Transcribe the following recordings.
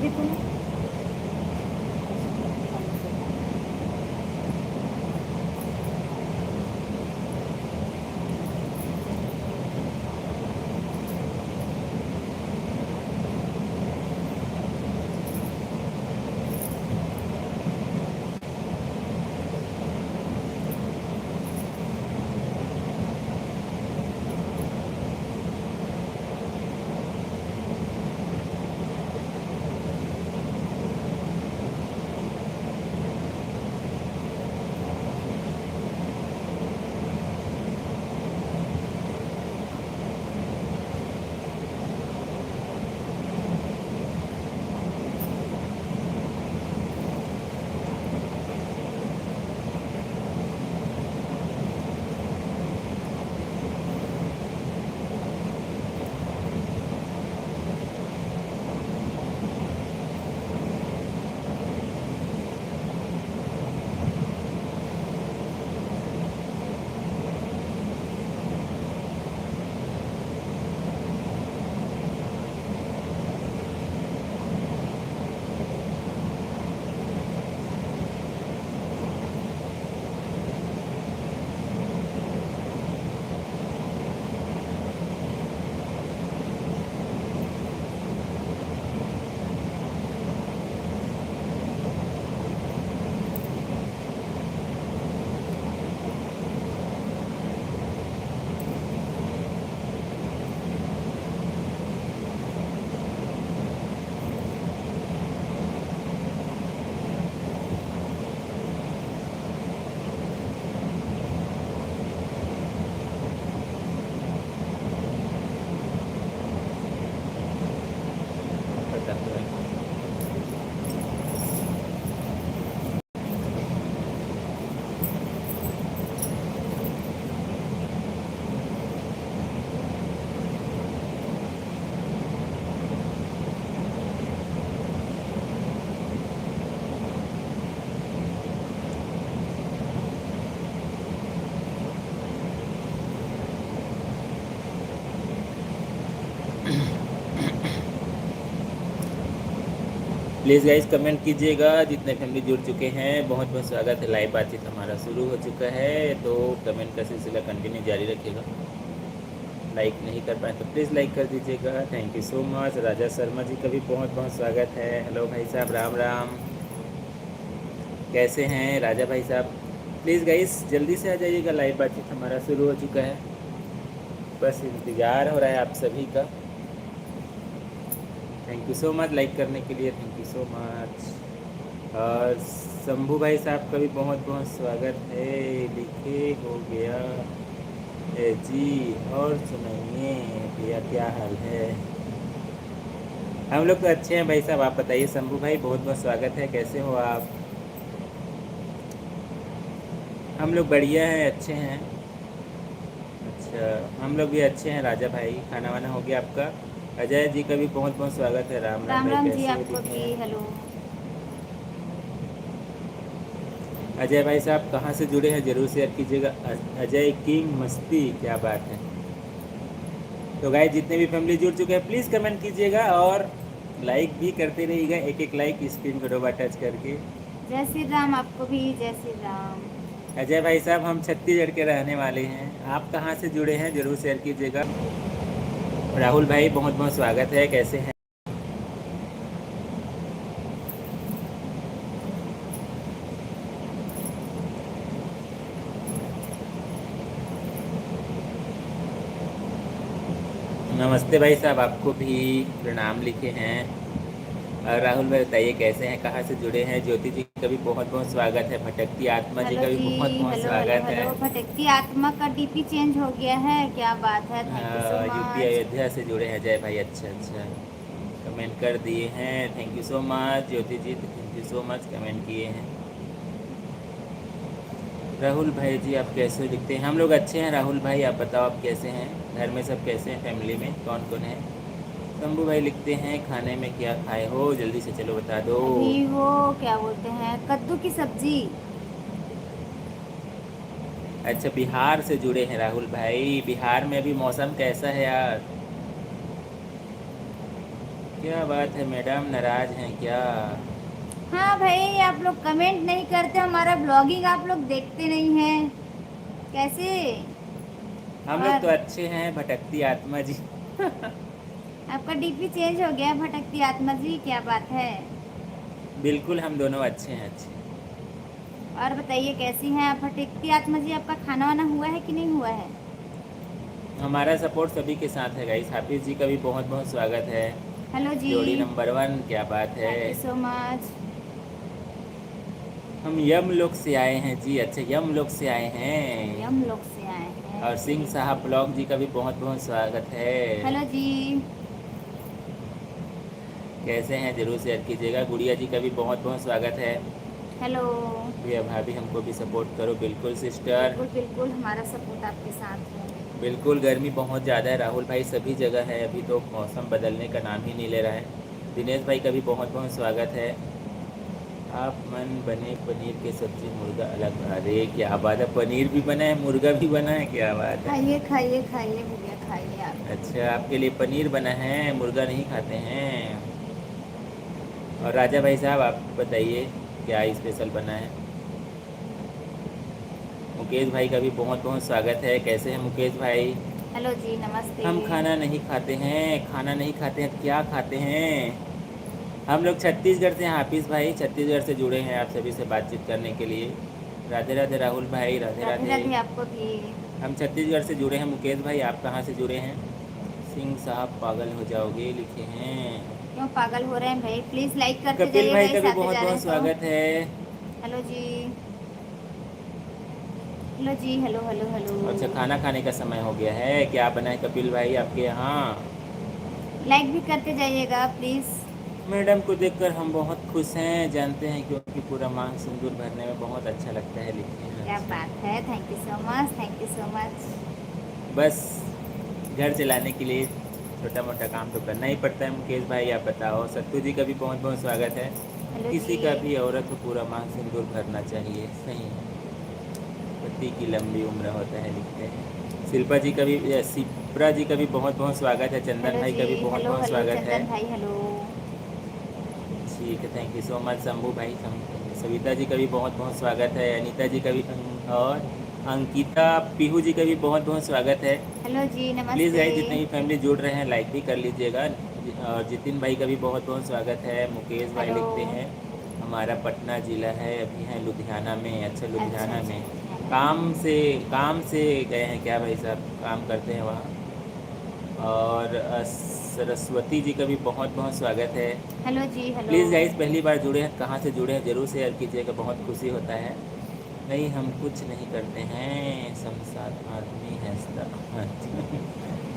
भी तुम please guys comment कीजिएगा। जितने फैमिली जुड़ चुके हैं बहुत बहुत स्वागत है। लाइव बातचीत हमारा शुरू हो चुका है, तो कमेंट का सिलसिला कंटिन्यू जारी रखिएगा। लाइक नहीं कर पाए तो प्लीज़ लाइक कर दीजिएगा। Thank you so much. Raja Sharma ji का भी बहुत बहुत स्वागत है। हेलो भाई साहब, राम राम, कैसे हैं राजा भाई साहब? प्लीज़ गाइस जल्दी से आ जाइएगा, लाइव बातचीत हमारा शुरू हो चुका है। बस इंतज़ार हो रहा है आप सभी का। Thank you so much like करने के लिए, थैंक यू सो मच। और शंभू भाई साहब का भी बहुत बहुत स्वागत है। लिखे हो गया जी, और सुनाइए भैया क्या हाल है? हम लोग तो अच्छे हैं भाई साहब, आप बताइए। शंभू भाई बहुत बहुत स्वागत है, कैसे हो आप? हम लोग बढ़िया हैं, अच्छे हैं। अच्छा, हम लोग भी अच्छे हैं राजा भाई। खाना वाना हो गया आपका? अजय जी का भी बहुत बहुत स्वागत है। राम राम राम भाई, राम जी कैसे हो? आपको भी लिखे हेलो। अजय भाई साहब कहाँ से जुड़े हैं ज़रूर शेयर कीजिएगा। अजय किंग मस्ती, क्या बात है। तो गाइस जितने भी फैमिली जुड़ चुके हैं प्लीज़ कमेंट कीजिएगा और लाइक भी करते रहिएगा। एक एक लाइक स्क्रीन को दो बार टच करके। जय श्री राम आपको भी जय श्री राम। अजय भाई साहब हम छत्तीसगढ़ के रहने वाले हैं, आप कहाँ से जुड़े हैं ज़रूर शेयर कीजिएगा। राहुल भाई बहुत बहुत स्वागत है, कैसे हैं? नमस्ते भाई साहब, आपको भी प्रणाम लिखे हैं। और राहुल भाई बताइए कैसे हैं, कहाँ से जुड़े हैं? ज्योति जी का भी बहुत बहुत स्वागत है। भटकती आत्मा जी हेलो का भी जी, बहुत बहुत हेलो हेलो स्वागत है। हेलो। भटकती आत्मा का डीपी चेंज हो गया है, क्या बात है। Thank you so UP much. Ayodhya से जुड़े हैं जय भाई, अच्छा अच्छा, कमेंट कर दिए हैं। Thank you so much Jyoti ji, thank you so much, comment किए हैं। राहुल भाई जी आप कैसे दिखते हैं? हम लोग अच्छे हैं राहुल भाई, आप बताओ आप कैसे हैं? घर में सब कैसे हैं? फैमिली में कौन कौन है? शंभू भाई लिखते हैं खाने में क्या खाए हो, जल्दी से चलो बता दो। अभी वो क्या बोलते हैं, कद्दू की सब्जी। अच्छा, बिहार से जुड़े हैं राहुल भाई। बिहार में अभी मौसम कैसा है यार? क्या बात है मैडम, नाराज हैं क्या? हाँ भाई, आप लोग कमेंट नहीं करते, हमारा ब्लॉगिंग आप लोग देखते नहीं हैं, कैसे? हम लोग तो और अच्छे हैं भटकती आत्मा जी। आपका डीपी चेंज हो गया भटकती आत्मा जी, क्या बात है? बिल्कुल हम दोनों अच्छे हैं, अच्छे हैं। और बताइए कैसी हैं आप भटकती आत्मा जी? आपका खाना वाना हुआ है कि नहीं हुआ है? हमारा सपोर्ट सभी के साथ है गाइस। हाफिज़ जी का भी बहुत बहुत स्वागत है। हेलो जी, जोड़ी नंबर 1, क्या बात है। Thank you so much. हम यमलोक से आए हैं जी। अच्छा, यमलोक से आए हैं। हम लोग से आए हैं, और सिंह चलिए। साहब ब्लॉग जी का भी बहुत बहुत स्वागत है। हेलो जी। कैसे हैं जरूर शेयर कीजिएगा। गुड़िया जी का भी बहुत बहुत स्वागत है। हेलो। भैया भाभी हमको भी सपोर्ट करो। बिल्कुल सिस्टर, बिल्कुल बिल्कुल, हमारा सपोर्ट आपके साथ है। बिल्कुल। गर्मी बहुत ज़्यादा है राहुल भाई, सभी जगह है। अभी तो मौसम बदलने का नाम ही नहीं ले रहा है। दिनेश भाई का भी बहुत बहुत स्वागत है। आप मन बने पनीर की सब्जी मुर्गा अलग। अरे क्या बात है, पनीर भी बना है मुर्गा भी बना है, क्या बात है। खाइए खाइए खाइए भैया, खाइए आप। अच्छा, आपके लिए पनीर बना है, मुर्गा नहीं खाते हैं। और राजा भाई साहब आप बताइए क्या स्पेशल बना है। मुकेश भाई का भी बहुत बहुत स्वागत है। कैसे हैं मुकेश भाई? हेलो जी, नमस्ते। हम खाना नहीं खाते हैं। खाना नहीं खाते हैं, क्या खाते हैं? हम लोग छत्तीसगढ़ से हैं हाफिज़ भाई, छत्तीसगढ़ से जुड़े हैं आप सभी से बातचीत करने के लिए। राधे राधे राहुल भाई, राधे राधे राधे। राधे आपको भी। हम छत्तीसगढ़ से जुड़े हैं। मुकेश भाई आप कहाँ से जुड़े हैं? सिंह साहब पागल हो जाओगे लिखे हैं। क्यों पागल हो रहे हैं भाई? प्लीज लाइक करते कपिल जाइएगा भाई का इस भी आते बहुत जा रहे बहुत हैं तो। स्वागत है। हेलो जी। हेलो जी, हेलो हेलो हेलो। अच्छा, खाना खाने का समय हो गया है। क्या बना है कपिल भाई आपके यहाँ? लाइक भी करते जाइएगा प्लीज। मैडम को देखकर हम बहुत खुश हैं, जानते हैं क्योंकि पूरा मांग सिंदूर भरने में बहुत अच्छा लगता है लिखे हैं। क्या अच्छा, बात है, thank you so much, thank you so much. बस घर चलाने के लिए छोटा मोटा काम तो करना ही पड़ता है। मुकेश भाई आप बताओ। सत्तू जी का भी बहुत बहुत स्वागत है। हेलो किसी जी। का भी औरत हो पूरा मांग सिंदूर भरना चाहिए, सही। पति की लंबी उम्र होता है लिखते हैं। शिल्पा जी का भी, शिप्रा जी का भी बहुत बहुत स्वागत है। चंदन हेलो भाई जी, का भी बहुत हेलो बहुत हेलो स्वागत है। चंदन भाई, हेलो। ठीक है, thank you so much Shambhu भाई। सविता जी का भी बहुत बहुत स्वागत है। अनीता जी का भी, और अंकिता पीहू जी का भी बहुत बहुत स्वागत है। हेलो जी, प्लीज़ नमस्ते। गाइस जितने भी फैमिली जुड़ रहे हैं लाइक भी कर लीजिएगा। और जितिन भाई का भी बहुत बहुत स्वागत है। मुकेश भाई हेलो। लिखते हैं हमारा पटना ज़िला है, अभी हैं लुधियाना में। अच्छा, अच्छा लुधियाना अच्छा, में लुधियाना काम में। से, काम से गए हैं क्या भाई साहब? काम करते हैं वहाँ। और सरस्वती जी का भी बहुत बहुत स्वागत है। हेलो जी, हेलो। प्लीज़ गाइस पहली बार जुड़े हैं, कहाँ से जुड़े हैं ज़रूर शेयर कीजिएगा, बहुत खुशी होता है। नहीं हम कुछ नहीं करते हैं, शमशाद आदमी हंसता।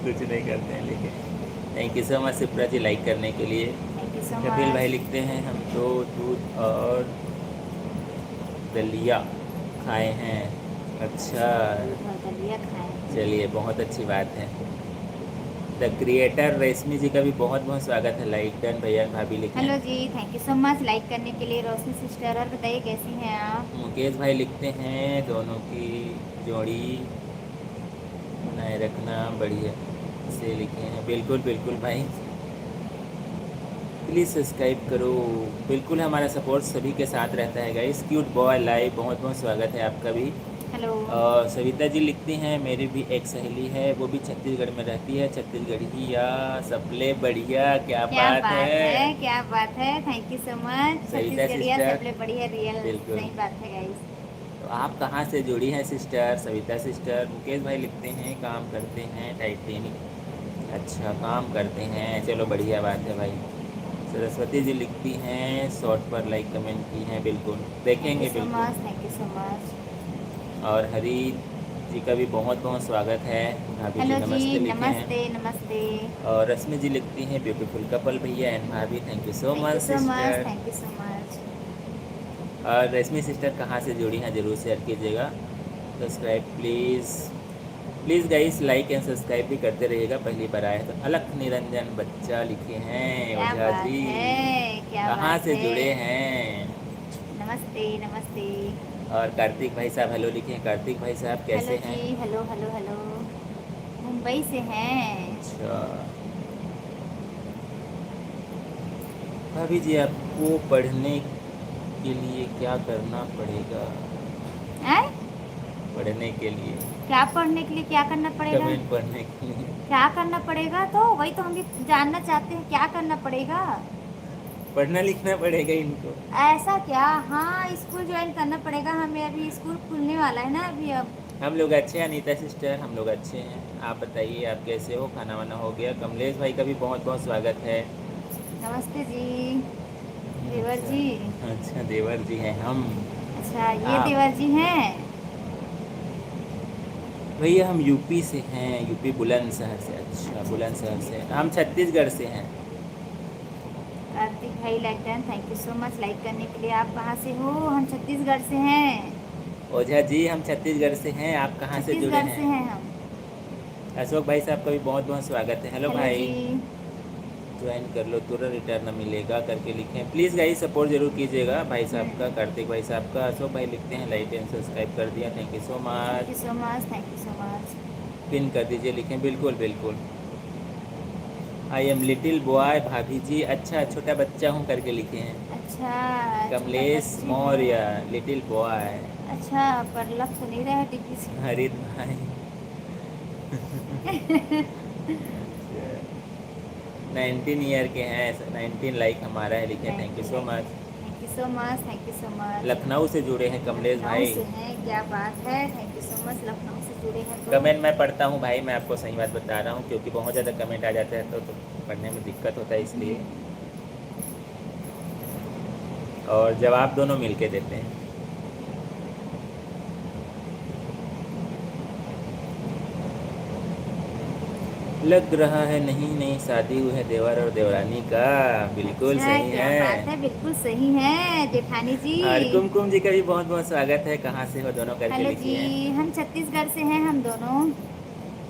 कुछ नहीं करते हैं लेकिन। Thank you so much Shipra ji like करने के लिए। थैंक यू सो कपिल भाई मच। लिखते हैं हम तो दूध और दलिया खाए हैं। अच्छा, दूध और दलिया खाए हैं। चलिए बहुत अच्छी बात है। द क्रिएटर रेशमी जी का भी बहुत बहुत स्वागत है। लाइक डन भैया भाभी लिखे हेलो हैं। जी, thank you so much like करने के लिए रोशनी सिस्टर। और बताइए कैसी हैं आप? मुकेश भाई लिखते हैं दोनों की जोड़ी बनाए रखना बढ़िया से लिखे हैं। बिल्कुल बिल्कुल भाई, प्लीज़ सब्सक्राइब करो। बिल्कुल हमारा सपोर्ट सभी के साथ रहता है गाइस। क्यूट बॉय लाइव बहुत बहुत स्वागत है आपका भी। हेलो। और सविता जी लिखती हैं मेरी भी एक सहेली है, वो भी छत्तीसगढ़ में रहती है, छत्तीसगढ़ी या सबले बढ़िया, क्या क्या बात बात है। है, क्या बात है, thank you so much. Savita Chhattisgarhiya sister, सबले बढ़िया, रियल बिल्कुल। सही बात है गाइस। तो आप कहाँ से जुड़ी हैं सिस्टर? सविता सिस्टर। मुकेश भाई लिखते हैं काम करते हैं टाइटेनिक। अच्छा, काम करते हैं, चलो बढ़िया बात है भाई। सरस्वती जी लिखती हैं शॉर्ट पर लाइक कमेंट की हैं, बिल्कुल थैंक यू देखेंगे सो बिल्कुल। Much, thank you so much. और हरी जी का भी बहुत बहुत स्वागत है। भाभी जी हेलो जी, नमस्ते लिखे हैं। नमस्ते नमस्ते। और रश्मि जी लिखती हैं ब्यूटीफुल कपल भैया एंड भाभी, thank you so thank you much so much, sister. Thank you so much. और रश्मि सिस्टर कहाँ से जुड़ी हैं ज़रूर शेयर कीजिएगा। Subscribe please, please guys like and subscribe भी करते रहिएगा। पहली बार आए तो अलख निरंजन बच्चा लिखे हैं क्या ओझा बात जी। है, क्या कहाँ बात से है। जुड़े हैं? नमस्ते नमस्ते। और कार्तिक भाई साहब हेलो लिखे हैं। कार्तिक भाई साहब हेलो कैसे जी, हैं? Hello hello hello. मुंबई से हैं। अच्छा, भाभी जी आपको पढ़ने के लिए क्या करना पड़ेगा? हैं? पढ़ने के लिए, क्या पढ़ने के लिए क्या करना पड़ेगा? कमेंट पढ़ने के लिए। क्या करना पड़ेगा, तो वही तो हम भी जानना चाहते हैं, क्या करना पड़ेगा? पढ़ना लिखना पड़ेगा इनको। ऐसा क्या? हाँ, स्कूल ज्वाइन करना पड़ेगा हमें, अभी स्कूल खुलने वाला है ना अभी अब। हम लोग अच्छे हैं अनीता सिस्टर, हम लोग अच्छे हैं। आप बताइए आप कैसे हो? खाना वाना हो गया? कमलेश भाई का भी बहुत बहुत स्वागत है। नमस्ते जी देवर अच्छा, जी। अच्छा देवर जी हैं हम। अच्छा, ये आप देवर जी हैं। भैया हम यूपी से हैं, यूपी बुलंदशहर से। अच्छा अच्छा अच्छा, बुलंदशहर से, ठीक है। हम छत्तीसगढ़ से हैं। कार्तिक भाई like done, thank you so much like करने के लिए। आप कहाँ से हो? हम छत्तीसगढ़ से हैं। ओझा जी हम छत्तीसगढ़ से हैं, आप कहाँ से जुड़े छत्तीसगढ़ हैं? से हैं हम। अशोक भाई साहब का भी बहुत बहुत स्वागत है। हेलो हेलो भाई, जी। ज्वाइन कर लो, तुरंत रिटर्न मिलेगा करके लिखें। प्लीज़ गाइस सपोर्ट जरूर कीजिएगा भाई साहब का, कार्तिक भाई साहब का। अशोक भाई लिखते हैं लाइक एंड सब्सक्राइब कर दिया, thank you so thank you much. So much, thank you so much. Pin कर दीजिए, लिखें बिल्कुल बिल्कुल। आई एम लिटिल बॉय भाभी जी, अच्छा छोटा बच्चा हूँ करके लिखे हैं। अच्छा, छोटा कमलेश बच्चे मौर्य हैं। Little boy. अच्छा, पर लग तो नहीं रहा है टिप्पी से। हरित भाई। 19 ईयर के हैं, 19 लाइक हमारा है, लिखे thank you 19 so like. Much. Thank you so much, thank you so much. Lucknow से जुड़े हैं कमलेश लखनऊ भाई। से हैं, क्या बात है, thank you so much, Lucknow से जुड़े हैं तो। कमेंट मैं पढ़ता हूँ भाई, मैं आपको सही बात बता रहा हूँ, क्योंकि बहुत ज़्यादा कमेंट आ जाते हैं तो पढ़ने में दिक्कत होता है इसलिए। और जवाब दोनों मिलके देते हैं। लग रहा है नहीं नहीं शादी हुई है देवर और देवरानी का। बिल्कुल अच्छा, सही क्या बात है। है, बिल्कुल सही है जेठानी जी। और कुमकुम जी का भी बहुत बहुत स्वागत है। कहाँ से हो दोनों करके हेलो जी। लिखिए। हम छत्तीसगढ़ से हैं हम दोनों।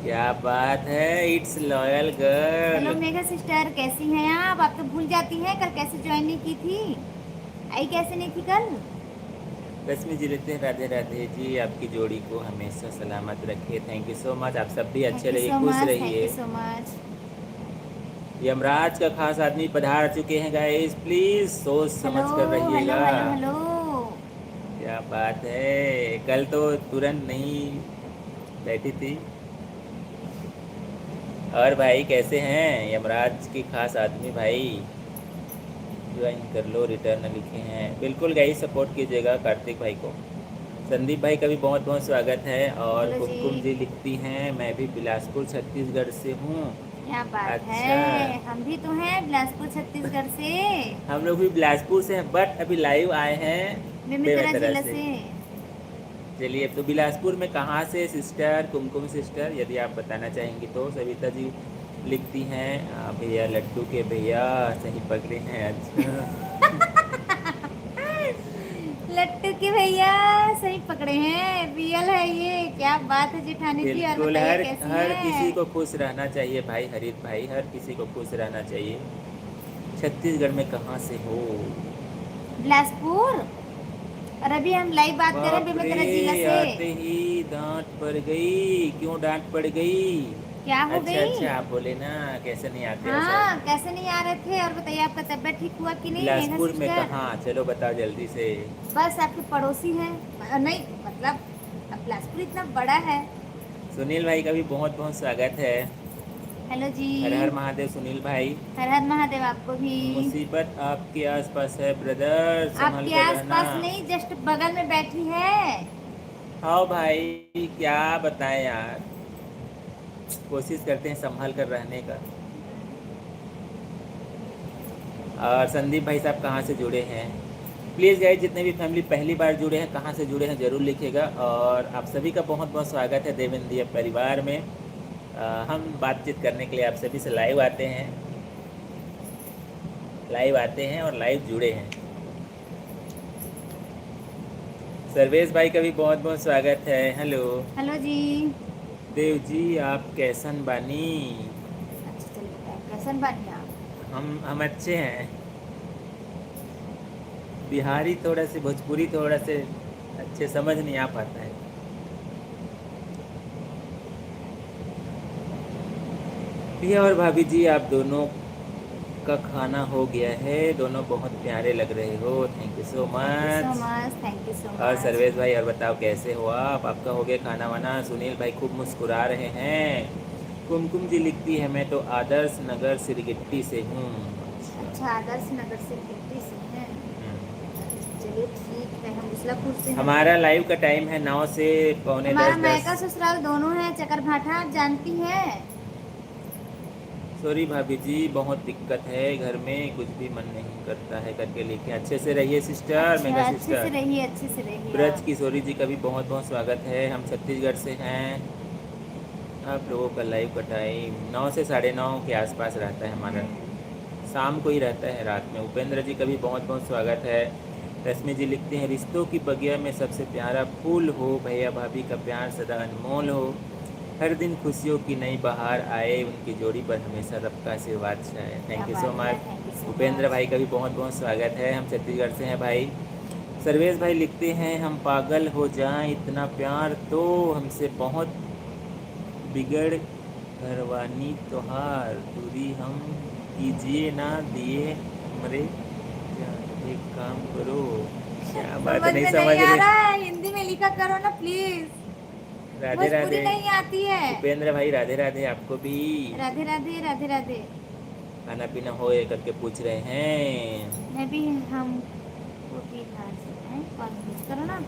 क्या बात है, it's loyal hello girl. Megha sister, कैसी हैं आप तो भूल जाती हैं, कल कैसे ज्वाइन नहीं की थी? आई कैसे नहीं थी कल? रश्मि जी लिखते हैं राधे राधे जी, आपकी जोड़ी को हमेशा सलामत रखे, थैंक यू सो मच। आप सब भी अच्छे थैंक यू रहिए, सो खुश मच, थैंक रहिए। You so much. यमराज का खास आदमी पधार चुके हैं गाइस, प्लीज सोच हेलो समझ कर हेलो रहिएगा। Hello hello. क्या बात है, कल तो तुरंत नहीं बैठी थी। और भाई कैसे हैं यमराज की खास आदमी भाई? ज्वाइन कर लो, रिटर्न लिखे हैं, बिल्कुल गाइस सपोर्ट कीजिएगा कार्तिक भाई को। संदीप भाई का भी बहुत बहुत स्वागत है। और हेलो जी। कुमकुम जी लिखती हैं मैं भी बिलासपुर छत्तीसगढ़ से हूँ। क्या बात अच्छा, है, हम भी तो हैं बिलासपुर छत्तीसगढ़ से। हम लोग भी बिलासपुर से हैं, बट अभी लाइव आए हैं बेमेतरा बेमेतरा जिला से। से। चलिए, तो बिलासपुर में कहाँ से सिस्टर कुमकुम सिस्टर, यदि आप बताना चाहेंगी तो? सविता जी लिखती हैं भैया लड्डू के भैया सही पकड़े हैं। अच्छा। लट्टू के भैया सही पकड़े हैं, रियल है ये, क्या बात है जेठानी जी। और बिल्कुल, बताइए हर कैसी हर किसी हैं? को खुश रहना चाहिए भाई, हरित भाई हर किसी को खुश रहना चाहिए। छत्तीसगढ़ में कहाँ से हो? बिलासपुर। और अभी हम लाइव बात कर रहे हैं बाप रे, बेमेतरा जिला से। आते ही डांट पड़ गई, क्यों डांट पड़ गई? क्या हो अच्छा गई? अच्छा, आप बोले ना कैसे नहीं आते असर। हाँ, कैसे नहीं आ रहे थे? और बताइए आपका तबीयत ठीक हुआ कि नहीं मेघा बिलासपुर में सिस्टर? कहाँ, चलो बताओ जल्दी से। बस आपके पड़ोसी हैं। नहीं मतलब, अब बिलासपुर इतना बड़ा है। सुनील भाई का भी बहुत बहुत स्वागत है। हेलो जी। हर हर महादेव सुनील भाई। हर हर महादेव आपको भी। मुसीबत आपके आसपास है ब्रदर, संभल आपके कर रहना। आसपास नहीं, जस्ट बगल में बैठी है। हाँ भाई क्या बताएं यार, कोशिश करते हैं संभल कर रहने का। और संदीप भाई साहब कहाँ से जुड़े हैं? प्लीज़ गाइस जितने भी फैमिली पहली बार जुड़े हैं, कहाँ से जुड़े हैं ज़रूर लिखिएगा। और आप सभी का बहुत बहुत स्वागत है देवेंद्रिया परिवार में। हम बातचीत करने के लिए आप सभी से लाइव आते हैं, और लाइव जुड़े हैं। सर्वेश भाई का भी बहुत बहुत स्वागत है। हेलो हेलो जी। देव जी, आप कैसन बानी? अच्छा चलिए बताएं, कैसन बानी आप? हम अच्छे हैं। बिहारी थोड़ा से, भोजपुरी थोड़ा से अच्छे समझ नहीं आ पाता है। भैया और भाभी जी आप दोनों का खाना हो गया है, दोनों बहुत प्यारे लग रहे हो, thank you so much. Thank you सो और मच। सर्वेश भाई और बताओ कैसे हो आप, आपका हो गया खाना वाना? सुनील भाई खूब मुस्कुरा रहे हैं। कुमकुम जी लिखती है मैं तो आदर्श नगर सिरगिट्टी से हूँ। अच्छा, आदर्श नगर से गिट्टी से हैं। हम्म। चलिए ठीक है, हम उसलापुर से हैं। हमारा लाइव का टाइम है 9 से पौने हमारा 10 मायका 10। ससुराल दोनों है चकरभाठा, आप जानती हैं। सॉरी भाभी जी, बहुत दिक्कत है घर में, कुछ भी मन नहीं करता है करके लिखे। अच्छे से रहिए सिस्टर, मेगा अच्छा, अच्छे से सिस्टर। रहिए, अच्छे से रहिए ब्रज आप। किशोरी जी का भी बहुत बहुत स्वागत है, हम छत्तीसगढ़ से हैं। आप लोगों का लाइव का टाइम 9 से 9:30 के आसपास रहता है हमारा, शाम को ही रहता है, रात में। उपेंद्र जी का भी बहुत बहुत स्वागत है। रश्मि जी लिखते हैं रिश्तों की बगिया में सबसे प्यारा फूल हो, भैया भाभी का प्यार सदा अनमोल हो, हर दिन खुशियों की नई बहार आए, उनकी जोड़ी पर हमेशा रब का आशीर्वाद छाए। क्या थैंक यू सो बात है, much. Thank you so Upendra much. भाई का भी बहुत बहुत स्वागत है, हम छत्तीसगढ़ से हैं भाई। सर्वेश भाई लिखते हैं हम पागल हो जाएं इतना प्यार तो हमसे बहुत बिगड़ घरवानी त्योहार, दूरी हम कीजिए ना दिए हमरे, क्या एक काम करो। क्या बात है, समझ नहीं में समझ नहीं आ रहे? रहा है, हिंदी में लिखा करो ना प्लीज। राधे भोजपुरी राधे। नहीं आती है। उपेंद्र भाई राधे राधे आपको भी। राधे राधे, राधे राधे। खाना पीना हो ये करके पूछ रहे हैं। मैं भी, हम वो बिहार से हैं, कॉल मिस करो ना।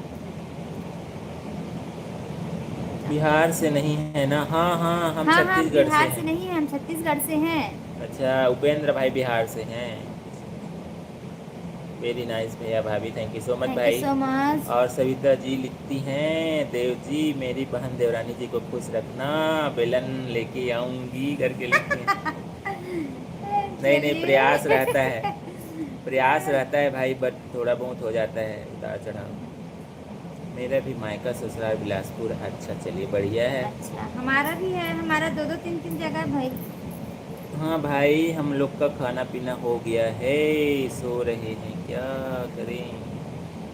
बिहार से नहीं है ना? हाँ हाँ, हम हाँ हाँ, छत्तीसगढ़ से बिहार से हैं। नहीं है, हम छत्तीसगढ़ से हैं। अच्छा, उपेंद्र भाई बिहार से हैं। वेरी नाइस भैया भाभी, thank you so much thank you भाई। So much. और सविता जी लिखती हैं देव जी मेरी बहन देवरानी जी को खुश रखना, बेलन लेके आऊंगी करके लिखती हैं। नहीं नहीं, प्रयास रहता है, चलिए। प्रयास रहता है भाई, बट थोड़ा बहुत हो जाता है उतार चढ़ाव। मेरा भी मायका ससुराल बिलासपुर। अच्छा चलिए बढ़िया है। अच्छा, हमारा भी है, हमारा दो दो तीन तीन जगह है भाई। हाँ भाई, हम लोग का खाना पीना हो गया है, सो रहे हैं, क्या करें,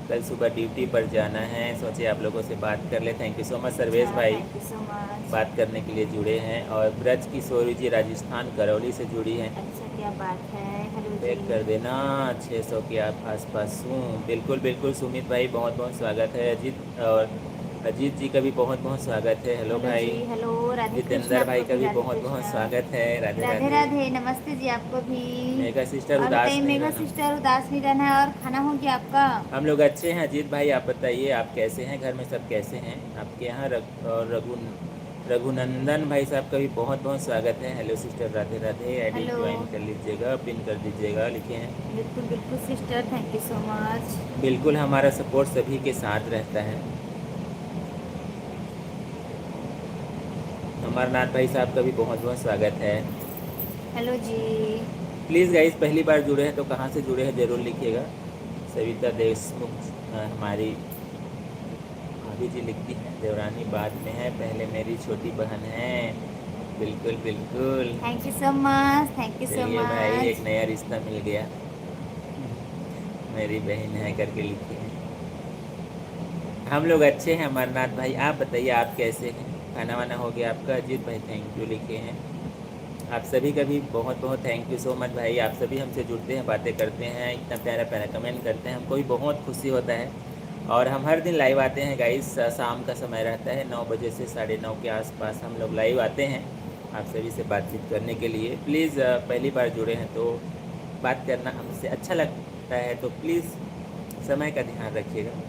कल सुबह ड्यूटी पर जाना है, सोचे आप लोगों से बात कर ले। Thank you so much Sarvesh अच्छा, भाई, थैंक यू सो मच। बात करने के लिए जुड़े हैं। और ब्रज किशोरी जी राजस्थान करौली से जुड़ी हैं। अच्छा, क्या बात है, हेलो जी। पैक कर देना, 600 के आप आसपास हूँ। बिल्कुल बिल्कुल सुमित भाई, बहुत बहुत स्वागत है। अजीत और अजीत जी का भी बहुत बहुत स्वागत है, हेलो हेलो जी, भाई। हेलो, राधे कृष्ण, जितेंद्र भाई आपको का भी भी राधे बहुत बहुत कृष्ण। स्वागत है, राधे राधे राधे। राधे, नमस्ते जी आपको भी। मेगा सिस्टर और उदास बताइए नहीं मेघा रहना। सिस्टर, उदास नहीं रहना है। और खाना हो गया आपका? हम लोग अच्छे हैं अजीत भाई, आप बताइए आप कैसे हैं, घर में सब कैसे हैं आपके यहाँ? और रघुनंदन भाई साहब का भी बहुत बहुत स्वागत है, hello sister, Radhe Radhe. ID hello. Join कर लीजिएगा, पिन कर दीजिएगा, लिखे हैं। बिल्कुल बिल्कुल sister, thank you so much. बिल्कुल, हमारा सपोर्ट सभी के साथ रहता है। अमरनाथ भाई साहब का भी बहुत बहुत स्वागत है। Hello ji. प्लीज़ गाइस, पहली बार जुड़े हैं तो कहाँ से जुड़े हैं ज़रूर लिखिएगा। सविता देशमुख हमारी भाभी जी लिखती हैं देवरानी बाद में है, पहले मेरी छोटी बहन है। बिल्कुल बिल्कुल। Thank you so much, thank you सो चलिए भाई, एक मच। नया रिश्ता मिल गया, मेरी बहन है करके लिखी है। हम लोग अच्छे हैं अमरनाथ भाई, आप बताइए आप कैसे हैं? खाना वाना हो गया आपका? अजीत भाई थैंक यू लिखे हैं। आप सभी का भी बहुत बहुत थैंक यू सो मच भाई, आप सभी हमसे जुड़ते हैं, बातें करते हैं, इतना प्यारा प्यारा कमेंट करते हैं, हमको भी बहुत खुशी होता है। और हम हर दिन लाइव आते हैं गाइस, शाम का समय रहता है 9 बजे से 9:30 के आसपास हम लोग लाइव आते हैं आप सभी से बातचीत करने के लिए। प्लीज़ पहली बार जुड़े हैं तो बात करना हमसे अच्छा लगता है, तो प्लीज़ समय का ध्यान रखिएगा,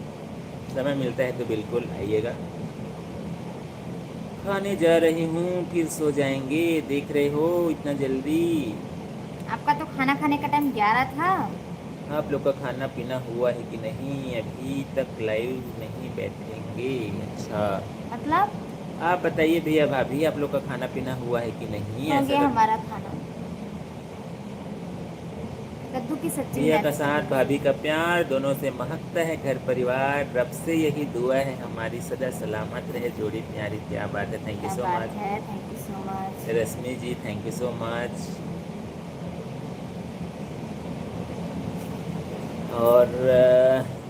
समय मिलता है तो बिल्कुल आइएगा। खाने जा रही हूँ फिर सो जाएंगे, देख रहे हो इतना जल्दी? आपका तो खाना खाने का टाइम 11 था। आप लोग का खाना पीना हुआ है कि नहीं? अभी तक लाइव नहीं बैठेंगे? अच्छा, मतलब आप बताइए भैया भाभी, आप लोग का खाना पीना हुआ है कि नहीं? हो ऐसा गया कर हमारा खाना, कद्दू की सब्जी भैया है का आज की साथ, बनी। भाभी का प्यार, दोनों से महकता है घर परिवार, रब से यही दुआ है हमारी सदा सलामत रहे जोड़ी प्यारी। क्या बात है, थैंक यू क्या सो बात मच। है, thank you so much. Rashmi ji thank you so much. और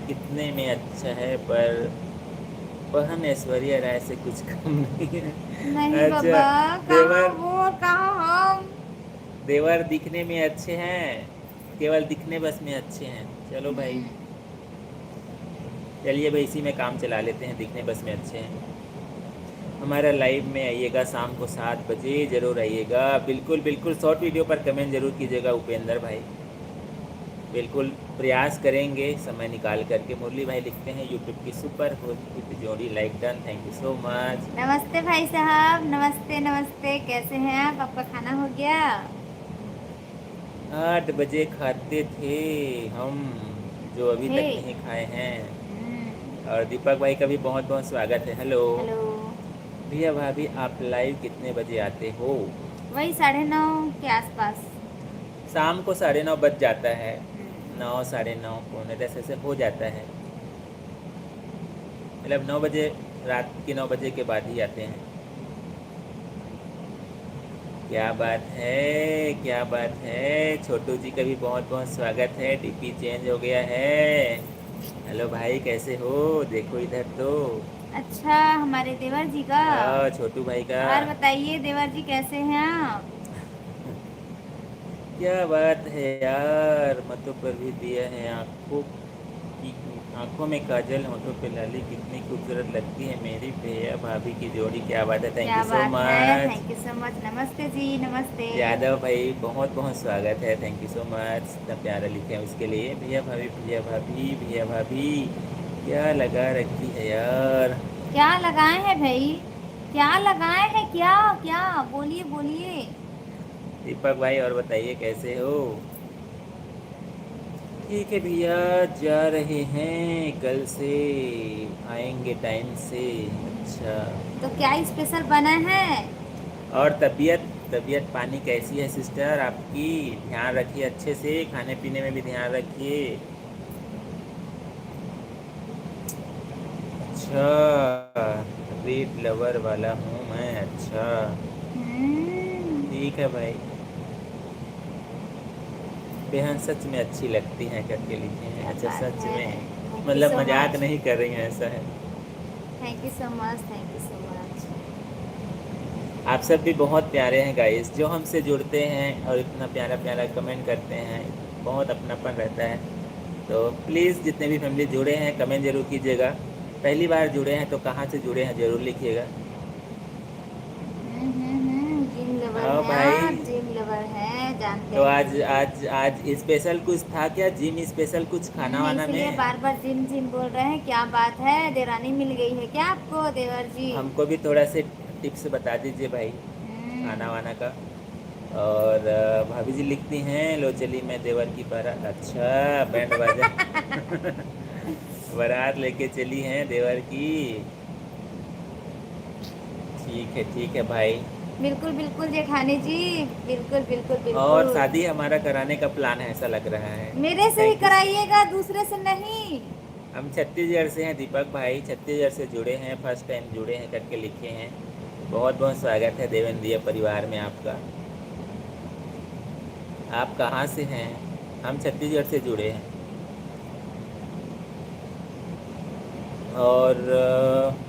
कितने में अच्छा है, पर बहन ऐश्वर्या राय से कुछ कम नहीं है। नहीं अच्छा, बाबा, कहाँ देवर वो, कहाँ हम। देवर दिखने में अच्छे हैं, केवल दिखने बस में अच्छे हैं। चलो भाई, चलिए भाई इसी में काम चला लेते हैं, दिखने बस में अच्छे हैं। हमारा लाइव में आइएगा शाम को 7 बजे, ज़रूर आइएगा। बिल्कुल बिल्कुल, शॉर्ट वीडियो पर कमेंट ज़रूर कीजिएगा उपेंद्र भाई, बिल्कुल प्रयास करेंगे समय निकाल करके। मुरली भाई लिखते हैं यूट्यूब की सुपर हिट जोड़ी, like done, thank you so much. नमस्ते भाई साहब, नमस्ते नमस्ते, कैसे हैं आप? आपका खाना हो गया? 8 बजे खाते थे हम, जो अभी हे। तक नहीं खाए हैं। हम्म, और दीपक भाई का भी बहुत बहुत स्वागत है। Hello hello. भैया भाभी, आप लाइव कितने बजे आते हो? वही 9:30 के आसपास। शाम को 9:30 बज जाता है, हम्म, 9, 9:30, पौने 10 ऐसे हो जाता है। मतलब 9 बजे, रात के 9 बजे के बाद ही आते हैं। क्या बात है, क्या बात है। छोटू जी का भी बहुत बहुत स्वागत है। डीपी चेंज हो गया है। हेलो भाई, कैसे हो? देखो इधर तो। अच्छा, हमारे देवर जी का। छोटू भाई का। और बताइए देवर जी कैसे हैं आप? क्या बात है यार, मतों पर भी दिया है आंखों की, आंखों में काजल, होठों पे लाली, कितनी खूबसूरत लगती है मेरी भैया भाभी की जोड़ी। क्या बात है, थैंक क्या यू सो बात है, much. Thank you so much. नमस्ते जी, नमस्ते। यादव भाई बहुत बहुत स्वागत है, थैंक यू सो मच। इतना प्यारा लिखे हैं उसके लिए। भैया भाभी, भैया भाभी, भैया भाभी, क्या लगा रखी है यार। क्या लगाए हैं भाई? क्या लगाए हैं? क्या क्या? बोलिए बोलिए। दीपक भाई और बताइए कैसे हो? ठीक है भैया, जा रहे हैं, कल से आएंगे टाइम से। अच्छा। तो क्या स्पेशल बना है? और तबीयत, तबीयत पानी कैसी है सिस्टर आपकी? ध्यान रखिए अच्छे से, खाने पीने में भी ध्यान रखिए। अच्छा, रीड लवर वाला हूँ मैं। अच्छा, हम्म, ठीक है भाई। बेहद सच में अच्छी लगती हैं करके लिखे हैं। क्या अच्छा, बात सच है। में, थैंक यू मतलब सो मजाक मच। नहीं कर रही हैं, ऐसा है। Thank you so much, thank you so much. आप सब भी बहुत प्यारे हैं गाइस, जो हमसे जुड़ते हैं और इतना प्यारा प्यारा कमेंट करते हैं, बहुत अपनापन रहता है। तो प्लीज़ जितने भी फैमिली जुड़े हैं कमेंट ज़रूर कीजिएगा। पहली बार जुड़े हैं तो कहाँ से जुड़े हैं ज़रूर लिखिएगा। जिम लवर हाँ हैं आप, भाई, जिम लवर हैं, जानते तो हैं आज जी। आज आज स्पेशल कुछ था क्या? जिम स्पेशल कुछ खाना वाना इसीलिए में? बार बार जिम जिम बोल रहे हैं। क्या बात है, देरानी मिल गई है क्या आपको देवर जी? हमको भी थोड़ा से टिप्स बता दीजिए भाई, खाना हम्म, वाना का। और भाभी जी लिखती हैं, लो चली मैं देवर की बारात। अच्छा, बैंड बाजा बारात लेके चली हैं देवर की। ठीक है भाई। बिल्कुल बिल्कुल जेठानी जी, बिल्कुल बिल्कुल और बिल्कुल। शादी हमारा कराने का प्लान है ऐसा लग रहा है। मेरे से ही थैंक यू। कराइएगा, दूसरे से नहीं। हम छत्तीसगढ़ से हैं दीपक भाई, छत्तीसगढ़ से जुड़े हैं, फर्स्ट टाइम जुड़े हैं करके लिखे हैं। बहुत बहुत स्वागत है देवेंद्रिय परिवार में आपका। आप कहाँ से हैं? हम छत्तीसगढ़ से जुड़े हैं। और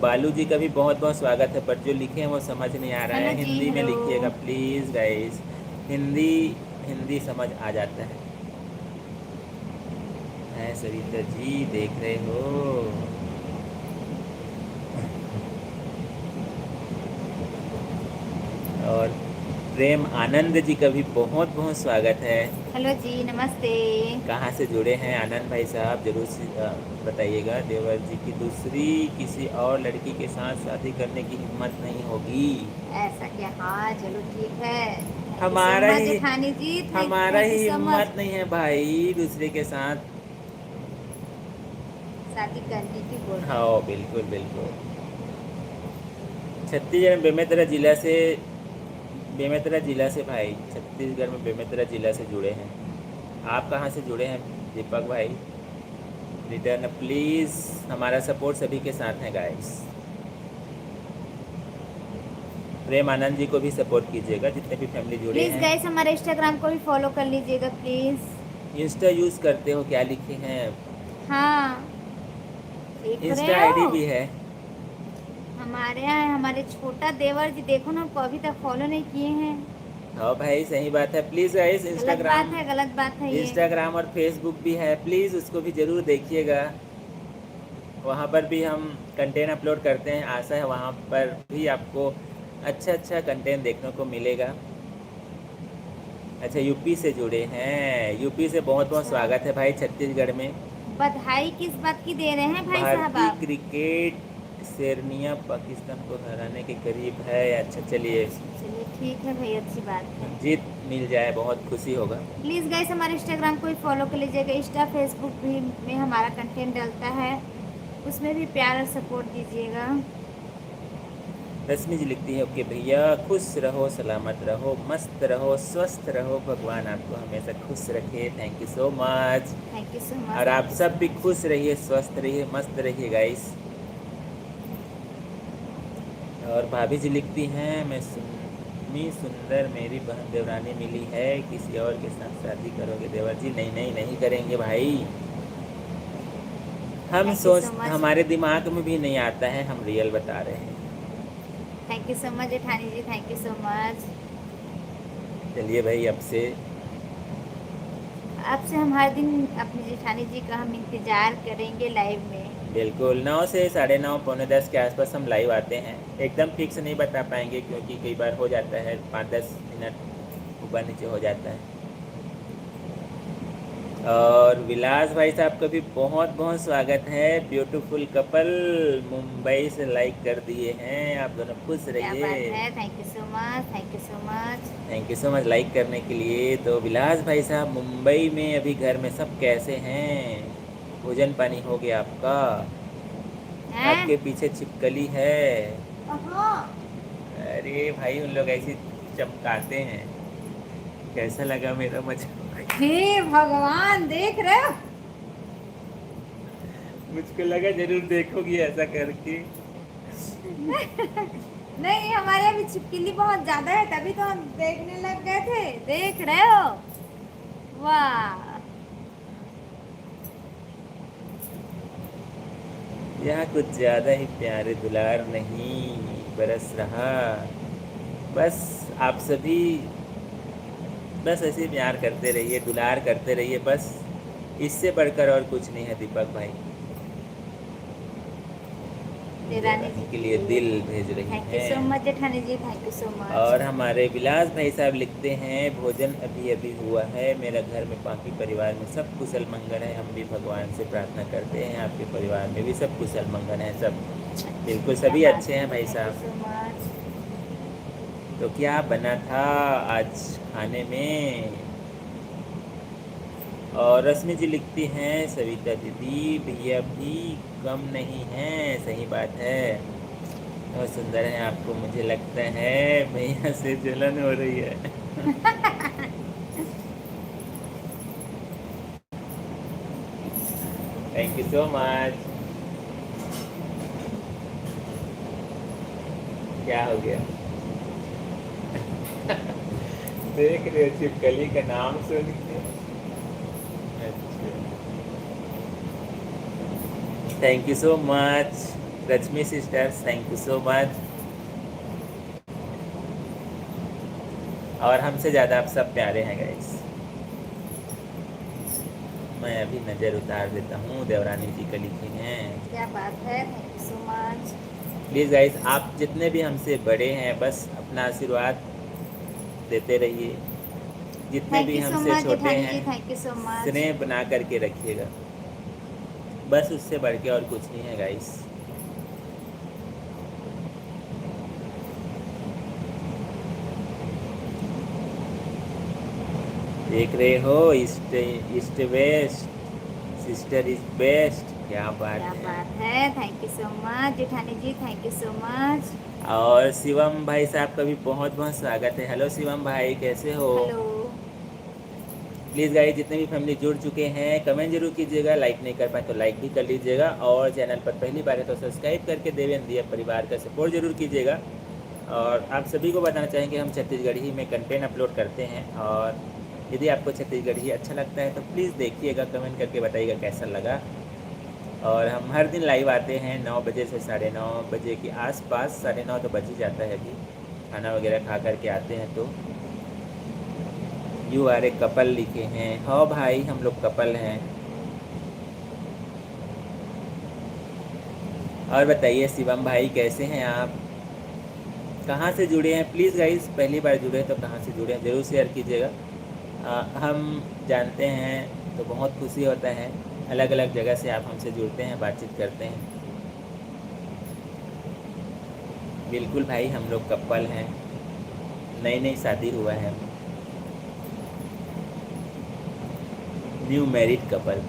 बालू जी का भी बहुत बहुत स्वागत है, पर जो लिखे हैं वो समझ नहीं आ रहा हेलो है। जी, हिंदी में हेलो। लिखिएगा प्लीज़ गाइस, हिंदी, हिंदी समझ आ जाता है सरिता जी, देख रहे हो? और प्रेम आनंद जी का भी बहुत बहुत स्वागत है। हेलो जी, नमस्ते। कहाँ से जुड़े हैं आनंद भाई साहब, जरूर बताइएगा। देवर जी की दूसरी किसी और लड़की के साथ शादी करने की हिम्मत नहीं होगी। ऐसा क्या? हाँ चलो ठीक है। थैंक यू सो हमारा मच ही जेठानी जी, हमारा thank you he so much. हिम्मत नहीं है भाई दूसरे के साथ। शादी करने की बोल रहे हैं। हाँ बिल्कुल बिल्कुल। छत्तीसगढ़ में बेमेतरा जिला से, बेमेतरा जिला से भाई, छत्तीसगढ़ में बेमेतरा जिला से जुड़े हैं। आप कहाँ से जुड़े हैं दीपक भाई? रिटर्न प्लीज़, हमारा सपोर्ट सभी के साथ है गाइस। प्रेम आनंद जी को भी सपोर्ट कीजिएगा, जितने भी फैमिली जुड़े प्लीज हैं। गाइस हमारे इंस्टाग्राम को भी फॉलो कर लीजिएगा प्लीज। इंस्टा यूज़ करते हो क्या? लिखे हैं। हाँ, देख इंस्टा रहे आईडी हो? भी है। हमारे यहाँ हमारे छोटा देवर जी, देखो ना, हमको अभी तक फॉलो नहीं किए हैं। हाँ भाई सही बात है। प्लीज़ गाइस गलत बात है ये। इंस्टाग्राम और फेसबुक भी है, प्लीज़ उसको भी ज़रूर देखिएगा। वहाँ पर भी हम कंटेंट अपलोड करते हैं, आशा है वहाँ पर भी आपको अच्छा अच्छा कंटेंट देखने को मिलेगा। अच्छा यूपी से जुड़े हैं, यूपी से बहुत बहुत अच्छा, स्वागत है भाई छत्तीसगढ़ में। बधाई किस बात की दे रहे हैं भाई साहब भारतीय आप? क्रिकेट शेरनिया पाकिस्तान को हराने के करीब है। अच्छा चलिए, अच्छा चलिए ठीक है भाई, अच्छी बात है। जीत मिल जाए बहुत खुशी होगा। प्लीज़ गाइस हमारे इंस्टाग्राम को भी फॉलो कर लीजिएगा, इंस्टा फेसबुक भी में हमारा कंटेंट डलता है, उसमें भी प्यार और सपोर्ट दीजिएगा। रश्मि जी लिखती है, ओके भैया, खुश रहो, सलामत रहो, मस्त रहो, स्वस्थ रहो, भगवान आपको हमेशा खुश रखे। Thank you so much. Thank you so much. और आप थैंक यू सो सब भी मच। खुश रहिए, स्वस्थ रहिए, मस्त रहिए गाइस। और भाभी जी लिखती हैं, मैं सुन्नी सुंदर मेरी बहन देवरानी मिली है, किसी और के साथ शादी करोगे देवर जी? नहीं नहीं नहीं करेंगे भाई। हम थैंक यू सोच सो मच। हमारे दिमाग में भी नहीं आता है, हम रियल बता रहे हैं। थैंक यू सो मच जेठानी जी, थैंक यू सो मच। चलिए भाई, अब से हम हर दिन अपनी जेठानी जी का हम इंतज़ार करेंगे लाइव में। बिल्कुल 9 से 9:30 9:45 के आसपास हम लाइव आते हैं। एकदम फिक्स नहीं बता पाएंगे क्योंकि कई बार हो जाता है 5-10 मिनट ऊपर नीचे हो जाता है। और विलास भाई साहब का भी बहुत बहुत स्वागत है। ब्यूटीफुल कपल मुंबई से लाइक कर दिए हैं, आप दोनों खुश क्या रहिए। बात है, thank you so much, thank you so much. Thank you so much like करने के लिए। तो विलास भाई साहब, मुंबई में अभी घर में सब कैसे हैं? भोजन पानी हो गया आपका? हैं? आपके पीछे छिपकली है। कहाँ? अरे भाई उन लोग ऐसे चमकाते हैं। कैसा लगा मेरा मजाक? हे भगवान, देख रहे हो? मुझको लगा जरूर देखोगी ऐसा करके। नहीं, हमारे यहाँ भी छिपकली बहुत ज्यादा है, तभी तो हम देखने लग गए थे। देख रहे हो? वाह। यहाँ कुछ ज़्यादा ही प्यारे दुलार नहीं बरस रहा। बस आप सभी बस ऐसे प्यार करते रहिए, दुलार करते रहिए, बस इससे बढ़कर और कुछ नहीं है दीपक भाई। देवरानी देवरानी जी के के लिए लिए दिल भेज रही थैंक यू सो हैं। मच जेठानी जी, थैंक यू सो मच। और हमारे विलास भाई साहब लिखते हैं, भोजन अभी अभी हुआ है, मेरा घर में बाकी परिवार में सब कुशल मंगल है, हम भी भगवान से प्रार्थना करते हैं आपके परिवार में भी सब कुशल मंगल है। सब बिल्कुल क्या सभी बात अच्छे है, हैं भाई थैंक यू साहब। So much. तो क्या बना था आज खाने में? और रश्मि जी लिखती हैं, सविता दीदी भैया भी कम नहीं हैं। सही बात है, बहुत सुंदर है आपको, मुझे लगता है भैया से जलन हो रही है। Thank you so much. क्या हो गया? देख रहे हो छिपकली का नाम सुन के? अच्छा, thank you so much Rashmi sisters, thank you so much. और हमसे ज़्यादा आप सब प्यारे हैं गाइस। मैं अभी नज़र उतार देता हूँ, देवरानी जी का लिखे हैं। क्या बात है, thank you so much. Please guys, आप जितने भी हमसे बड़े हैं बस अपना आशीर्वाद देते रहिए। जितने थैंक भी यू सो हमसे मच छोटे जेठानी हैं जी, थैंक यू सो मच। स्नेह बना करके रखिएगा, बस उससे बढ़ के और कुछ नहीं है गाइस। देख रहे हो, east east west, sister is best. क्या बात क्या है। बात है, थैंक यू सो मच जेठानी जी, थैंक यू सो मच। और शिवम भाई साहब का भी बहुत बहुत स्वागत है। हेलो शिवम भाई, कैसे हो? हेलो। प्लीज़ गाइस, जितने भी फैमिली जुड़ चुके हैं कमेंट जरूर कीजिएगा, लाइक नहीं कर पाए तो लाइक भी कर लीजिएगा, और चैनल पर पहली बार है तो सब्सक्राइब करके देवेंद्र परिवार का सपोर्ट जरूर कीजिएगा। और आप सभी को बताना चाहेंगे हम छत्तीसगढ़ी में कंटेंट अपलोड करते हैं, और यदि आपको छत्तीसगढ़ी अच्छा लगता है तो प्लीज़ देखिएगा, कमेंट करके बताइएगा कैसा लगा। और हम हर दिन लाइव आते हैं 9 बजे से 9:30 बजे के आसपास, 9:30 तो बज ही जाता है अभी, खाना वगैरह खा करके आते हैं तो। यू आर ए कपल लिखे हैं। हाँ भाई हम लोग कपल हैं। और बताइए शिवम भाई कैसे हैं आप, कहाँ से जुड़े हैं? प्लीज़ गाइस पहली बार जुड़े हैं तो कहाँ से जुड़े हैं ज़रूर शेयर कीजिएगा। हम जानते हैं तो बहुत खुशी होता है। अलग अलग जगह से आप हमसे जुड़ते हैं, बातचीत करते हैं। बिल्कुल भाई हम लोग कपल हैं, नई नई शादी हुआ है, न्यू मैरिड कपल।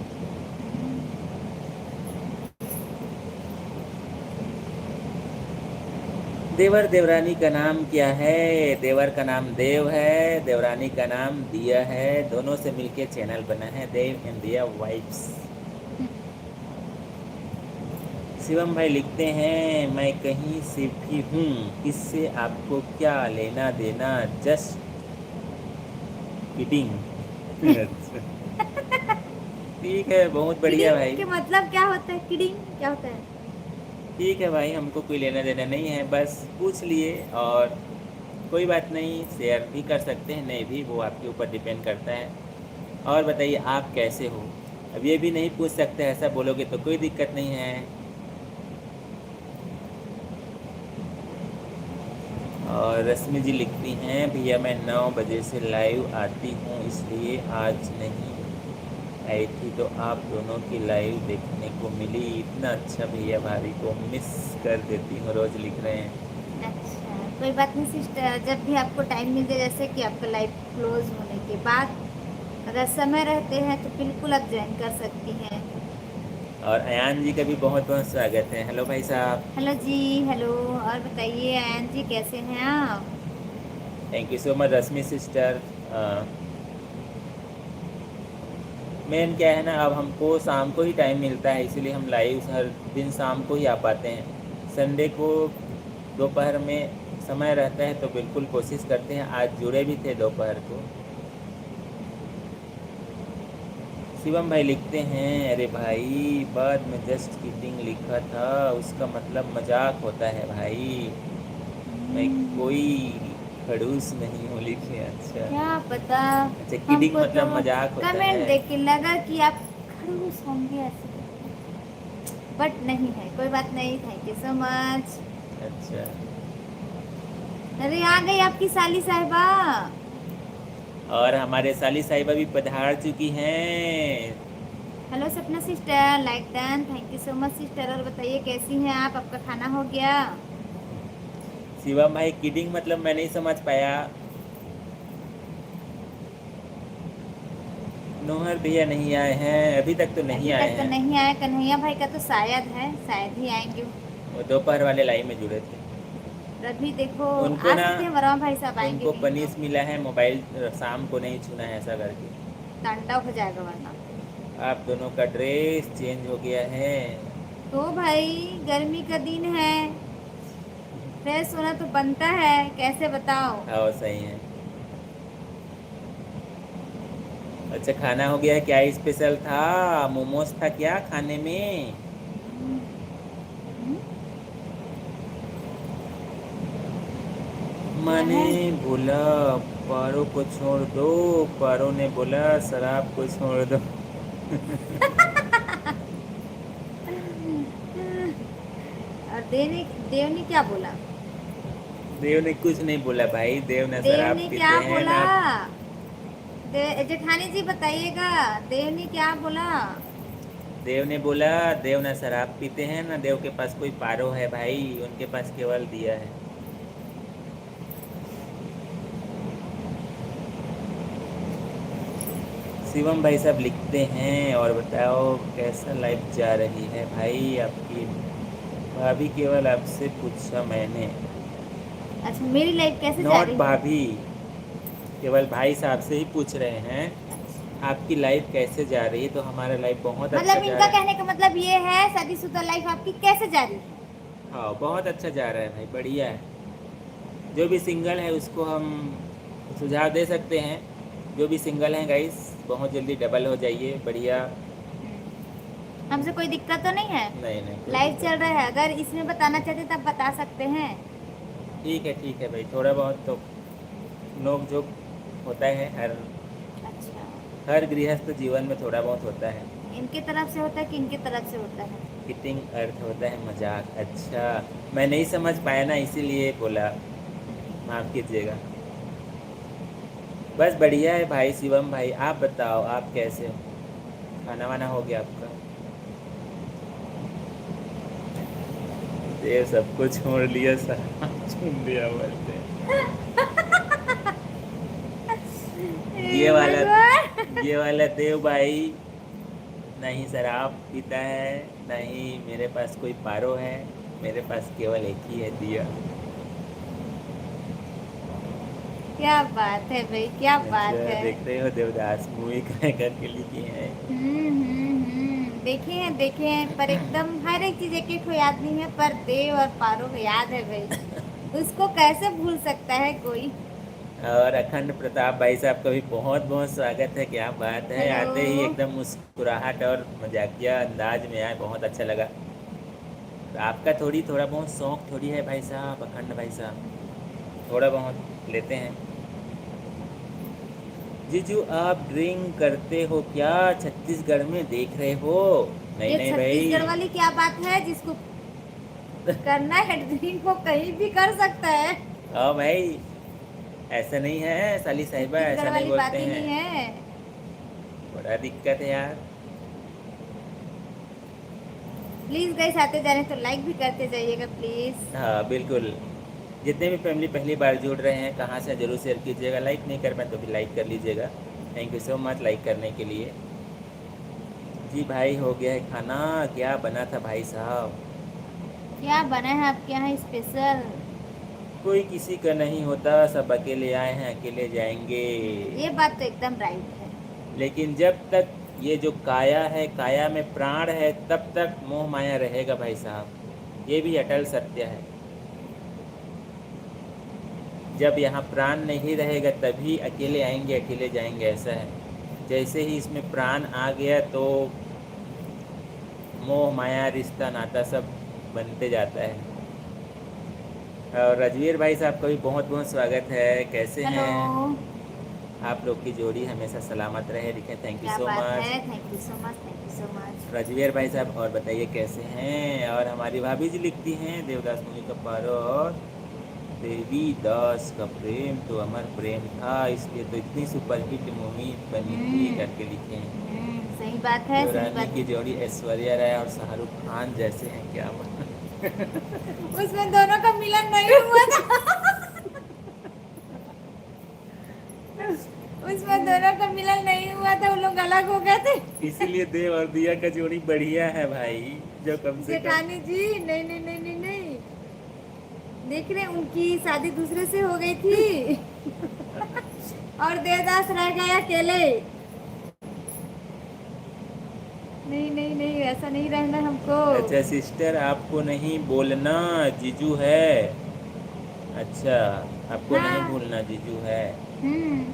देवर देवरानी का नाम क्या है? देवर का नाम देव है, देवरानी का नाम दिया है। दोनों से मिलके चैनल बना है देव एंड दिया वाइब्स। शिवम भाई लिखते हैं मैं कहीं से भी हूँ, इससे आपको क्या लेना देना, जस्ट किडिंग। ठीक है बहुत बढ़िया भाई। किडिंग के मतलब क्या होता है? किडिंग क्या होता है? ठीक है भाई हमको कोई लेना देना नहीं है, बस पूछ लिए और कोई बात नहीं, शेयर भी कर सकते हैं नहीं भी, वो आपके ऊपर डिपेंड करता है। और बताइए आप कैसे हो? अब ये भी नहीं पूछ सकते, ऐसा बोलोगे तो कोई दिक्कत नहीं है। और रश्मि जी लिखती हैं भैया मैं 9 बजे से लाइव आती हूँ इसलिए आज नहीं आई थी, तो आप दोनों की लाइव देखने को मिली, इतना अच्छा भैया भाभी को मिस कर देती हूँ, रोज़ लिख रहे हैं। अच्छा कोई बात नहीं सिस्टर, जब भी आपको टाइम मिल जाए, जैसे कि आपका लाइव क्लोज होने के बाद अगर समय रहते हैं तो बिल्कुल आप ज्वाइन कर सकती हैं। और अयान जी का भी बहुत बहुत स्वागत है। हेलो भाई साहब। हेलो जी, हेलो। और बताइए आयन जी कैसे हैं आप? Thank you so much Rashmi sister. Main क्या है ना, अब हमको शाम को ही टाइम मिलता है इसलिए हम लाइव हर दिन शाम को ही आ पाते हैं। संडे को दोपहर में समय रहता है तो बिल्कुल कोशिश करते हैं। आज जुड़े भी थे दोपहर को। शिवम भाई लिखते हैं अरे भाई बाद में जस्ट किडिंग लिखा था, उसका मतलब मजाक होता है भाई, मैं कोई खड़ूस नहीं हूँ लिखे। अच्छा क्या पता, अच्छा किडिंग हमको तो मतलब मजाक होता कमेंट है। देख के लगा कि आप खड़ूस होंगे ऐसे, बट नहीं है। कोई बात नहीं, थैंक यू सो मच। अच्छा अरे आ गई आपकी साली साहिबा। और हमारे साली साहिबा भी पधार चुकी हैं। हेलो सपना sister, like done, thank you so much sister. और बताइए कैसी हैं आप, आपका खाना हो गया? शिवम भाई किडिंग मतलब मैं नहीं समझ पाया। नोहर भैया नहीं आए हैं अभी तक, तो नहीं अभी आए तक तो हैं। नहीं आया। कन्हैया भाई का तो शायद है, शायद ही आएंगे। वो दोपहर वाले लाइन में जुड़े थे। अभी देखो उनको आ ना सकते हैं वरमा भाई साहब, आएंगे उनको नहीं तो पनिश मिला है, मोबाइल शाम को नहीं छूना है ऐसा करके। तांडव हो जाएगा वरना। आप दोनों का ड्रेस चेंज हो गया है। तो भाई गर्मी का दिन है, फ्रेश होना तो बनता है, कैसे बताओ। हाँ सही है। अच्छा खाना हो गया, क्या स्पेशल था? मोमोज था क्या खाने में? हम्म, मैंने वह बोला पारो को छोड़ दो, पारो ने बोला शराब को छोड़ दो। और देव ने क्या बोला? देव ने कुछ नहीं बोला भाई, देव ने देव शराब ने क्या पीते हैं बोला? ना। जेठानी जी बताइएगा, देव ने क्या बोला? देव ने बोला देव ना शराब पीते हैं ना, देव के पास कोई पारो है भाई, उनके पास केवल दिया है। शिवम भाई साहब लिखते हैं और बताओ कैसा लाइफ जा रही है भाई आपकी? भाभी केवल आपसे पूछा मैंने। अच्छा मेरी लाइफ कैसे जा नॉट रही है? भाभी, केवल भाई साहब से ही पूछ रहे हैं आपकी लाइफ कैसे जा रही है, तो हमारा लाइफ बहुत अच्छा मतलब जा इनका रहा है। कहने का मतलब ये है शादीशुदा लाइफ आपकी कैसे जा रही है? हाँ बहुत अच्छा जा रहा है भाई, बढ़िया है। जो भी सिंगल है उसको हम सुझाव दे सकते हैं, जो भी सिंगल हैं गाइस बहुत जल्दी डबल हो जाइए, बढ़िया। हमसे कोई दिक्कत तो नहीं है? नहीं नहीं कोई लाइव दिक्कत चल रहा नहीं। है, अगर इसमें बताना चाहते तब बता सकते हैं। ठीक है भाई, थोड़ा बहुत तो नोक झोंक होता है हर अच्छा, हर गृहस्थ जीवन में थोड़ा बहुत होता है। इनके तरफ से होता है कि इनके तरफ से होता है? किटिंग अर्थ होता है मजाक। अच्छा, मैं नहीं समझ पाया ना, इसीलिए बोला, माफ़ कीजिएगा। बस बढ़िया है भाई शिवम भाई, आप बताओ आप कैसे हो? खाना वाना हो गया आपका? ये सब कुछ छोड़ लिया, सब चुन लिया बोलते हैं। ये हे वाला भगवान। ये वाला देव भाई नहीं शराब पीता है, नहीं मेरे पास कोई पारो है, मेरे पास केवल एक ही है दिया। क्या बात है भाई, क्या बात अच्छा, है। देख रहे हो देवदास मूवी का करके लिखी है। देखे हैं पर एकदम हर एक चीज एक एक को याद नहीं है, पर देव और पारो को याद है भाई। उसको कैसे भूल सकता है कोई। और अखंड प्रताप भाई साहब का भी बहुत बहुत स्वागत है। क्या बात है, हेलो। आते ही एकदम मुस्कुराहट और मजाकिया अंदाज में आए, बहुत अच्छा लगा। तो आपका थोड़ा बहुत शौक थोड़ी है भाई साहब, अखंड भाई साहब, थोड़ा बहुत लेते हैं। जीजू आप ड्रिंक करते हो क्या? छत्तीसगढ़ में देख रहे हो? नहीं ये नहीं छत्तीसगढ़ भाई। वाली क्या बात है, जिसको करना है ड्रिंक वो कहीं भी कर सकता है। हाँ भाई, ऐसा नहीं है साली साहिबा, छत्तीसगढ़ ऐसा नहीं वाली बात बोलते ही हैं। नहीं है। बड़ा दिक्कत है यार। प्लीज गाइस, आते जा रहे हैं तो लाइक भी करते जाइएगा प्लीज। हाँ बिल्कुल। जितने भी फैमिली पहली बार जुड़ रहे हैं, कहाँ से जरूर शेयर कीजिएगा, लाइक नहीं कर पाए तो भी लाइक कर लीजिएगा। Thank you so much like करने के लिए। जी भाई हो गया है खाना? क्या बना था भाई साहब? क्या बना है आपके यहाँ स्पेशल? कोई किसी का नहीं होता, सब अकेले आए हैं अकेले जाएंगे। ये बात तो एकदम राइट है। लेकिन जब तक ये जो काया है, काया में प्राण है, तब तक मोह माया रहेगा भाई साहब, ये भी अटल सत्य है। जब यहाँ प्राण नहीं रहेगा तभी अकेले आएंगे अकेले जाएंगे, ऐसा है। जैसे ही इसमें प्राण आ गया तो मोह माया रिश्ता नाता सब बनते जाता है। और रजवीर भाई साहब का भी बहुत बहुत स्वागत है। कैसे हेलो। हैं? आप लोग की जोड़ी हमेशा सलामत रहे, लिखे थैंक यू क्या सो बात मच है, thank you so much, thank you so much. Rajvir भाई साहब। और बताइए कैसे हैं? और हमारी भाभी जी लिखती हैं देवदास मूवी का पारो और देवी दास का प्रेम तो अमर प्रेम था, इसलिए तो इतनी सुपरहिट मूवी बनी थी हम्म करके लिखे हैं। सही बात है, सही देवरानी बात की है। जोड़ी ऐश्वर्या राय और शाहरुख खान जैसे हैं, क्या बात। उसमें दोनों का मिलन नहीं हुआ था। उसमें दोनों का मिलन नहीं हुआ था, वो लोग अलग हो गए थे। इसीलिए देव और दिया का जोड़ी बढ़िया है भाई, जो कम से कम। जेठानी जी, नहीं नहीं नहीं नहीं नहीं, देख रहे उनकी शादी दूसरे से हो गई थी। और देवदास रह गए अकेले। नहीं नहीं नहीं, ऐसा नहीं रहना हमको। अच्छा सिस्टर, आपको नहीं बोलना जीजू है। अच्छा, आपको नहीं हाँ। भूलना जीजू है। हम्म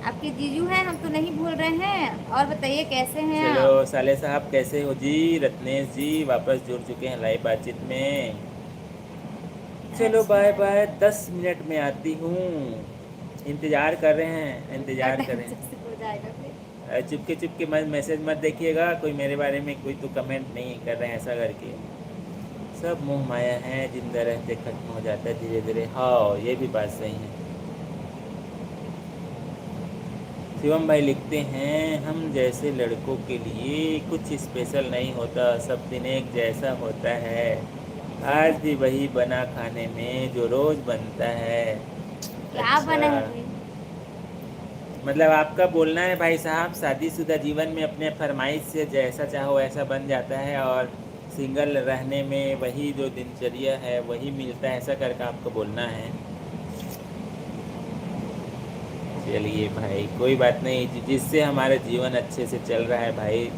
आपके जीजू हैं, हम तो नहीं भूल रहे हैं। और बताइए कैसे हैं चलो आप? साले साहब कैसे हो जी? रत्नेश जी वापस जुड़ चुके हैं लाइव बातचीत में। चलो बाय अच्छा। बाय, 10 मिनट में आती हूँ। इंतज़ार कर रहे हैं, इतना इंतज़ार टाइम करें। से हो जाएगा फिर? चुपके चुपके मत मैसेज मत देखिएगा, कोई मेरे बारे में कोई तो कमेंट नहीं कर रहे हैं ऐसा करके। सब मोह माया है, जिंदा रहते खत्म हो जाता है धीरे धीरे। हाँ ये भी बात सही है। शिवम भाई लिखते हैं हम जैसे लड़कों के लिए कुछ स्पेशल नहीं होता, सब दिन एक जैसा होता है। आज भी वही बना खाने में जो रोज़ बनता है। क्या अच्छा, बना है भाई? मतलब आपका बोलना है भाई साहब, शादीशुदा जीवन में अपने फरमाइश से जैसा चाहो वैसा बन जाता है, और सिंगल रहने में वही जो दिनचर्या है वही मिलता है, ऐसा करके आपको बोलना है। चलिए भाई कोई बात नहीं, जिससे हमारा जीवन अच्छे से चल रहा है भाई,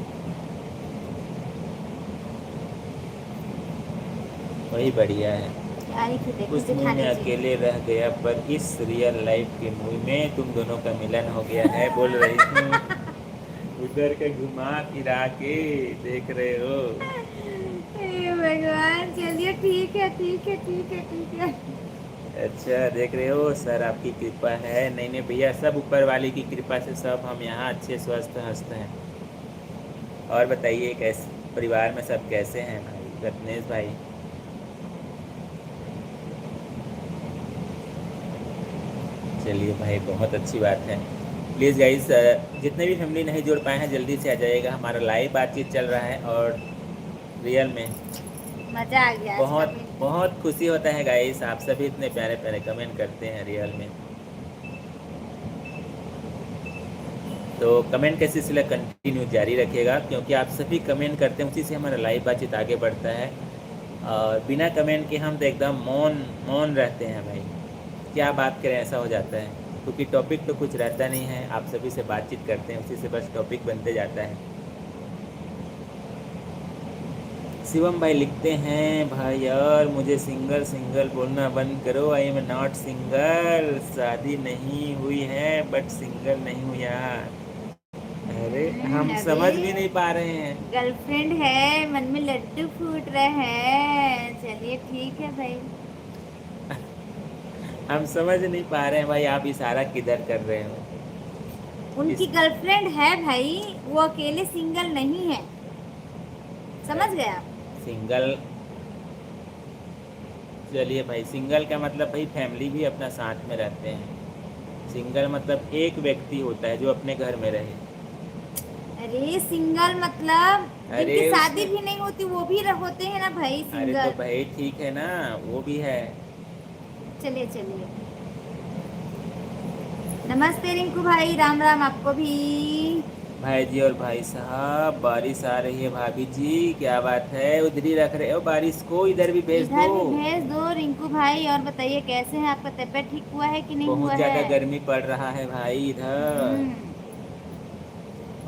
वही बढ़िया है। यारी की देखो उस मूवी में जेठानी जी। अकेले रह गया, पर इस रियल लाइफ की मूवी में तुम दोनों का मिलन हो गया है, बोल रही हूँ। उधर के घुमा फिरा के देख रहे हो। हे भगवान, चलिए ठीक है ठीक है ठीक है ठीक है। अच्छा देख रहे हो सर, आपकी कृपा है। नहीं नहीं भैया, सब ऊपर वाले की कृपा से सब हम यहाँ अच्छे स्वस्थ हंसते हैं। और बताइए कैसे परिवार में सब कैसे हैं भाई रत्नेश भाई? चलिए भाई, बहुत अच्छी बात है। प्लीज़ गाइस, जितने भी फैमिली नहीं जुड़ पाए हैं जल्दी से आ जाइएगा। हमारा लाइव बातचीत चल रहा है और रियल में मजा आ गया आज का बहुत मिल के। बहुत खुशी होता है गाइस। आप सभी इतने प्यारे प्यारे कमेंट करते हैं रियल में। तो कमेंट का सिलसिला कंटिन्यू जारी रखिएगा, क्योंकि आप सभी कमेंट करते हैं, उसी से हमारा लाइव बातचीत आगे बढ़ता है। और बिना कमेंट के हम तो एकदम मौन मौन रहते हैं भाई। क्या बात करें, ऐसा हो जाता है, क्योंकि टॉपिक तो कुछ रहता नहीं है। आप सभी से बातचीत करते हैं, उसी से बस टॉपिक बनते जाता है। शिवम भाई लिखते हैं, भाई यार मुझे सिंगल सिंगल बोलना बंद करो। आई एम नॉट सिंगल, शादी नहीं हुई है बट सिंगल नहीं हूँ यार। अरे हम अरे समझ भी नहीं पा रहे हैं। गर्लफ्रेंड है, मन में लड्डू फूट रहे हैं। चलिए ठीक है भाई। हम समझ नहीं पा रहे हैं भाई, आप इशारा किधर कर रहे हो? उनकी इस गर्लफ्रेंड है भाई, वो अकेले सिंगल नहीं है। समझ गए आप? सिंगल, चलिए भाई, सिंगल का मतलब भाई फैमिली भी अपना साथ में रहते हैं। सिंगल मतलब एक व्यक्ति होता है जो अपने घर में रहे। अरे सिंगल मतलब अरे जिनकी शादी उसमें, भी नहीं होती वो भी होते हैं ना भाई अरे तो सिंगल। भाई ठीक है ना, वो भी है। चलिए चलिए। नमस्ते रिंकू भाई, राम राम आपको भी। भाई जी और भाई साहब, बारिश आ रही है भाभी जी, क्या बात है? उधर ही रख रहे हो बारिश को, इधर भी भेज दो। इधर भी भेज दो रिंकू भाई। और बताइए कैसे हैं, आपका तबीयत ठीक हुआ है कि नहीं बहुत हुआ है? ज़्यादा गर्मी पड़ रहा है भाई इधर। हम्म।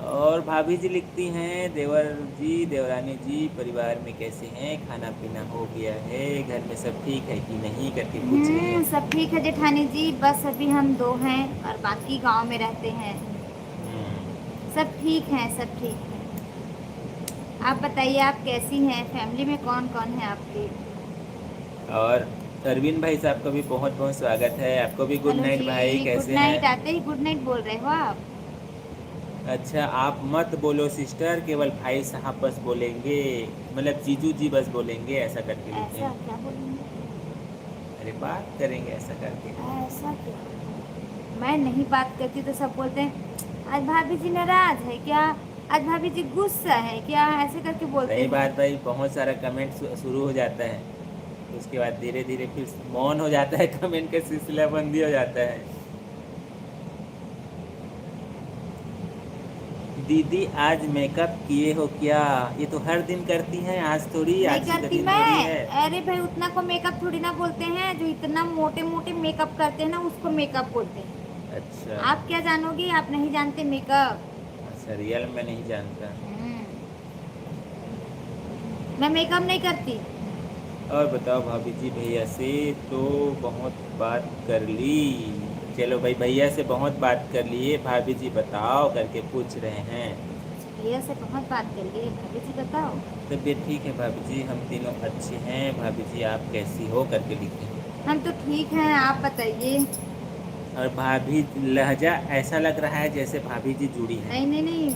और भाभी जी लिखती हैं, देवर जी देवरानी जी परिवार में कैसे हैं, खाना पीना हो गया है, घर में सब ठीक है कि नहीं करके पूछ रही है। सब ठीक है जेठानी जी, बस अभी हम दो हैं और बाकी गांव में रहते हैं। हम्म। सब ठीक हैं, सब ठीक हैं। आप बताइए आप कैसी हैं, फैमिली में कौन कौन है आपके? और अरविंद भाई साहब का भी बहुत बहुत स्वागत है। आपको भी गुड हेलो नाइट भाई, जी, गुड कैसे हैं? नाइट। आते ही गुड नाइट बोल रहे हो आप? अच्छा आप मत बोलो सिस्टर, केवल भाई साहब बस बोलेंगे, मतलब जीजू जी बस बोलेंगे, ऐसा करके लिखे। ऐसा क्या बोलेंगे? अरे बात करेंगे ऐसा करके। ऐसा क्या? मैं नहीं बात करती तो सब बोलते हैं आज भाभी जी नाराज है क्या, आज भाभी जी गुस्सा है क्या, ऐसे करके बोलते सही हैं। बात भाई, बहुत सारा कमेंट शुरू हो जाता है, तो उसके बाद धीरे धीरे फिर मौन हो जाता है, कमेंट का सिलसिला बंद ही हो जाता है। दीदी आज मेकअप किए हो क्या? ये तो हर दिन करती हैं, आज थोड़ी, नहीं आज ही का करती दिन थोड़ी मैं। है। अरे भाई उतना को मेकअप थोड़ी ना बोलते हैं, जो इतना मोटे मोटे मेकअप करते हैं ना उसको मेकअप बोलते हैं। अच्छा। आप क्या जानोगे, आप नहीं जानते मेकअप। अच्छा रियल में नहीं जानता। मैं मेकअप नहीं करती। और बताओ भाभी जी, भैया से तो बहुत बात कर ली। चलो भाई, भैया से बहुत बात कर लिए, भाभी जी बताओ करके पूछ रहे हैं। भैया से बहुत बात कर ली, भाभी जी बताओ। तबीयत ठीक है भाभी जी, हम तीनों अच्छे हैं। भाभी जी आप कैसी हो करके लिखे। हम तो ठीक हैं, आप बताइए। और भाभी लहजा ऐसा लग रहा है जैसे भाभी जी जुड़ी हैं। नहीं नहीं नहीं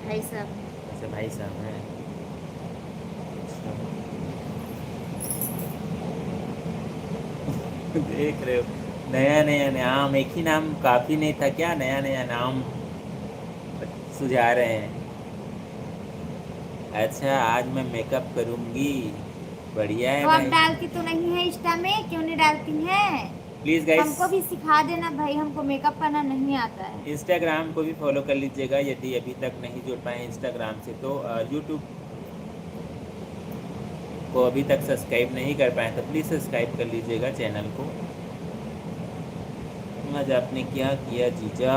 भाई साहब। जैसे भाई साहब हैं। अच्छा। देख रहे हो, नया नया नाम, एक ही नाम काफ़ी नहीं था क्या? नया नया नाम सुझा रहे हैं। अच्छा आज मैं मेकअप करूँगी, बढ़िया है तो आप भाई। डालती तो नहीं है इंस्टा में, क्यों नहीं डालती हैं? प्लीज़ गाइस, हमको भी सिखा देना भाई, हमको मेकअप करना नहीं आता है। इंस्टाग्राम को भी फॉलो कर लीजिएगा, यदि अभी तक नहीं जुड़ पाए इंस्टाग्राम से तो। यूट्यूब को अभी तक सब्सक्राइब नहीं कर पाए तो प्लीज़ सब्सक्राइब कर लीजिएगा चैनल को। आज आपने क्या किया जीजा?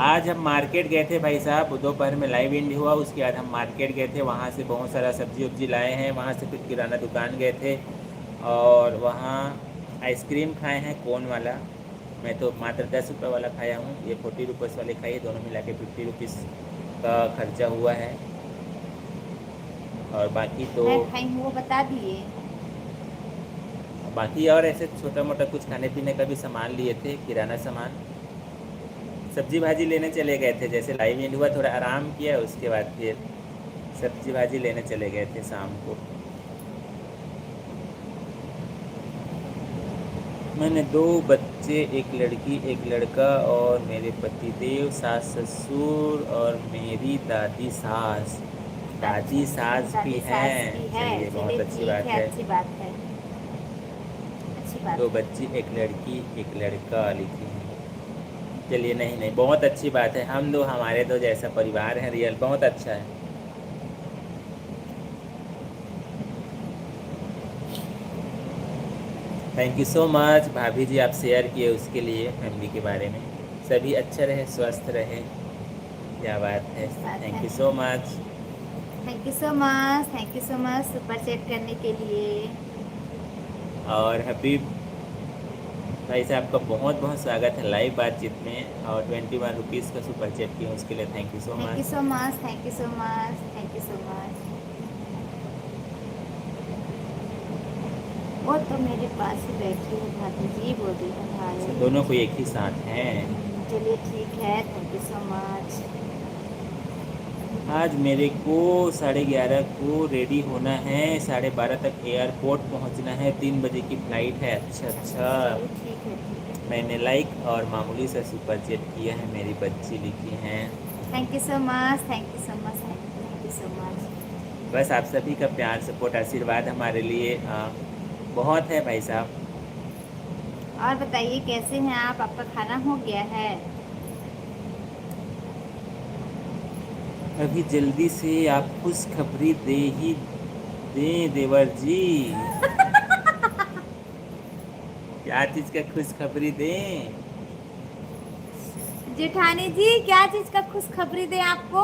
आज हम मार्केट गए थे भाई साहब, दोपहर में लाइव एंड हुआ, उसके बाद हम मार्केट गए थे, वहाँ से बहुत सारा सब्जी वब्जी लाए हैं, वहाँ से फिर किराना दुकान गए थे और वहाँ आइसक्रीम खाए हैं कोन वाला। मैं तो मात्र 10 रुपये वाला खाया हूँ, ये 40 रुपीज़ वाले खाइए, दोनों मिला के 50 रुपीज़ का खर्चा हुआ है। और बाकी तो मैं खाई हूँ वो बता दिए। बाकी और ऐसे छोटा मोटा कुछ खाने पीने का भी सामान लिए थे, किराना सामान। सब्जी भाजी लेने चले गए थे, जैसे लाइव एंड हुआ थोड़ा आराम किया, उसके बाद फिर सब्जी भाजी लेने चले गए थे शाम को। मैंने 2 बच्चे, एक लड़की एक लड़का, और मेरे पतिदेव, सास ससुर और मेरी दादी सास। दादी सास भी हैं, चलिए बहुत अच्छी बात है। अच्छी बात है, अच्छी बात 2 है। बच्ची एक लड़की एक लड़का लिखी हैं। चलिए नहीं नहीं, बहुत अच्छी बात है। हम दो, हमारे दो जैसा परिवार है रियल, बहुत अच्छा है। थैंक यू सो मच भाभी जी, आप शेयर किए उसके लिए फैमिली के बारे में। सभी अच्छा रहे, स्वस्थ रहे, क्या बात है। Thank you so much. Thank you so much, thank you so much super chat करने के लिए। और हबीब भाई साहब का बहुत बहुत स्वागत है लाइव बातचीत में, और 21 रुपीज़ का सुपर चैट किया उसके लिए thank you so thank you much. So much, thank you so much, thank you so much. वो तो मेरे पास ही बैठी है भाभी जी, बोल रही है भाई। दोनों को एक ही साथ हैं। चलिए ठीक है, थैंक यू सो मच। आज मेरे को 11:30 को रेडी होना है, 12:30 तक एयरपोर्ट पहुंचना है, 3 बजे की फ़्लाइट है। अच्छा अच्छा। चलिए ठीक है, ठीक है। मैंने लाइक और मामूली सा सुपर चैट किया है, मेरी बच्ची लिखी हैं। Thank you so much, thank you so much, thank you so much. बस आप सभी का प्यार सपोर्ट आशीर्वाद हमारे लिए बहुत है भाई साहब। और बताइए कैसे हैं आप, आपका खाना हो गया है? अभी जल्दी से आप खुशखबरी दे ही दें देवर जी। क्या चीज़ का खुशखबरी दें? जेठानी जी क्या चीज का खुशखबरी दें आपको?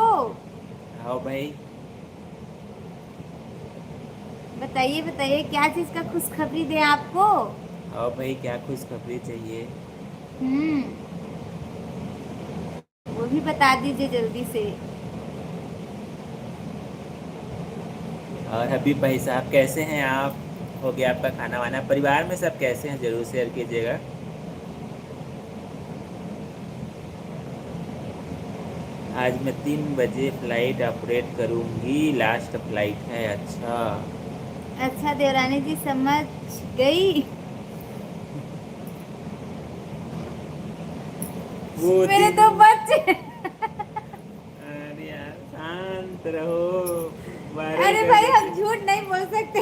आओ भाई। बताइए बताइए क्या चीज का खुशखबरी दें आपको? आओ भाई, क्या खुशखबरी चाहिए? हम्म, वो भी बता दीजिए जल्दी से। और हबीब भाई साहब कैसे हैं आप? हो गया आपका खाना वाना? परिवार में सब कैसे हैं, ज़रूर शेयर कीजिएगा। आज मैं 3 बजे फ़्लाइट ऑपरेट करूँगी, लास्ट फ़्लाइट है। अच्छा अच्छा देवरानी जी समझ गई। वो मेरे दिन। 2 बच्चे। अरे यार शांत रहो, 12 अरे कर भाई हम देते। झूठ नहीं बोल सकते।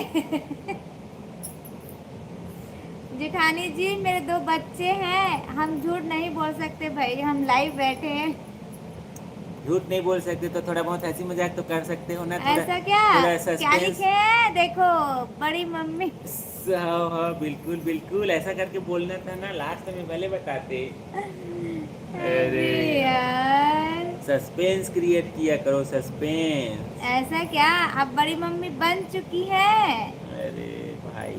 जेठानी जी मेरे 2 बच्चे हैं, हम झूठ नहीं बोल सकते भाई, हम लाइव बैठे हैं। झूठ नहीं बोल सकते तो थोड़ा बहुत हंसी मजाक तो कर सकते हो ना, थोड़ा ऐसा क्या? थोड़ा क्या सस्पेंस। लिखे हैं देखो, बड़ी मम्मी। हाँ हाँ, बिल्कुल बिल्कुल ऐसा करके बोलना था ना, लास्ट में भले बताते। अरे अरे यार, सस्पेंस क्रिएट किया करो, सस्पेंस। ऐसा क्या? अब बड़ी मम्मी बन चुकी है, अरे भाई,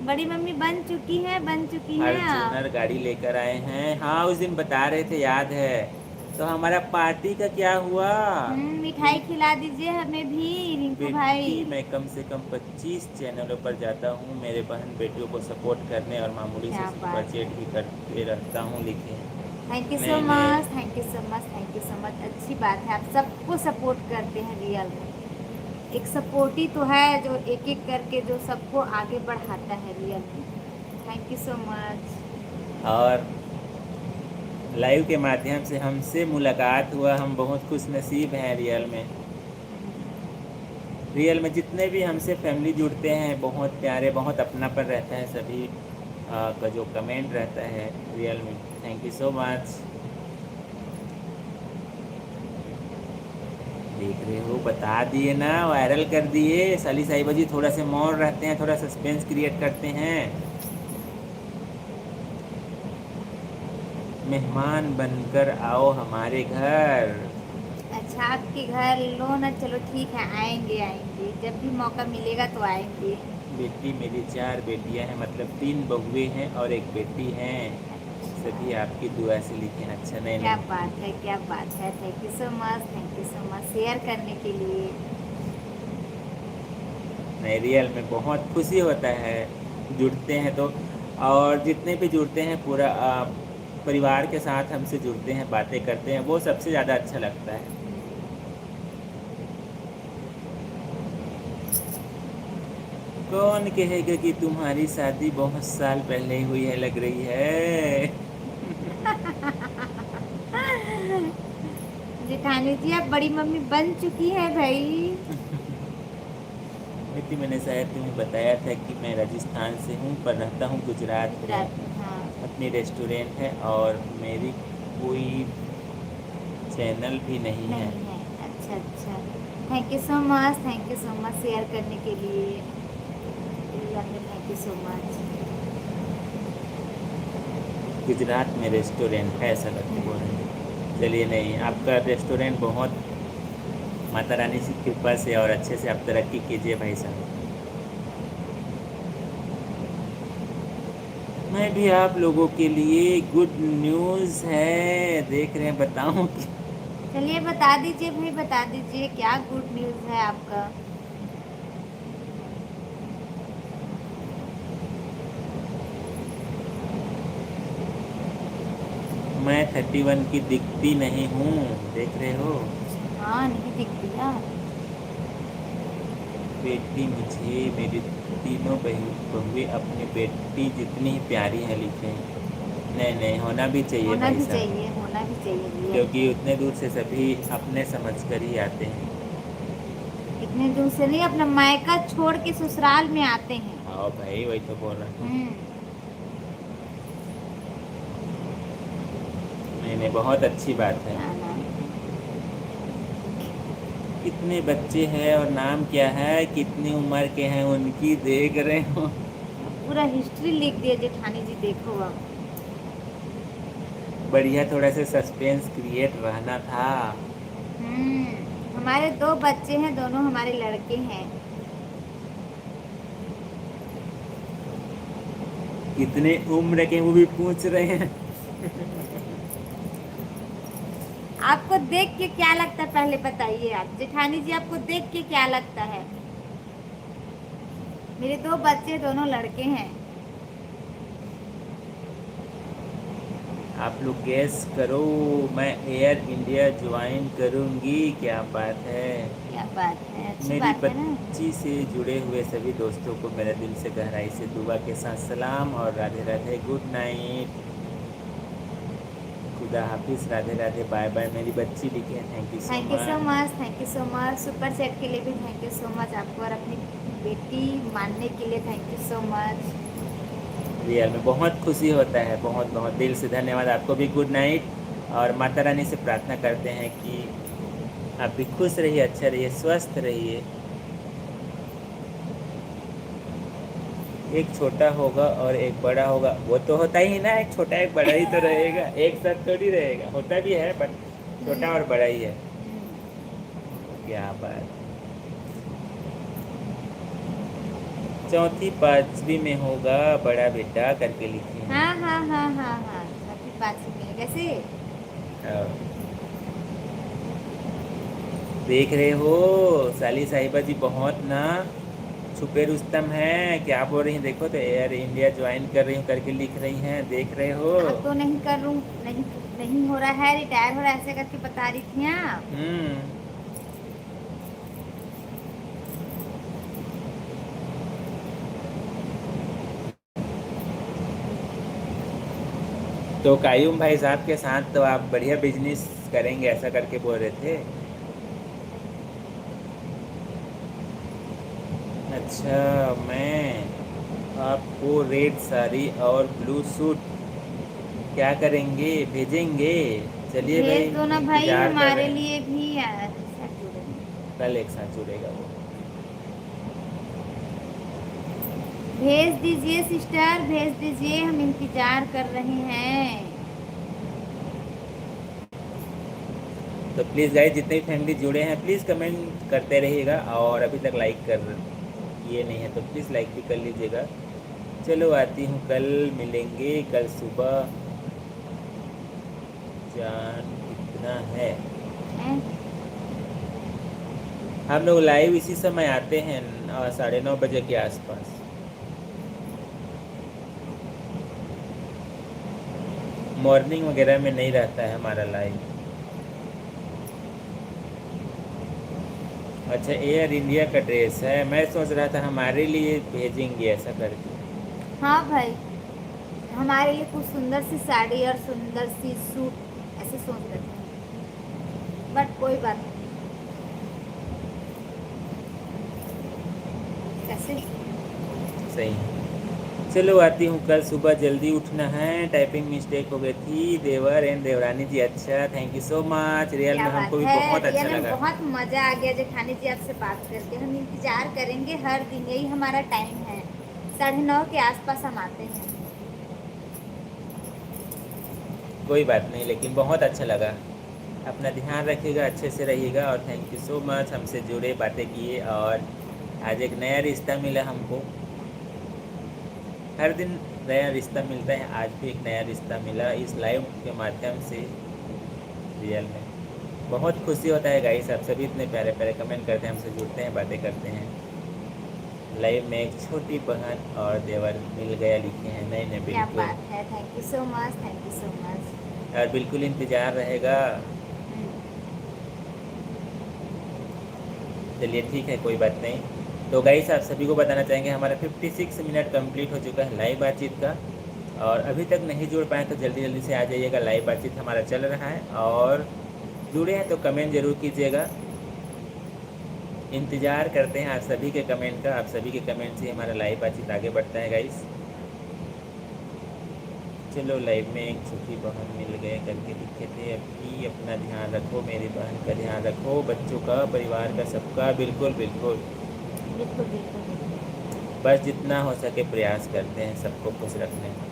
बड़ी मम्मी बन चुकी है, बन चुकी है आप। फॉर्च्यूनर गाड़ी लेकर आए हैं। हाँ उस दिन बता रहे थे, याद है। तो हमारा पार्टी का क्या हुआ? मिठाई खिला दीजिए हमें भी रिंकू भाई। बेटी, मैं कम से कम 25 चैनलों पर जाता हूँ मेरे बहन बेटियों को सपोर्ट करने, और मामूली से क्या सुपर बात चैट है। भी करते रहता हूँ, लिखे। थैंक यू सो मैंने much, thank you so much, thank you so much. अच्छी बात है, आप सबको सपोर्ट करते हैं रियल में। एक सपोर्ट ही तो है जो एक एक करके जो सबको आगे बढ़ाता है रियल में। Thank you so much. और लाइव के माध्यम से हमसे मुलाकात हुआ, हम बहुत खुश नसीब हैं रियल में। रियल में जितने भी हमसे फैमिली जुड़ते हैं, बहुत प्यारे, बहुत अपनापन रहता है सभी का जो कमेंट रहता है रियल में। Thank you so much. देख रहे हो, बता दिए ना, वायरल कर दिए। साली साहिबा जी थोड़ा से मौन रहते हैं, थोड़ा सस्पेंस क्रिएट करते हैं। मेहमान बनकर आओ हमारे घर। अच्छा आपके घर लो ना, चलो ठीक है, आएंगे आएंगे, जब भी मौका मिलेगा तो आएंगे। बेटी मेरी 4 बेटियां हैं, मतलब 3 बहुएं हैं और एक बेटी हैं। सभी आपकी दुआ से लिखे हैं। अच्छा नहीं क्या नहीं, बात है, क्या बात है। Thank you so much, thank you so much share करने के लिए। नहीं, रियल में बहुत खुशी होता है जुड़ते हैं तो। और जितने भी जुड़ते हैं पूरा परिवार के साथ हमसे जुड़ते हैं, बातें करते हैं, वो सबसे ज़्यादा अच्छा लगता है। कौन कहेगा कि तुम्हारी शादी बहुत साल पहले हुई है, लग रही है। जेठानी जी आप बड़ी मम्मी बन चुकी है भाई। बेटी, मैंने शायद तुम्हें बताया था कि मैं राजस्थान से हूँ पर रहता हूँ गुजरात में। गुजरात में, हाँ। अपनी रेस्टोरेंट है और मेरी कोई चैनल भी नहीं है। नहीं है, अच्छा अच्छा। Thank you so much share करने के लिए। Thank you so much. Gujarat में रेस्टोरेंट है, ऐसा करके बोल रहे हैं। चलिए, नहीं, आपका रेस्टोरेंट बहुत माता रानी की कृपा से और अच्छे से आप तरक्की कीजिए भाई साहब। मैं भी आप लोगों के लिए गुड न्यूज़ है देख रहे हैं, बताऊं कि चलिए बता दीजिए भाई, बता दीजिए क्या गुड न्यूज़ है आपका। मैं 31 की दिखती नहीं हूँ, देख रहे हो। हाँ नहीं दिखती ना। बेटी, मुझे मेरी तीनों बहुएं अपनी बेटी जितनी ही प्यारी है, लिखे। नहीं नहीं, होना भी चाहिए होना भाई भी साहब, चाहिए, होना भी चाहिए भैया। क्योंकि उतने दूर से सभी अपने समझ कर ही आते हैं। इतने दूर से नहीं, अपना मायका छोड़ के ससुराल में आते हैं। हाँ भाई, वही तो बोल रहा हूँ। हम्म। नहीं नहीं, बहुत अच्छी बात है। ना ना। कितने बच्चे हैं और नाम क्या है, कितनी उम्र के हैं उनकी, देख रहे हो। पूरा हिस्ट्री लिख दिया जेठानी जी, देखो अब। बढ़िया, थोड़ा सा सस्पेंस क्रिएट रहना था। हमारे 2 बच्चे हैं, दोनों हमारे लड़के हैं। कितने उम्र के वो भी पूछ रहे हैं। आपको देख के क्या लगता है पहले बताइए आप, जेठानी जी आपको देख के क्या लगता है। मेरे 2 बच्चे, दोनों लड़के हैं। आप लोग गैस करो, मैं एयर इंडिया ज्वाइन करूंगी। क्या बात है। क्या बात है, अच्छी मेरी बात है ना। बच्ची से जुड़े हुए सभी दोस्तों को मेरे दिल से गहराई से दुआ के साथ सलाम और राधे राधे, गुड नाइट, खुदा हाफिज, राधे राधे, बाय बाय। मेरी बच्ची लिखी है, thank you so thank you so much. Much, thank you so much. Super set के लिए भी थैंक यू सो मच आपको, और अपनी बेटी मानने के लिए thank you so much. Real में बहुत खुशी होता है, बहुत बहुत दिल से धन्यवाद। आपको भी गुड नाइट, और माता रानी से प्रार्थना करते हैं कि आप भी खुश रहिए, अच्छा रहिए, स्वस्थ रहिए। एक छोटा होगा और एक बड़ा होगा, वो तो होता ही ना, एक छोटा एक बड़ा ही तो रहेगा, एक साथ थोड़ी रहेगा, होता भी है बट छोटा और बड़ा ही है। क्या बात। चौथी पांचवी में होगा बड़ा बेटा, करके लिखे हैं। हाँ हाँ हाँ हाँ हाँ, छठी पाँचवीं में कैसे। देख रहे हो साली साहिबा जी, बहुत ना छुपे रुस्तम है। क्या बोल रही हैं, देखो तो, एयर इंडिया ज्वाइन कर रही हूँ करके लिख रही हैं, देख रहे हो। तो नहीं कर लूँ, नहीं नहीं हो रहा है, रिटायर हो रहा है, ऐसे करके बता रही थी आप। तो कायूम भाई साहब के साथ तो आप बढ़िया बिजनेस करेंगे, ऐसा करके बोल रहे थे। अच्छा, मैं आपको रेड साड़ी और ब्लू सूट क्या करेंगे, भेजेंगे। चलिए भाई, भेज दो ना भाई, इंतजार कर रहे हमारे हैं। लिए भी यार, सब जुड़ेंगे। कल एक साथ जुड़ेगा वो। भेज दीजिए सिस्टर, भेज दीजिए, हम इंतजार कर रहे हैं। तो प्लीज़ गाइस, जितने भी फैमिली जुड़े हैं प्लीज़ कमेंट करते रहिएगा, और अभी तक लाइक कर ये नहीं है तो प्लीज़ लाइक भी कर लीजिएगा। चलो, आती हूँ, कल मिलेंगे, कल सुबह। जान कितना है। हैं? हम लोग लाइव इसी समय आते हैं 9:30 के आसपास। मॉर्निंग वगैरह में नहीं रहता है हमारा लाइव। अच्छा, एयर इंडिया का ड्रेस है। मैं सोच रहा था हमारे लिए भेजेंगे ऐसा करके। हाँ भाई, हमारे लिए कुछ सुंदर सी साड़ी और सुंदर सी सूट ऐसे सोच रहे थे, बट कोई बात नहीं। कैसे? सही है। चलो आती हूँ, कल सुबह जल्दी उठना है, टाइपिंग मिस्टेक हो गई थी। देवर एंड देवरानी जी, अच्छा thank you so much. Real क्या में बात हमको भी है, बहुत अच्छा रियल में लगा। बहुत मजा आ गया जेठानी जी आपसे बात करके। हम इंतजार करेंगे हर दिन, यही हमारा टाइम है, 9:30 के आसपास हम आते हैं। कोई बात नहीं, लेकिन बहुत अच्छा लगा। अपना ध्यान रखिएगा, अच्छे से रहिएगा और थैंक यू सो मच हमसे जुड़े, बातें किए। और आज एक नया रिश्ता मिला हमको। हर दिन नया रिश्ता मिलता है, आज भी एक नया रिश्ता मिला इस लाइव के माध्यम से। रियल में बहुत खुशी होता है गाइस, आप सभी इतने प्यारे प्यारे कमेंट करते हैं, हमसे जुड़ते हैं, बातें करते हैं। लाइव में एक छोटी बहन और देवर मिल गया, लिखे हैं नए नए। क्या बिल्कुल। बात है, thank you so much, thank you so much. और बिल्कुल इंतज़ार रहेगा। चलिए ठीक है, कोई बात नहीं। तो गाइस आप सभी को बताना चाहेंगे हमारा 56 मिनट कंप्लीट हो चुका है लाइव बातचीत का। और अभी तक नहीं जुड़ पाए तो जल्दी जल्दी से आ जाइएगा, लाइव बातचीत हमारा चल रहा है। और जुड़े हैं तो कमेंट ज़रूर कीजिएगा, इंतज़ार करते हैं आप सभी के कमेंट का। आप सभी के कमेंट से हमारा लाइव बातचीत आगे बढ़ता है गाइस। चलो, लाइव में एक छोटी बहन मिल गए करके लिखे थे। अभी अपना ध्यान रखो, मेरी बहन का ध्यान रखो, बच्चों का, परिवार का, सबका। बिल्कुल बिल्कुल। बिल्कुल बिल्कुल बिल्कुल। बस जितना हो सके प्रयास करते हैं सबको खुश रखने का।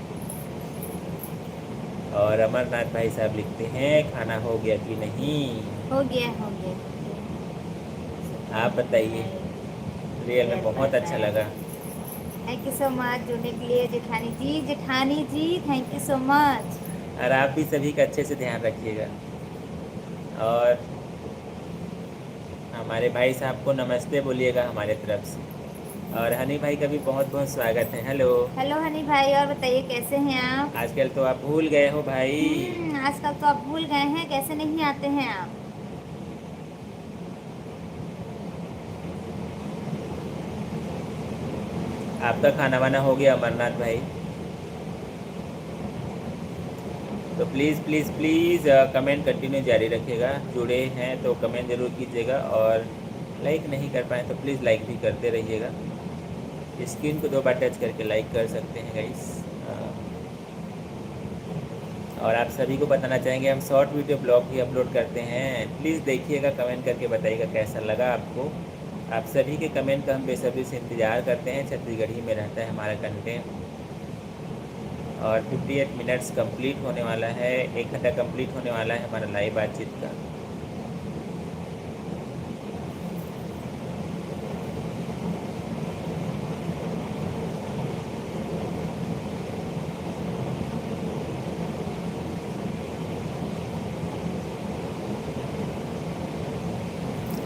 और अमरनाथ भाई साहब लिखते हैं खाना हो गया कि नहीं। हो गया हो गया हो गया। आप बताइए। रियल में रियल बहुत अच्छा लगा। थैंक यू सो मच जुड़ने के लिए जेठानी जी, जेठानी जी थैंक यू सो मच। और आप भी सभी का अच्छे से ध्यान रखिएगा। और हमारे भाई साहब को नमस्ते बोलिएगा हमारे तरफ से। और हनी भाई का भी बहुत बहुत स्वागत है। हेलो। हेलो हनी भाई, और बताइए कैसे हैं आप? आजकल तो आप भूल गए हो भाई। आजकल तो आप भूल गए हैं, कैसे नहीं आते हैं आप? आपका खाना वाना हो गया अमरनाथ भाई? तो please please please comment continue जारी रखिएगा। जुड़े हैं तो कमेंट ज़रूर कीजिएगा, और लाइक नहीं कर पाए तो प्लीज़ लाइक भी करते रहिएगा। स्क्रीन को 2 बार टच करके लाइक कर सकते हैं गाइस। और आप सभी को बताना चाहेंगे हम शॉर्ट वीडियो ब्लॉग भी अपलोड करते हैं, प्लीज़ देखिएगा, कमेंट करके बताइएगा कैसा लगा आपको। आप सभी के कमेंट का हम बेसब्री से इंतज़ार करते हैं। छत्तीसगढ़ ही में रहता है हमारा कंटेंट। और 58 मिनट्स कंप्लीट होने वाला है, 1 घंटा कंप्लीट होने वाला है हमारा लाइव बातचीत का।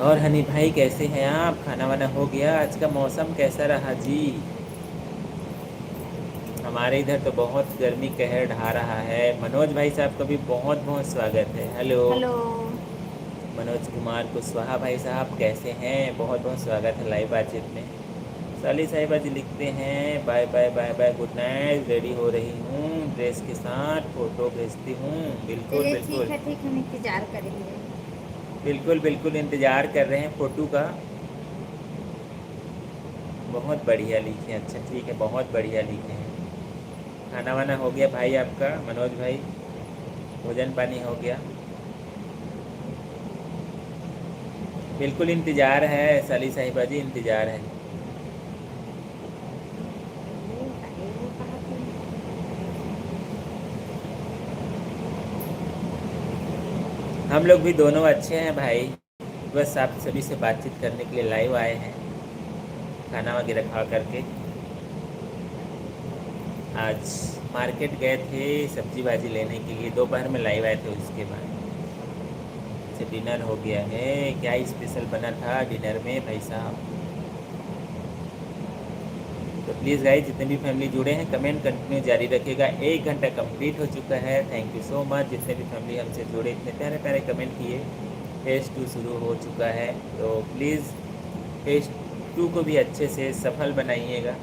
और हनी भाई कैसे हैं आप? खाना वाना हो गया? आज का मौसम कैसा रहा जी? हमारे इधर तो बहुत गर्मी कहर ढा रहा है। मनोज भाई साहब का भी बहुत बहुत स्वागत है। हेलो। हेलो। मनोज कुमार कुशवाहा भाई साहब कैसे हैं? बहुत बहुत स्वागत है लाइव बातचीत में। साली साहिबा जी लिखते हैं bye bye bye bye, good night, ready हो रही हूँ ड्रेस के साथ, फ़ोटो भेजती हूँ। बिल्कुल चलिए बिल्कुल। ठीक है, हम इंतजार करेंगे। बिल्कुल बिल्कुल इंतज़ार कर रहे हैं फ़ोटो का। बहुत बढ़िया लिखे हैं। अच्छा ठीक है, बहुत बढ़िया लिखे हैं। खाना वाना हो गया भाई आपका मनोज भाई? भोजन पानी हो गया? बिल्कुल इंतज़ार है साली साहिबा जी, इंतज़ार है। हम लोग भी दोनों अच्छे हैं भाई, बस आप सभी से बातचीत करने के लिए लाइव आए हैं, खाना वगैरह खा करके। आज मार्केट गए थे सब्जी भाजी लेने के लिए, दोपहर में लाइव आए थे उसके बाद। अच्छा डिनर हो गया है, क्या स्पेशल बना था डिनर में भाई साहब? तो प्लीज़ गाइस जितने भी फैमिली जुड़े हैं कमेंट कंटिन्यू जारी रखिएगा। 1 घंटा कंप्लीट हो चुका है। थैंक यू सो मच जितने भी फैमिली हमसे जुड़े, इतने प्यारे प्यारे कमेंट किए। फेज़ 2 शुरू हो चुका है, तो प्लीज़ फेज़ 2 को भी अच्छे से सफल बनाइएगा।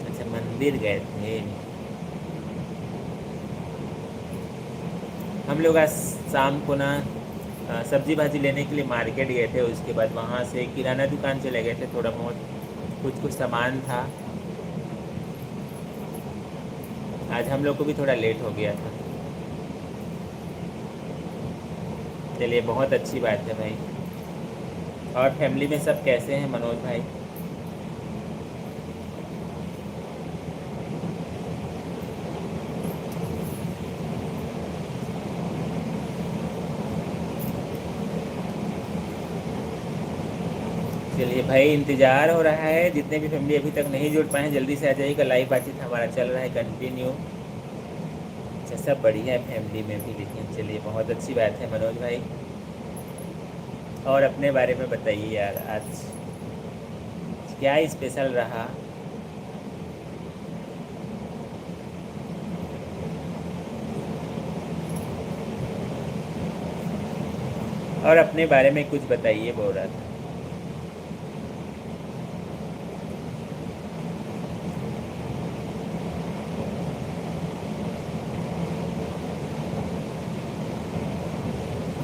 अच्छा मंदिर गए थे हम लोग आज शाम को ना सब्जी भाजी लेने के लिए मार्केट गए थे। उसके बाद वहाँ से किराना दुकान चले गए थे, थोड़ा बहुत कुछ सामान था। आज हम लोग को भी थोड़ा लेट हो गया था। चलिए बहुत अच्छी बात है भाई। और फैमिली में सब कैसे हैं मनोज भाई? चलिए भाई इंतज़ार हो रहा है। जितने भी फैमिली अभी तक नहीं जुड़ पाए हैं जल्दी से आ जाइएगा। लाइव बातचीत हमारा चल रहा है कंटिन्यू। अच्छा सब बढ़िया है फैमिली में भी, लेकिन चलिए बहुत अच्छी बात है मनोज भाई। और अपने बारे में बताइए यार, आज क्या स्पेशल रहा? और अपने बारे में कुछ बताइए बोल रहा था।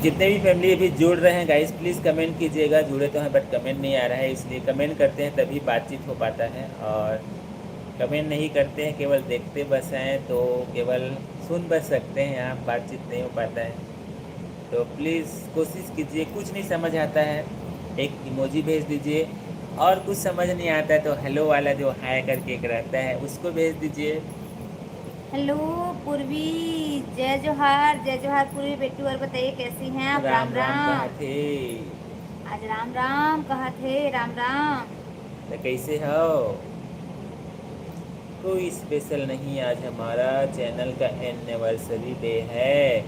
जितने भी फैमिली अभी जुड़ रहे हैं गाइस प्लीज़ कमेंट कीजिएगा। जुड़े तो हैं बट कमेंट नहीं आ रहा है, इसलिए कमेंट करते हैं तभी बातचीत हो पाता है। और कमेंट नहीं करते हैं, केवल देखते बस हैं, तो केवल सुन बस सकते हैं आप, बातचीत नहीं हो पाता है। तो प्लीज़ कोशिश कीजिए। कुछ नहीं समझ आता है एक इमोजी भेज दीजिए, और कुछ समझ नहीं आता है तो हेलो वाला जो हाय करके एक रहता है उसको भेज दीजिए। हेलो पूर्वी, जय जोहार पूर्वी बेटू। और बताइए कैसी हैं आप? राम राम राम कहा राम। थे? आज राम राम कहा थे, राम राम। तो कैसे हो? कोई स्पेशल नहीं, आज हमारा चैनल का एनिवर्सरी डे है।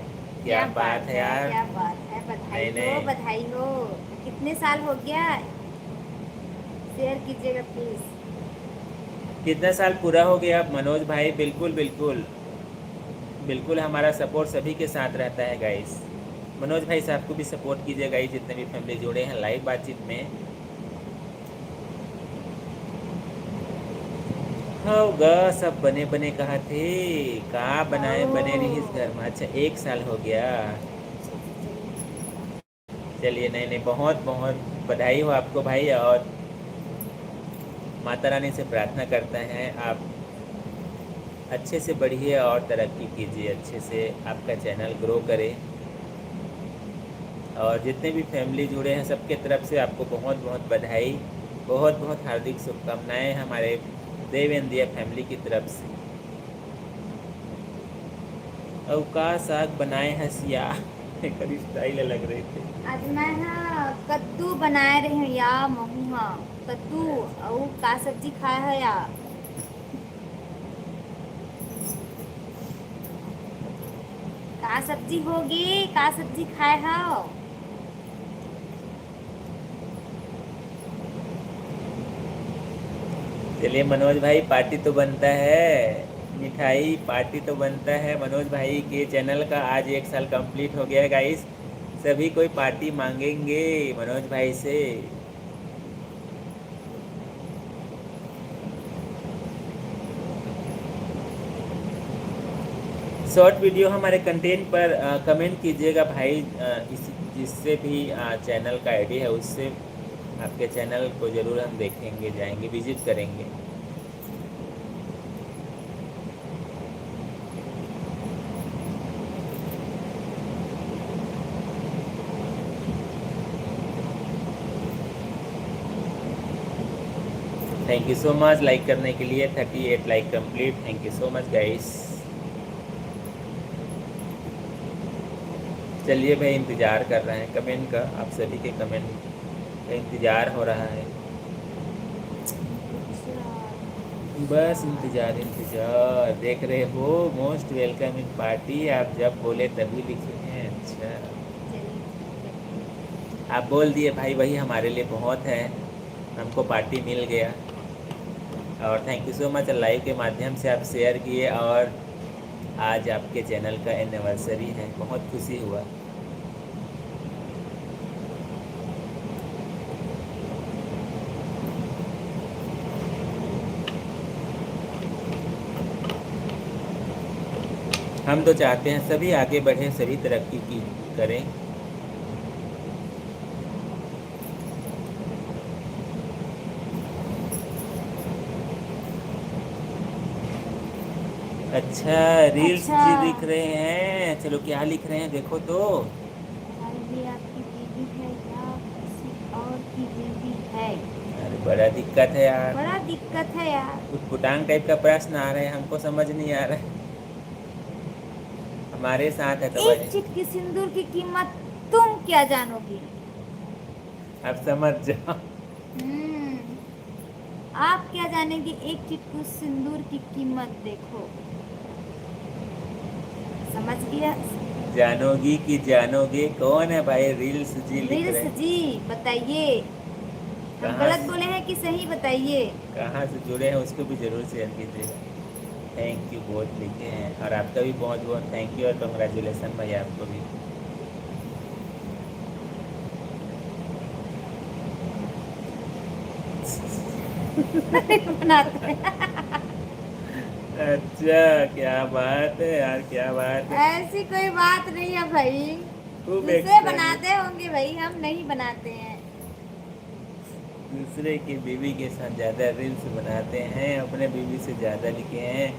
क्या बात है यार। क्या बात है, बधाई नहीं हो नहीं, बधाई हो। कितने साल हो गया? शेयर कीजिएगा प्लीज। कितना साल पूरा हो गया मनोज भाई? बिल्कुल बिल्कुल बिल्कुल, हमारा सपोर्ट सभी के साथ रहता है गाइस। मनोज भाई साहब को भी सपोर्ट कीजिए गाइस, जितने भी फैमिली जुड़े हैं लाइव बातचीत में। होगा सब बने बने कहा थे, कहाँ बनाए बने नहीं इस घर में। अच्छा 1 साल हो गया। चलिए नहीं नहीं, बहुत बहुत बधाई हो आपको भाई। और माता रानी से प्रार्थना करते हैं आप अच्छे से बढ़िए और तरक्की कीजिए, अच्छे से आपका चैनल ग्रो करे। और जितने भी फैमिली जुड़े हैं सबके तरफ से आपको बहुत बहुत बधाई, बहुत बहुत हार्दिक शुभकामनाएं हमारे देव इंडिया फैमिली की तरफ से। और का साग बनाए हसिया कभी स्टाइल लग रही थी। आज मैं हाँ कद्दू बनाए रही हूँ या महू। हाँ कद्दू और का सब्जी खाया है या? का सब्जी होगी, का सब्जी खाए हो? चलिए मनोज भाई पार्टी तो बनता है, मिठाई पार्टी तो बनता है। मनोज भाई के चैनल का आज 1 साल कंप्लीट हो गया है गाइस। सभी कोई पार्टी मांगेंगे मनोज भाई से। शॉर्ट वीडियो हमारे कंटेंट पर कमेंट कीजिएगा भाई। जिससे भी चैनल का आईडी है उससे आपके चैनल को ज़रूर हम देखेंगे, जाएंगे, विजिट करेंगे। Thank you so much like करने के लिए। 38 like complete. Thank you so much guys. चलिए भाई इंतज़ार कर रहे हैं कमेंट का, आप सभी के कमेंट का इंतज़ार हो रहा है। बस इंतजार इंतजार, देख रहे हो, मोस्ट वेलकम इन पार्टी, आप जब बोले तभी लिखे हैं। अच्छा, चलिए ठीक आप बोल दिए भाई, वही हमारे लिए बहुत है, हमको पार्टी मिल गया। और thank you so much, live के माध्यम से आप शेयर किए, और आज आपके चैनल का एनिवर्सरी है, बहुत खुशी हुआ। हम तो चाहते हैं सभी आगे बढ़ें, सभी तरक्की की करें। अच्छा, रील्स अच्छा। जी दिख रहे हैं, चलो क्या लिख रहे हैं देखो तो। हमारे लिए आपकी बीवी है या किसी और की बीवी है? अरे बड़ा दिक्कत है यार, बड़ा दिक्कत है यार। उटपुटांग टाइप का प्रश्न आ रहे हैं, हमको समझ नहीं आ रहा है। हमारे साथ है तो एक भाई, चिटकी सिंदूर की कीमत तुम क्या जानोगी? अब समझ जाओ। हम्म, आप क्या जानेंगे एक चिटकू सिंदूर की कीमत? देखो, समझ गया? जानोगी कि जानोगे, कौन है भाई? रील्स जी लिख रहे रील्स हैं। जी, बताइए, हम कहाँ गलत से बोले हैं कि सही? बताइए। कहाँ से जुड़े हैं उसको भी जरूर शेयर कीजिएगा। थैंक यू बहुत लिखे हैं, और आपका भी बहुत बहुत थैंक यू और कंग्रेचुलेसन भाई, आपको भी। नहीं बनाते। अच्छा, क्या बात है यार, क्या बात है। ऐसी कोई बात नहीं है भाई, खूब दूसरे एक्सप्रेस, बनाते होंगे भाई, हम नहीं बनाते हैं। दूसरे की बीवी के साथ ज़्यादा रील्स बनाते हैं, अपने बीवी से ज़्यादा लिखे हैं।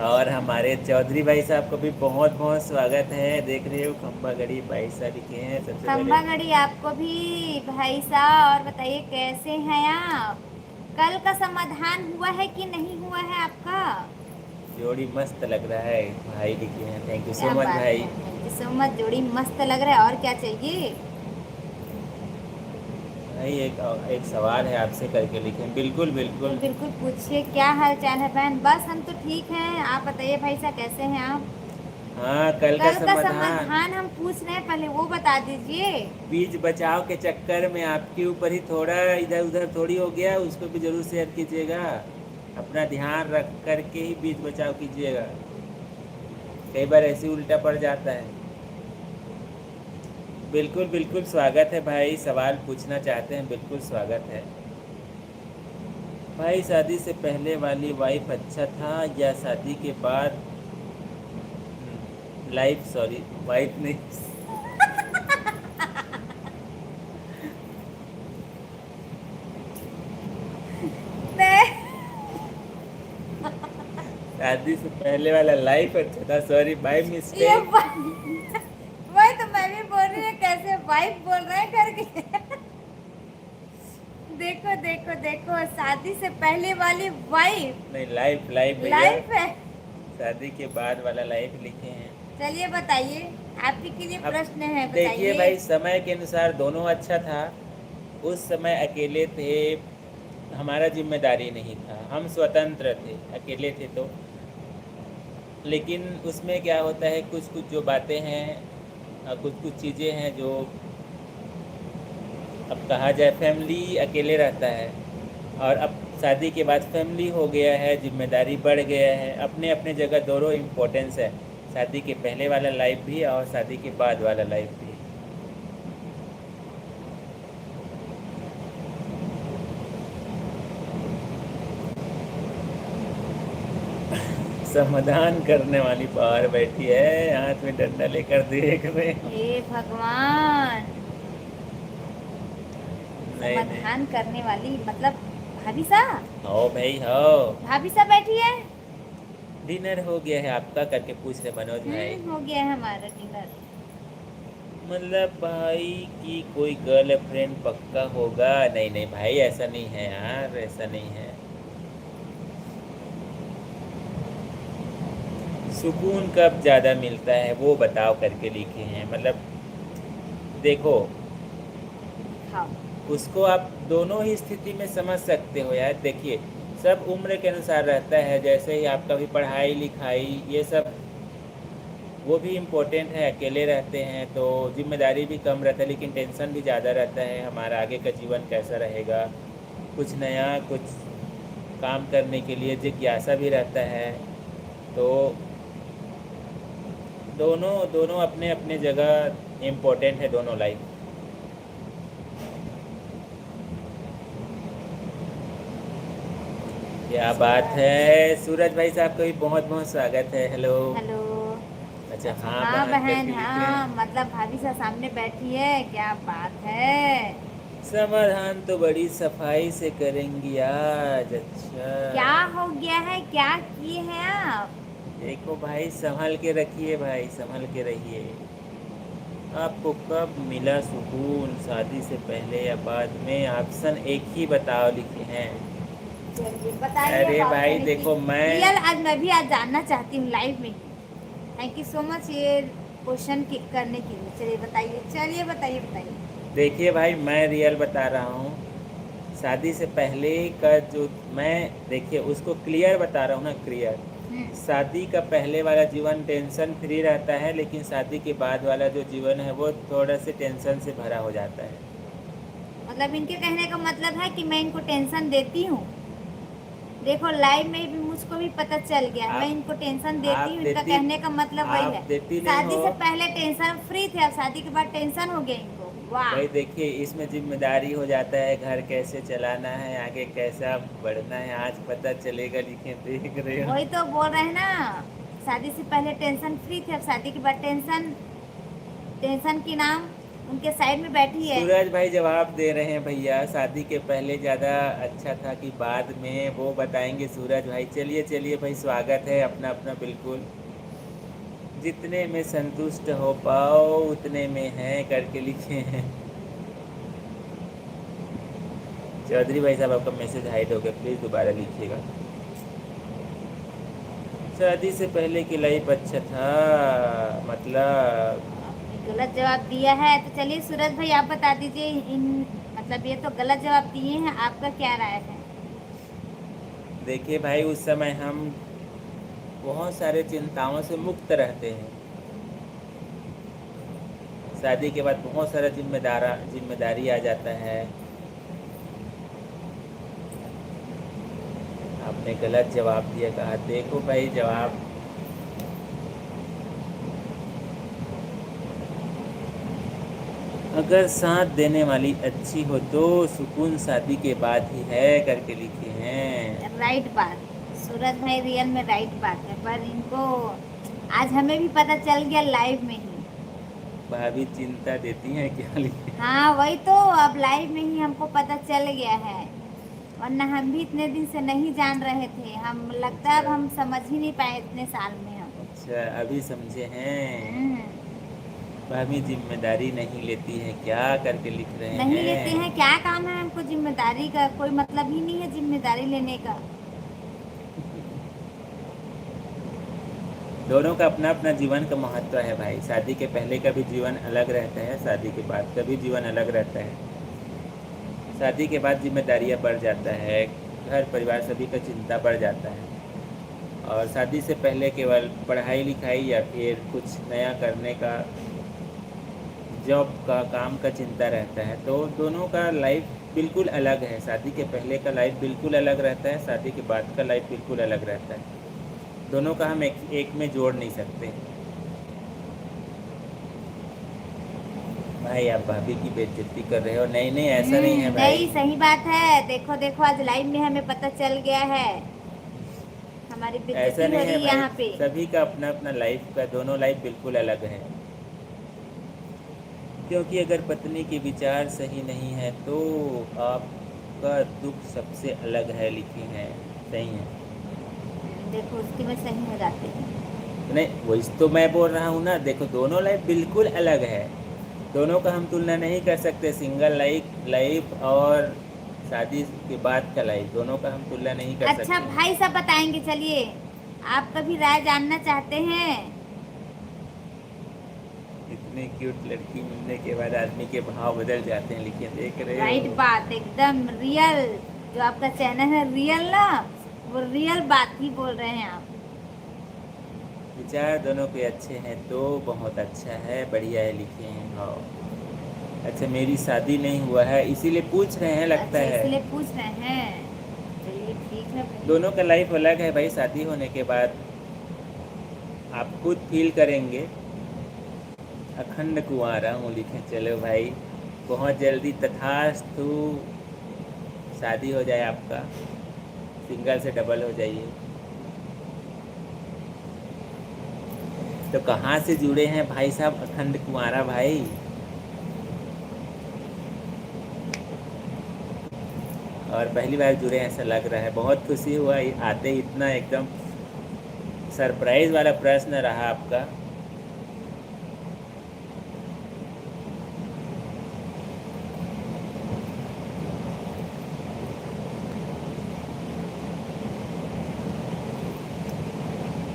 और हमारे चौधरी भाई साहब को भी बहुत बहुत स्वागत है, देख रहे हो खम्बा गढ़ी भाई साहब लिखे हैं सबसे पहले। खंबा घड़ी आपको भी भाई साहब। और बताइए कैसे हैं आप? कल का समाधान हुआ है कि नहीं हुआ है आपका? जोड़ी मस्त लग रहा है भाई लिखे हैं, थैंक यू सो क्या मच बात भाई। है, थैंक यू सो मच। जोड़ी मस्त लग रहा है, और क्या चाहिए? भाई एक सवाल है आपसे करके लिखे हैं, बिल्कुल तो बिल्कुल। बिल्कुल पूछिए, क्या हाल चाल है बहन? बस हम तो ठीक हैं, आप बताइए भाई साहब कैसे हैं आप? हाँ, कल का कल का समाधान, समाधान हम पूछ रहे हैं, पहले वो बता दीजिए। बीज बचाव के चक्कर में आपके ऊपर ही थोड़ा इधर उधर थोड़ी हो गया, उसको भी जरूर शेयर कीजिएगा। अपना ध्यान रख करके ही बीज बचाव कीजिएगा, कई बार ऐसे उल्टा पड़ जाता है। बिल्कुल बिल्कुल स्वागत है भाई, सवाल पूछना चाहते हैं, बिल्कुल स्वागत है भाई। शादी से पहले वाली वाइफ अच्छा था या शादी के बाद लाइफ, सॉरी वाइफ नहीं, नहीं, शादी से पहले वाला लाइफ अच्छा था, सॉरी बाय ये मिस्टेक। वही तो मैं भी बोल रही हूँ, कैसे वाइफ बोल रहे हैं करके। देखो देखो देखो, शादी से पहले वाली वाइफ नहीं, लाइफ लाइफ भैया, लाइफ है। शादी के बाद वाला लाइफ लिखे हैं। चलिए बताइए, आपके के लिए अब प्रश्न है, देखिए बताइए। भाई, समय के अनुसार दोनों अच्छा था। उस समय अकेले थे, हमारा जिम्मेदारी नहीं था, हम स्वतंत्र थे, अकेले थे तो। लेकिन उसमें क्या होता है, कुछ कुछ जो बातें हैं, कुछ कुछ चीज़ें हैं जो, अब कहा जाए फैमिली अकेले रहता है, और अब शादी के बाद फैमिली हो गया है, जिम्मेदारी बढ़ गया है। अपने अपने जगह दोनों इम्पोर्टेंस है, शादी के पहले वाला लाइफ भी और शादी के बाद वाला लाइफ भी। समाधान करने वाली बाहर बैठी है, हाथ में डंडा लेकर देख रहे। हे भगवान, नहीं नहीं, समाधान करने वाली मतलब भाभी साहब? हो भाई हो। भाभी साहब बैठी है? डिनर हो गया है आपका करके पूछ रहे मनोज भाई। हो गया है हमारा डिनर। मतलब भाई कि कोई गर्लफ्रेंड पक्का होगा? नहीं नहीं भाई, ऐसा नहीं है यार, ऐसा नहीं है। सुकून कब ज़्यादा मिलता है वो बताओ करके लिखे हैं, मतलब देखो, हाँ। उसको आप दोनों ही स्थिति में समझ सकते हो यार। देखिए, सब उम्र के अनुसार रहता है। जैसे ही आपका भी पढ़ाई लिखाई ये सब वो भी इम्पोर्टेंट है। अकेले रहते हैं तो जिम्मेदारी भी कम रहता है, लेकिन टेंशन भी ज़्यादा रहता है हमारा आगे का जीवन कैसा रहेगा। कुछ नया कुछ काम करने के लिए जिज्ञासा भी रहता है। तो दोनों दोनों अपने अपने जगह इम्पोर्टेंट है, दोनों लाइफ। क्या बात है। सूरज भाई साहब का भी बहुत बहुत स्वागत है। हेलो। हेलो। अच्छा अच्छा हाँ हाँ बहन बहन, करके लिखे हाँ हैं। मतलब भाभी सा सामने बैठी है, क्या बात है। समाधान तो बड़ी सफाई से करेंगी आज। क्या अच्छा हो गया है, क्या किए हैं आप। देखो भाई, संभल के रखिए भाई, संभल के रहिए। आपको कब मिला सुकून, शादी से पहले या बाद में? ऑप्शन एक ही बताओ लिखे हैं। चलिए बताइए अरे अब भाई ऑप्शन की। देखो रियल मैं, आज मैं भी आज जानना चाहती हूँ लाइव में ही। थैंक यू सो मच ये क्वेश्चन करने के लिए। चलिए बताइए, चलिए बताइए बताइए। देखिए भाई मैं रियल बता रहा हूँ। शादी से पहले का जो, मैं देखिए उसको क्लियर बता रहा हूँ ना, क्लियर। हम्म। शादी का पहले वाला जीवन टेंशन फ्री रहता है, लेकिन शादी के बाद वाला जो जीवन है वो थोड़ा से टेंशन से भरा हो जाता है। मतलब इनके कहने का मतलब है कि मैं इनको टेंशन देती हूँ। देखो लाइव में भी मुझको भी पता चल गया, मैं आप इनको टेंशन देती आप हूँ, इनका देती कहने का मतलब वही है। आप देती नहीं शादी हो। से पहले टेंशन फ्री थे, अब शादी के बाद टेंशन हो गया इनको। वाह। भाई देखिए इसमें जिम्मेदारी हो जाता है, घर कैसे चलाना है, आगे कैसा बढ़ना है, आज पता चलेगा लिखे, देख रहे हो। वही तो बोल रहे हैं ना, शादी से पहले टेंशन फ्री थे, अब शादी के बाद टेंशन, टेंशन की नाम उनके साइड में बैठी है। सूरज भाई जवाब दे रहे हैं भैया, शादी के पहले ज़्यादा अच्छा था कि बाद में, वो बताएंगे सूरज भाई। चलिए चलिए भाई, स्वागत है अपना अपना बिल्कुल। जितने में संतुष्ट हो पाओ उतने में है करके लिखे हैं। चौधरी भाई साहब आपका मैसेज हाइड हो गया, प्लीज़ दोबारा लिखिएगा। शादी से पहले की लाइफ अच्छा था, मतलब आपने गलत जवाब दिया है, तो चलिए सूरज भाई आप बता दीजिए इन, मतलब ये तो गलत जवाब दिए हैं, आपका क्या राय है। देखिए भाई उस समय हम बहुत सारे चिंताओं से मुक्त रहते हैं। शादी के बाद बहुत सारा जिम्मेदारी आ जाता है। आपने गलत जवाब दिया, कहा देखो भाई जवाब। अगर साथ देने वाली अच्छी हो तो सुकून शादी के बाद ही है करके लिखे हैं। राइट बात, सूरज भाई रियल में राइट बात है, पर इनको आज हमें भी पता चल गया लाइव में ही। भाभी चिंता देती हैं क्या लिखे। हाँ वही तो, अब लाइव में ही हमको पता चल गया है, वरना हम भी इतने दिन से नहीं जान रहे थे। हम लगता है अब अच्छा हम समझ ही नहीं पाए इतने साल में हम। अच्छा, अभी समझे हैं। हम्म। भाभी जिम्मेदारी नहीं लेती है क्या करके लिख रहे नहीं लेते हैं। हैं, क्या काम है हमको जिम्मेदारी का, कोई मतलब ही नहीं है जिम्मेदारी लेने का। दोनों का अपना अपना जीवन का महत्व है भाई। शादी के पहले का भी जीवन अलग रहता है, शादी के बाद का भी जीवन अलग रहता है। शादी के बाद जिम्मेदारियां बढ़ जाता है, घर परिवार सभी का चिंता बढ़ जाता है। और शादी से पहले केवल पढ़ाई लिखाई या फिर कुछ नया करने का, जॉब का, काम का चिंता रहता है। तो दोनों का लाइफ बिल्कुल अलग है। शादी के पहले का लाइफ बिल्कुल अलग रहता है, शादी के बाद का लाइफ बिल्कुल अलग रहता है। दोनों का हम एक में जोड़ नहीं सकते। भाई आप भाभी की बेइज्जती कर रहे हो। नहीं नहीं, ऐसा नहीं है भाई। नहीं सही बात है, देखो देखो आज लाइव में हमें पता चल गया है, हमारी ऐसा बेइज्जती हो नहीं रही है है भाई, यहाँ पे। सभी का अपना अपना लाइफ का, दोनों लाइफ बिल्कुल अलग है। क्योंकि अगर पत्नी के विचार सही नहीं है तो आपका दुख सबसे अलग है लिखे हैं। सही है। देखो उसके में सही हो जाते हैं। नहीं वही तो मैं बोल रहा हूँ ना, देखो दोनों लाइफ बिल्कुल अलग है। दोनों का हम तुलना नहीं कर सकते। सिंगल लाइफ लाइफ और शादी के बाद का लाइफ, दोनों का हम तुलना नहीं कर अच्छा सकते। भाई सब बताएंगे, चलिए आपका भी राय जानना चाहते हैं। इतनी क्यूट लड़की मिलने के बाद आदमी के भाव बदल जाते हैं लिखे, देख रहे राइट हो। बात, एकदम रियल। जो आपका चैनल है रियल ना, वो रियल बात ही बोल रहे हैं आप। विचार दोनों के अच्छे हैं तो बहुत अच्छा है, बढ़िया है, लिखे हैं। हाँ, अच्छा मेरी शादी नहीं हुआ है इसीलिए पूछ रहे हैं लगता अच्छा, है। इसलिए पूछ रहे हैं। चलिए ठीक है भाई। दोनों का लाइफ अलग है भाई, शादी होने के बाद आप खुद फील करेंगे। अखंड कुंवारा हूँ लिखे, चलो भाई बहुत जल्दी तथास्तु शादी हो जाए आपका, सिंगल से डबल हो जाइए। तो कहाँ से जुड़े हैं भाई साहब अखंड कुंवारा भाई? और पहली बार जुड़े हैं ऐसा लग रहा है, बहुत खुशी हुआ आते इतना एकदम सरप्राइज वाला प्रश्न रहा आपका।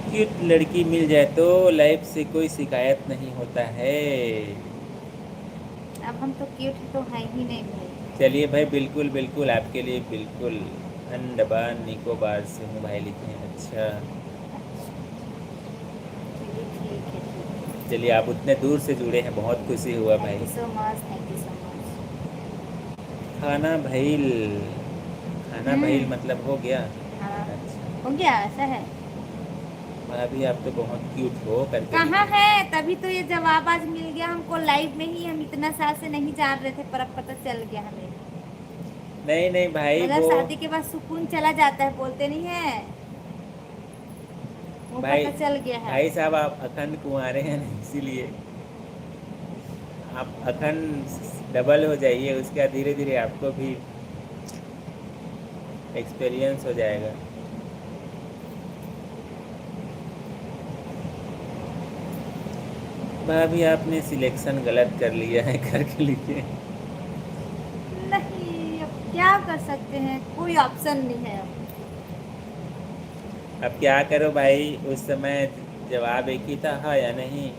क्यूट लड़की मिल जाए तो लाइफ से कोई शिकायत नहीं होता है। अब हम तो क्यूट तो है ही नहीं भाई। चलिए भाई, बिल्कुल बिल्कुल आपके लिए बिल्कुल। अंडमान निकोबार से हूँ भाई लिखे हैं। अच्छा चलिए ठीक है, ठीक है। चलिए, आप उतने दूर से जुड़े हैं, बहुत खुशी हुआ थैंक यू भाई। So much, thank you so much. खाना भइल, खाना भइल मतलब हो गया। हाँ, अच्छा हो गया, ऐसा है। भाभी आप तो बहुत क्यूट हो करके कहाँ लिखे। है, तभी तो ये जवाब आज मिल गया हमको लाइव में ही। हम इतना साल से नहीं जान रहे थे, पर अब पता चल गया हमें। नहीं नहीं भाई, मगर वो शादी के बाद सुकून चला जाता है, बोलते नहीं है, वो भाई पता चल गया है। भाई साहब आप अखंड कुंवारे हैं ना, इसीलिए आप अखंड डबल हो जाइए, उसके बाद धीरे धीरे आपको भी एक्सपीरियंस हो जाएगा। भाभी आपने सिलेक्शन गलत कर लिया है करके लिखे। नहीं, अब क्या कर सकते हैं, कोई ऑप्शन नहीं है अब। अब क्या करो भाई, उस समय जवाब एक ही था, हाँ या नहीं।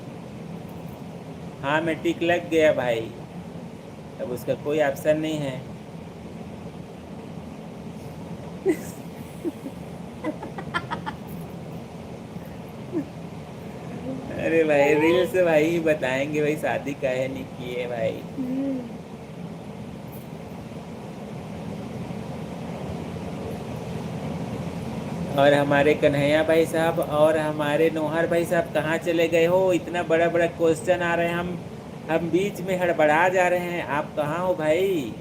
हाँ में टिक लग गया भाई, अब उसका कोई ऑप्शन नहीं है। अरे भाई रील से भाई बताएंगे भाई, शादी काहे नहीं किए भाई। हम्म, और हमारे कन्हैया भाई साहब और हमारे नौहर भाई साहब कहाँ चले गए हो? इतना बड़ा बड़ा क्वेश्चन आ रहे हैं, हम बीच में हड़बड़ा जा रहे हैं, आप कहाँ हो भाई?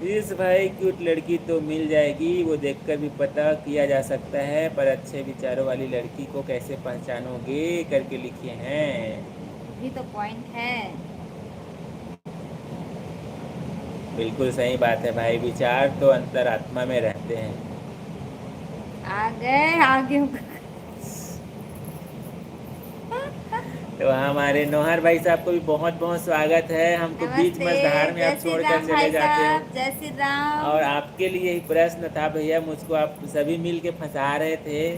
इस भाई क्यूट लड़की तो मिल जाएगी, वो देखकर भी पता किया जा सकता है, पर अच्छे विचारों वाली लड़की को कैसे पहचानोगे करके लिखे हैं। ये तो पॉइंट है। बिल्कुल सही बात है भाई, विचार तो अंतरात्मा में रहते हैं। आ गए आगे। तो हमारे नौहर भाई साहब को भी बहुत बहुत स्वागत है। हमको बीच नमस्ते, मझधार में जय आप श्री छोड़कर राम चले भाई जाते हो। साहब, जय श्री राम। और आपके लिए ही प्रश्न था भैया, मुझको आप सभी मिल के फंसा रहे थे।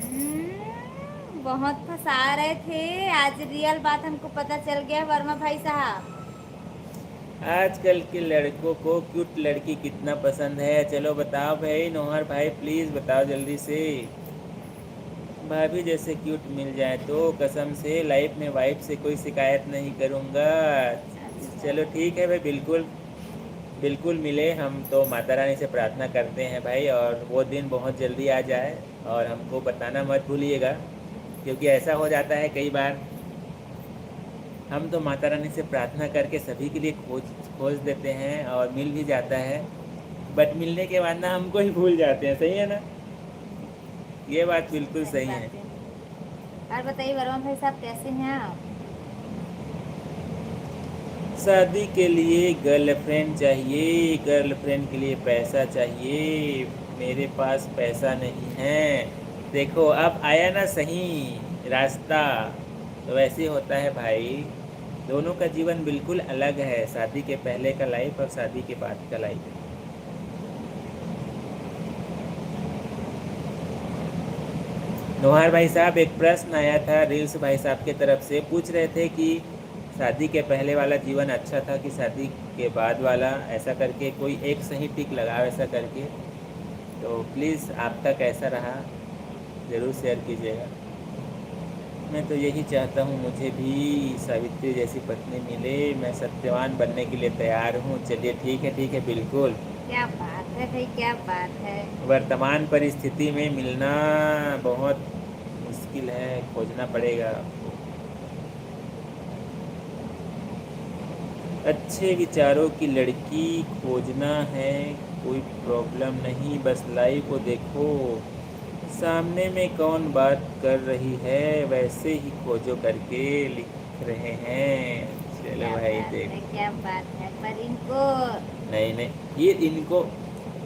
बहुत फंसा रहे थे, आज रियल बात हमको पता चल गया वर्मा भाई साहब। आजकल के लड़कों को क्यूट लड़की कितना पसंद है, चलो बताओ भाई नौहर भाई, प्लीज बताओ जल्दी से। भाभी जैसे क्यूट मिल जाए तो कसम से लाइफ में वाइफ से कोई शिकायत नहीं करूँगा। अच्छा, चलो ठीक है भाई, बिल्कुल बिल्कुल मिले। हम तो माता रानी से प्रार्थना करते हैं भाई, और वो दिन बहुत जल्दी आ जाए, और हमको बताना मत भूलिएगा, क्योंकि ऐसा हो जाता है कई बार, हम तो माता रानी से प्रार्थना करके सभी के लिए खोज देते हैं और मिल भी जाता है, बट मिलने के बाद ना हमको ही भूल जाते हैं, सही है ना? ये बात बिल्कुल सही सही बात है। है। और बताइए वर्मा भाई साहब, कैसे हैं आप? शादी के लिए गर्लफ्रेंड चाहिए, गर्लफ्रेंड के लिए पैसा चाहिए, मेरे पास पैसा नहीं है। देखो अब आया ना सही रास्ता। तो वैसे होता है भाई, दोनों का जीवन बिल्कुल अलग है, शादी के पहले का लाइफ और शादी के बाद का लाइफ। नौहार भाई साहब, एक प्रश्न आया था रील्स भाई साहब के तरफ से, पूछ रहे थे कि शादी के पहले वाला जीवन अच्छा था कि शादी के बाद वाला, ऐसा करके कोई एक सही टिक लगाओ ऐसा करके। तो प्लीज़ आपका कैसा रहा ज़रूर शेयर कीजिएगा। मैं तो यही चाहता हूँ मुझे भी सावित्री जैसी पत्नी मिले, मैं सत्यवान बनने के लिए तैयार हूँ। चलिए ठीक है बिल्कुल। क्या बात है भाई, क्या बात है। वर्तमान परिस्थिति में मिलना बहुत मुश्किल है, खोजना पड़ेगा आपको। अच्छे विचारों की लड़की खोजना है, कोई प्रॉब्लम नहीं, बस लाइव को देखो, सामने में कौन बात कर रही है वैसे ही खोजो करके लिख रहे हैं। चलो क्या भाई बात देख। है, क्या बात है। पर इनको नहीं ये इनको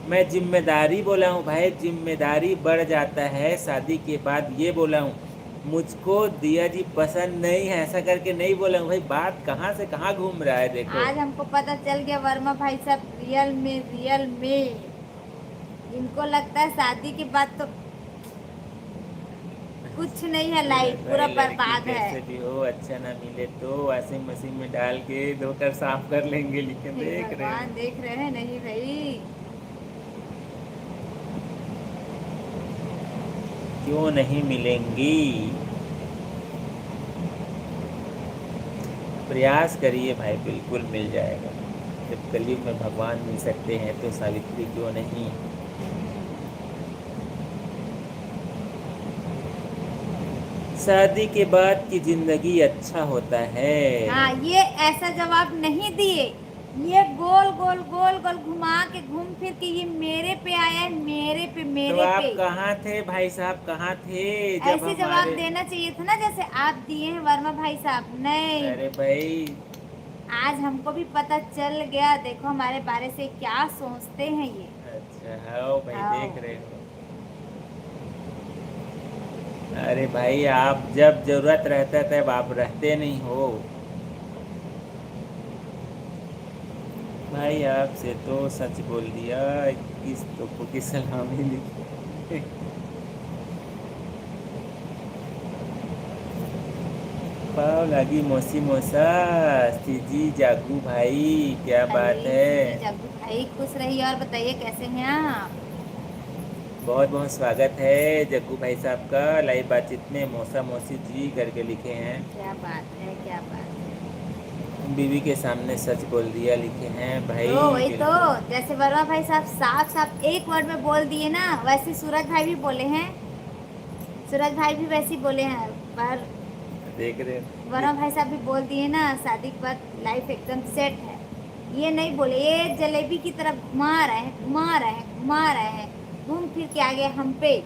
मैं जिम्मेदारी बोला हूँ भाई, जिम्मेदारी बढ़ जाता है शादी के बाद, ये बोला हूँ। मुझको दिया जी पसंद नहीं है ऐसा करके नहीं बोला हूँ भाई। बात कहाँ से कहाँ घूम रहा है देखो। आज हमको पता चल गया वर्मा भाई साहब रियल में इनको लगता है शादी के बाद तो कुछ नहीं है, लाइफ पूरा भाई लड़की बर्बाद है। कैसे भी हो, अच्छा ना मिले तो वॉशिंग मशीन में डाल के धोकर साफ कर लेंगे, लेकिन हे देख रहे हैं। भगवान, देख रहे हैं नहीं भाई। क्यों नहीं मिलेंगी, प्रयास करिए भाई, बिल्कुल मिल जाएगा। जब कलयुग में भगवान मिल सकते हैं तो सावित्री क्यों नहीं। शादी के बाद की जिंदगी अच्छा होता है। हाँ, ये ऐसा जवाब नहीं दिए। ये गोल गोल गोल गोल घुमा के घूम फिर के ये मेरे पे आया है, मेरे पे तो मेरे आप पे। कहाँ थे भाई साहब, कहाँ थे जब ऐसे जवाब हमारे। देना चाहिए था ना जैसे आप दिए हैं वर्मा भाई साहब। नहीं, अरे भाई, आज हमको भी पता चल गया। देखो हमारे बारे से क्या सोचते हैं ये। अच्छा हाँ भाई आओ। देख रहे हो। अरे भाई आप जब जरूरत रहता है तब आप रहते नहीं हो भाई। आपसे तो सच बोल दिया, इस तो की सलामी लिखी। पाव लागी मौसी मौसा, जी जागू भाई, क्या बात अरे है। जी जग्गू भाई, खुश रहिए। और बताइए कैसे हैं आप। बहुत बहुत स्वागत है जग्गू भाई साहब का लाइव बातचीत में। मौसा मौसी जी करके लिखे हैं। क्या बात है, क्या बात है। बीवी के सामने सच बोल दिया लिखे हैं भाई। तो वही तो, बिल्कुल जैसे वर्मा भाई साहब साफ साफ एक वर्ड में बोल दिए ना, वैसे सूरज भाई भी बोले हैं। सूरज भाई भी वैसे ही बोले हैं। पर देख रहे हैं। वर्मा भाई साहब भी बोल दिए ना, शादी के बाद लाइफ एकदम सेट है। ये नहीं बोले, ये जलेबी की तरह घुमा रहे हैं, घुमा रहे हैं, घुमा रहे हैं, घूम फिर के आ गए हम पे।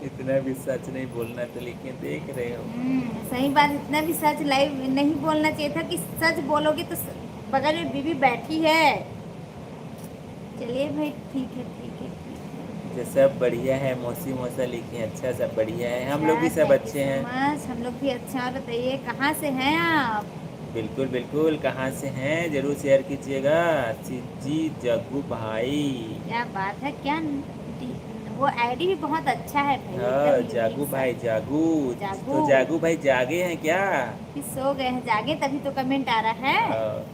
इतना भी सच नहीं बोलना था, लेकिन देख रहे हो। सही बात। इतना भी सच लाइव नहीं बोलना चाहिए था कि सच बोलोगे तो बगल में बीवी बैठी है। चलिए भाई, ठीक है, ठीक है, ठीक है। जो सब बढ़िया है, मौसी मौसा लिखे हैं, अच्छा सब बढ़िया है, हम लोग भी अच्छा, सब thank you अच्छे so हैं। much। हम लोग भी अच्छा। और बताइए कहाँ से हैं आप। बिल्कुल बिल्कुल, कहाँ से हैं जरूर शेयर कीजिएगा। जी जग्गू भाई। क्या बात है, क्या वो आईडी भी बहुत अच्छा है भाई, हाँ एकदम जागू यूनिक सा। भाई जागू। जागू। तो जागू भाई जागे हैं क्या। कि सो गए हैं, जागे तभी तो कमेंट आ रहा है। हाँ।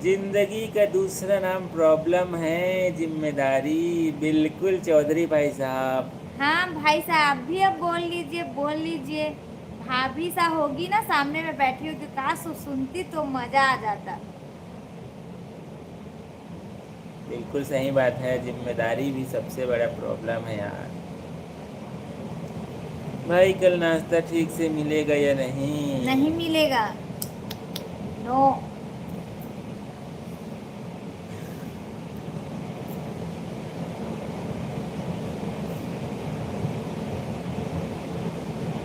जिंदगी का दूसरा नाम प्रॉब्लम है, जिम्मेदारी। बिल्कुल चौधरी भाई साहब। हाँ भाई साहब भी अब बोल लीजिए, बोल लीजिए। भाभी सा होगी ना सामने में बैठी होगी, काश वो सुनती तो मजा आ जाता। बिल्कुल सही बात है, जिम्मेदारी भी सबसे बड़ा प्रॉब्लम है यार। भाई कल नाश्ता ठीक से मिलेगा या नहीं। नहीं मिलेगा। नो।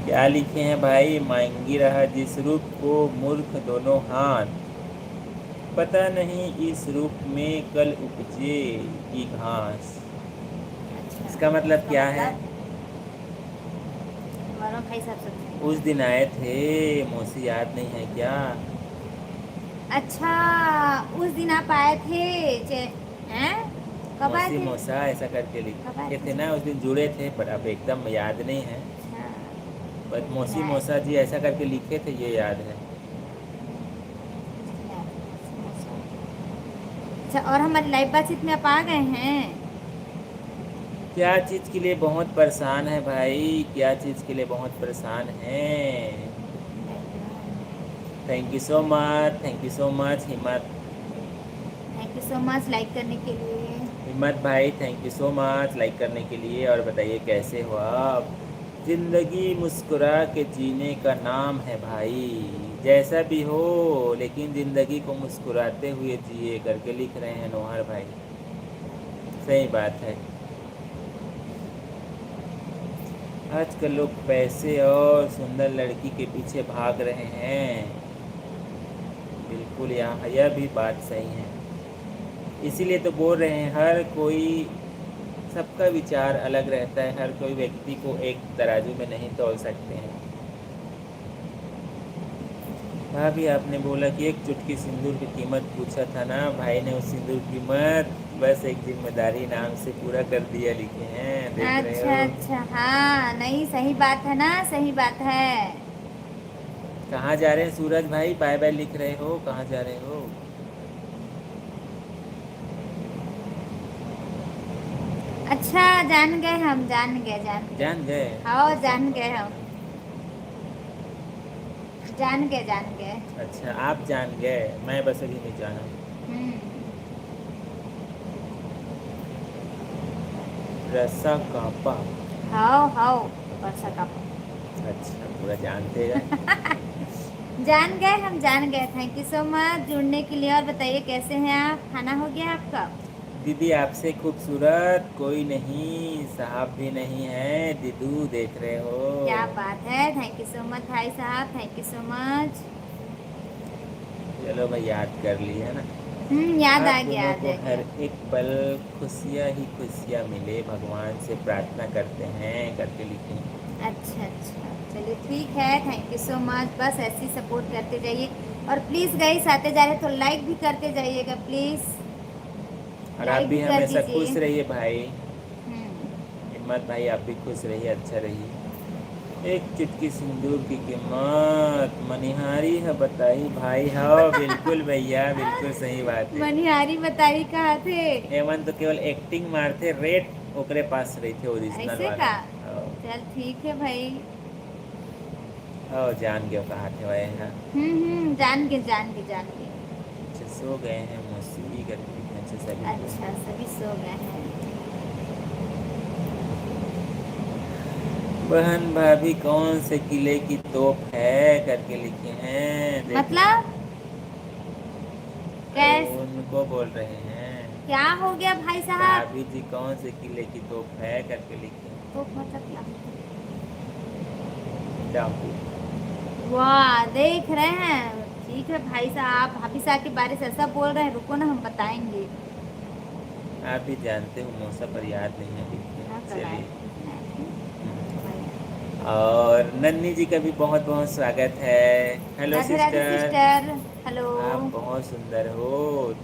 क्या लिखे हैं भाई, मांगी रहा जिस रूप को मूर्ख दोनों हाथ, पता नहीं इस रूप में कल उपजेगी घास। अच्छा, इसका मतलब इसका क्या है। मतलब वर्मा भाई साहब से। उस दिन आए थे, मौसी याद नहीं है क्या। अच्छा, उस दिन आप आए थे। हैं, कब आए मौसी थे। मौसा ऐसा करके कब आए लिखे थे थे। ना, उस दिन जुड़े थे पर अब एकदम याद नहीं है। अच्छा, बस उस दिन मौसी आए मौसा थे। जी ऐसा करके लिखे थे, ये याद है। अच्छा, और हमारी लाइव बातचीत में आप आ गए हैं? क्या चीज़ के लिए बहुत परेशान है भाई, क्या चीज़ के लिए बहुत परेशान हैं? थैंक यू सो मच हिम्मत। Thank you so much like करने के लिए। हिम्मत भाई thank you so much like करने के लिए। और बताइए कैसे हो आप? ज़िंदगी मुस्कुरा के जीने का नाम है भाई, जैसा भी हो लेकिन ज़िंदगी को मुस्कुराते हुए जिए करके लिख रहे हैं नोहर भाई। सही बात है। आजकल लोग पैसे और सुंदर लड़की के पीछे भाग रहे हैं। बिल्कुल, यह भी बात सही है। इसीलिए तो बोल रहे हैं हर कोई, सबका विचार अलग रहता है, हर कोई व्यक्ति को एक तराजू में नहीं तौल सकते हैं। भाभी आपने बोला कि एक चुटकी सिंदूर की कीमत पूछा था ना, भाई ने उस सिंदूर की कीमत बस एक जिम्मेदारी नाम से पूरा कर दिया, लिखे हैं देख रहे अच्छा हो। अच्छा, हाँ नहीं सही बात है ना, सही बात है। कहाँ जा रहे हैं सूरज भाई, बाय बाय लिख रहे हो, कहाँ जा रहे हो? अच्छा, जान गए हम, जान गए, जान गए। जान गए? हाँ अच्छा जान गए हम, जान गए, जान गए। अच्छा, आप जान गए, मैं बस अभी नहीं जाना। हम्म। रसा कापा? हाँ हाँ, वर्षा का। अच्छा, पूरा जानते हैं। जान गए हम, जान गए। थैंक यू सो मच जुड़ने के लिए। और बताइए कैसे हैं आप? खाना हो गया आपका? दीदी आपसे खूबसूरत कोई नहीं, साहब भी नहीं है, दीदू देख रहे हो। क्या बात है, थैंक यू सो मच भाई साहब, थैंक यू सो मच। चलो भाई, याद कर ली है ना। याद आप आ गया, दोनों याद को आ हर गया। एक पल खुशियाँ ही खुशियाँ मिले, भगवान से प्रार्थना करते हैं करके लिखे। अच्छा अच्छा, चलिए ठीक है, थैंक यू सो मच। बस ऐसे ही सपोर्ट करते जाइए। और प्लीज़ गाइस, आते जा रहे तो लाइक भी करते जाइएगा प्लीज़। और आप लाइक भी भी कर हमेशा दीजिए। खुश रहिए भाई। हम्म। हिम्मत भाई आप भी खुश रहिए, अच्छा रहिए। एक चुटकी सिंदूर की कीमत मनिहारी है बताई भाई। हाँ बिल्कुल भैया, बिल्कुल सही बात है। मनिहारी बताई कहाँ थे? एवन तो केवल एक्टिंग मारते, रेट ओकरे पास रही थे ओरिजिनल ऐसे वाला। का? हाँ। चल ठीक है भाई। हाँ, जान गए कहाँ थे भाई। हाँ। जान के, जान के, जान के। अच्छा, सो गए हैं मौसी करके लिखे हैं। अच्छा, सभी को। अच्छा, सभी सो गए हैं। बहन भाभी कौन से किले की तोप है करके लिखे हैं, देख रहे मतलब हैं। कैस उनको बोल रहे हैं। क्या हो गया भाई साहब? भाभी जी कौन से किले की तोप है करके लिखे हैं। तो मतलब क्या? डाकू। वाह, देख रहे हैं। ठीक है भाई साहब, भाभी साहब के बारे से ऐसा बोल रहे हैं, रुको ना हम बताएंगे। आप भी जानते हो मौसा पर याद नहीं है, लिखे हाँ, हैं। कराए। चलिए। और नन्नी जी का भी बहुत बहुत स्वागत है। Hello Radhe Radhe sister. Sister. Hello. आप बहुत सुंदर हो।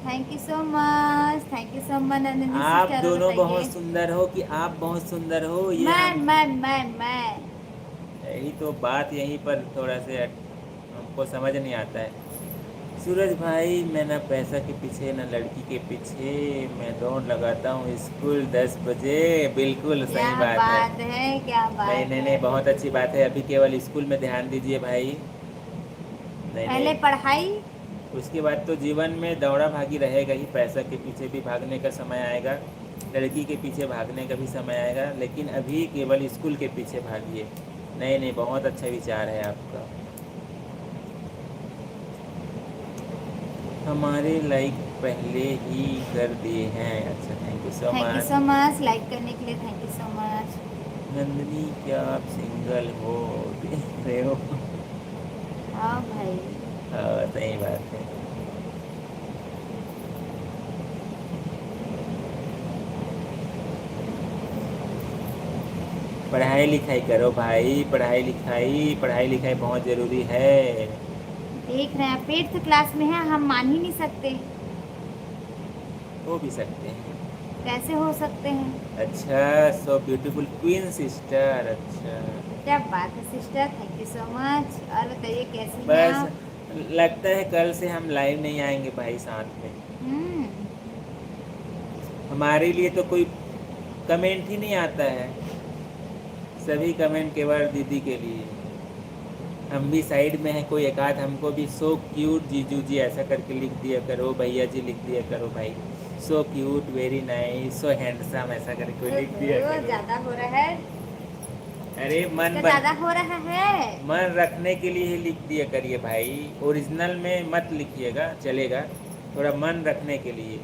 Thank you so much, thank you so much Nandini आप सिस्टर। और दोनों बताइए। बहुत सुंदर हो कि आप बहुत सुंदर हो, ये हम मैं। यही तो बात, यहीं पर थोड़ा से हमको समझ नहीं आता है। सूरज भाई मैं ना पैसा के पीछे ना लड़की के पीछे, मैं दौड़ लगाता हूँ स्कूल 10 बजे। बिल्कुल क्या सही बात है। बात है, क्या नहीं बात नहीं है। नहीं, बहुत अच्छी बात है। अभी केवल स्कूल में ध्यान दीजिए भाई। नहीं नहीं, पहले पढ़ाई। उसके बाद तो जीवन में दौड़ा भागी रहेगा ही। पैसा के पीछे भी भागने का समय आएगा, लड़की के पीछे भागने का भी समय आएगा, लेकिन अभी केवल स्कूल के पीछे भागिए। नहीं नहीं, बहुत अच्छा विचार है आपका। हमारे लाइक पहले ही कर दिए हैं। अच्छा, thank you so thank you much. So much like करने के लिए, thank you so much. Nandini क्या आप सिंगल हो, देख रहे हो? हाँ भाई। हाँ, सही बात है। पढ़ाई लिखाई करो भाई, पढ़ाई लिखाई बहुत ज़रूरी है। देख रहे हैं, पेट क्लास में है, हम मान ही नहीं सकते। हो भी सकते हैं। कैसे हो सकते हैं? अच्छा, सो ब्यूटीफुल क्वीन सिस्टर। अच्छा, क्या बात है sister, thank you so much. और बताइए कैसी हैं बस आप? लगता है कल से हम लाइव नहीं आएंगे भाई साथ में। हम्म। हमारे लिए तो कोई कमेंट ही नहीं आता है, सभी कमेंट केवल दीदी के लिए। हम भी साइड में हैं, कोई एक आध हमको भी सो क्यूट जीजू जी ऐसा करके लिख दिया करो, भैया जी लिख दिया करो भाई, सो क्यूट, वेरी नाइस, सो हैंडसम ऐसा करके कोई लिख दिया करो। ज्यादा हो रहा है, अरे मन इसका बन ज्यादा हो रहा है। मन रखने के लिए ही लिख दिया करिए भाई, ओरिजिनल में मत लिखिएगा, चलेगा, थोड़ा मन रखने के लिए।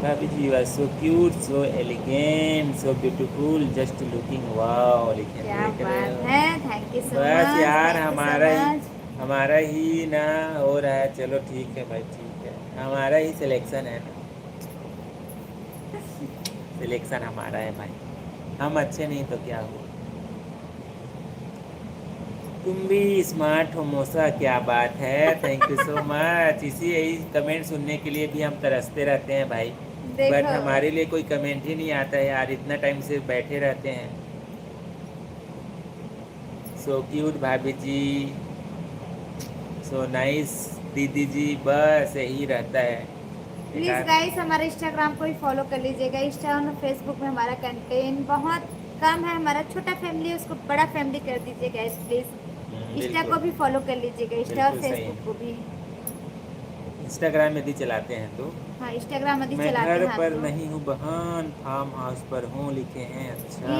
भाभी जी you are so cute, so elegant, so beautiful, just looking wow लिखे, क्या देख रहे बात हो। है, थैंक यू सो बस मच, यार थैंक यू सो मच। हमारा ही ना हो रहा है, चलो ठीक है भाई, ठीक है, हमारा ही सिलेक्शन है ना, सिलेक्शन हमारा है भाई, हम अच्छे नहीं तो क्या हो। तुम भी स्मार्ट हो मोसा, क्या बात है, थैंक यू सो मच। इसी यही कमेंट सुनने के लिए भी हम तरसते रहते हैं भाई, बट देखो, हमारे लिए कोई कमेंट ही नहीं आता है यार, इतना टाइम से बैठे रहते हैं। सो क्यूट भाभी जी, सो नाइस दीदी जी, बस यही रहता है। एक प्लीज आध गाइस हमारे इंस्टाग्राम को भी फॉलो कर लीजिएगा। इंस्टा और फेसबुक में हमारा कंटेंट बहुत कम है, हमारा छोटा फैमिली है, उसको बड़ा फैमिली कर दीजिए गाइस प्लीज। इंस्टा बिल्कुल को भी फॉलो कर लीजिएगा, इंस्टा और बिल्कुल सही फेसबुक है। को भी। इंस्टाग्राम यदि चलाते हैं तो हाँ, इंस्टाग्राम यदि मैं चलाते घर हैं पर तो नहीं हूँ बहन, फार्म हाउस पर हूँ लिखे हैं, अच्छा।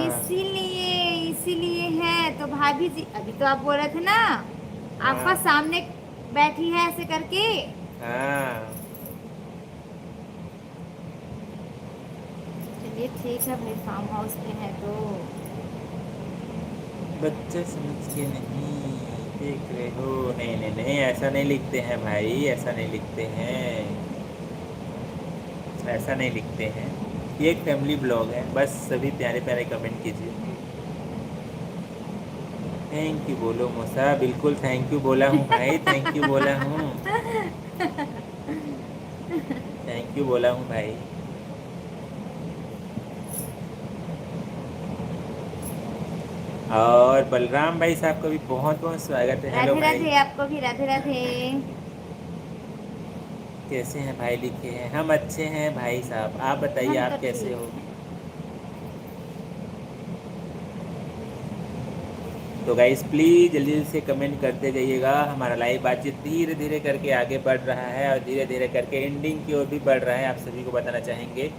इसीलिए है तो भाभी जी, अभी तो आप बोल रहे थे ना, आपका हाँ सामने बैठी है ऐसे करके। हाँ, चलिए ठीक है भाई, फार्म हाउस पे है तो। बच्चे समझ के नहीं देख रहे हो, नहीं नहीं नहीं, ऐसा नहीं लिखते हैं भाई, ऐसा नहीं लिखते हैं, ऐसा नहीं लिखते हैं, ये एक फैमिली ब्लॉग है, बस सभी प्यारे प्यारे कमेंट कीजिए। थैंक यू बोलो मोसा, बिल्कुल थैंक यू बोला हूँ भाई, थैंक यू बोला हूँ, थैंक यू बोला हूँ भाई। और बलराम भाई साहब का भी बहुत बहुत स्वागत है, हेलो राधे भाई। राधे, आपको भी राधे राधे। कैसे हैं भाई लिखे हैं, हम अच्छे हैं भाई साहब, आप बताइए हम तो आप कैसे ठीक हो। हैं। तो गाइस प्लीज़ जल्दी जल्दी से कमेंट करते जाइएगा, हमारा लाइव बातचीत धीरे धीरे करके आगे बढ़ रहा है और धीरे धीरे करके एंडिंग की ओर भी बढ़ रहा है, आप सभी को बताना चाहेंगे।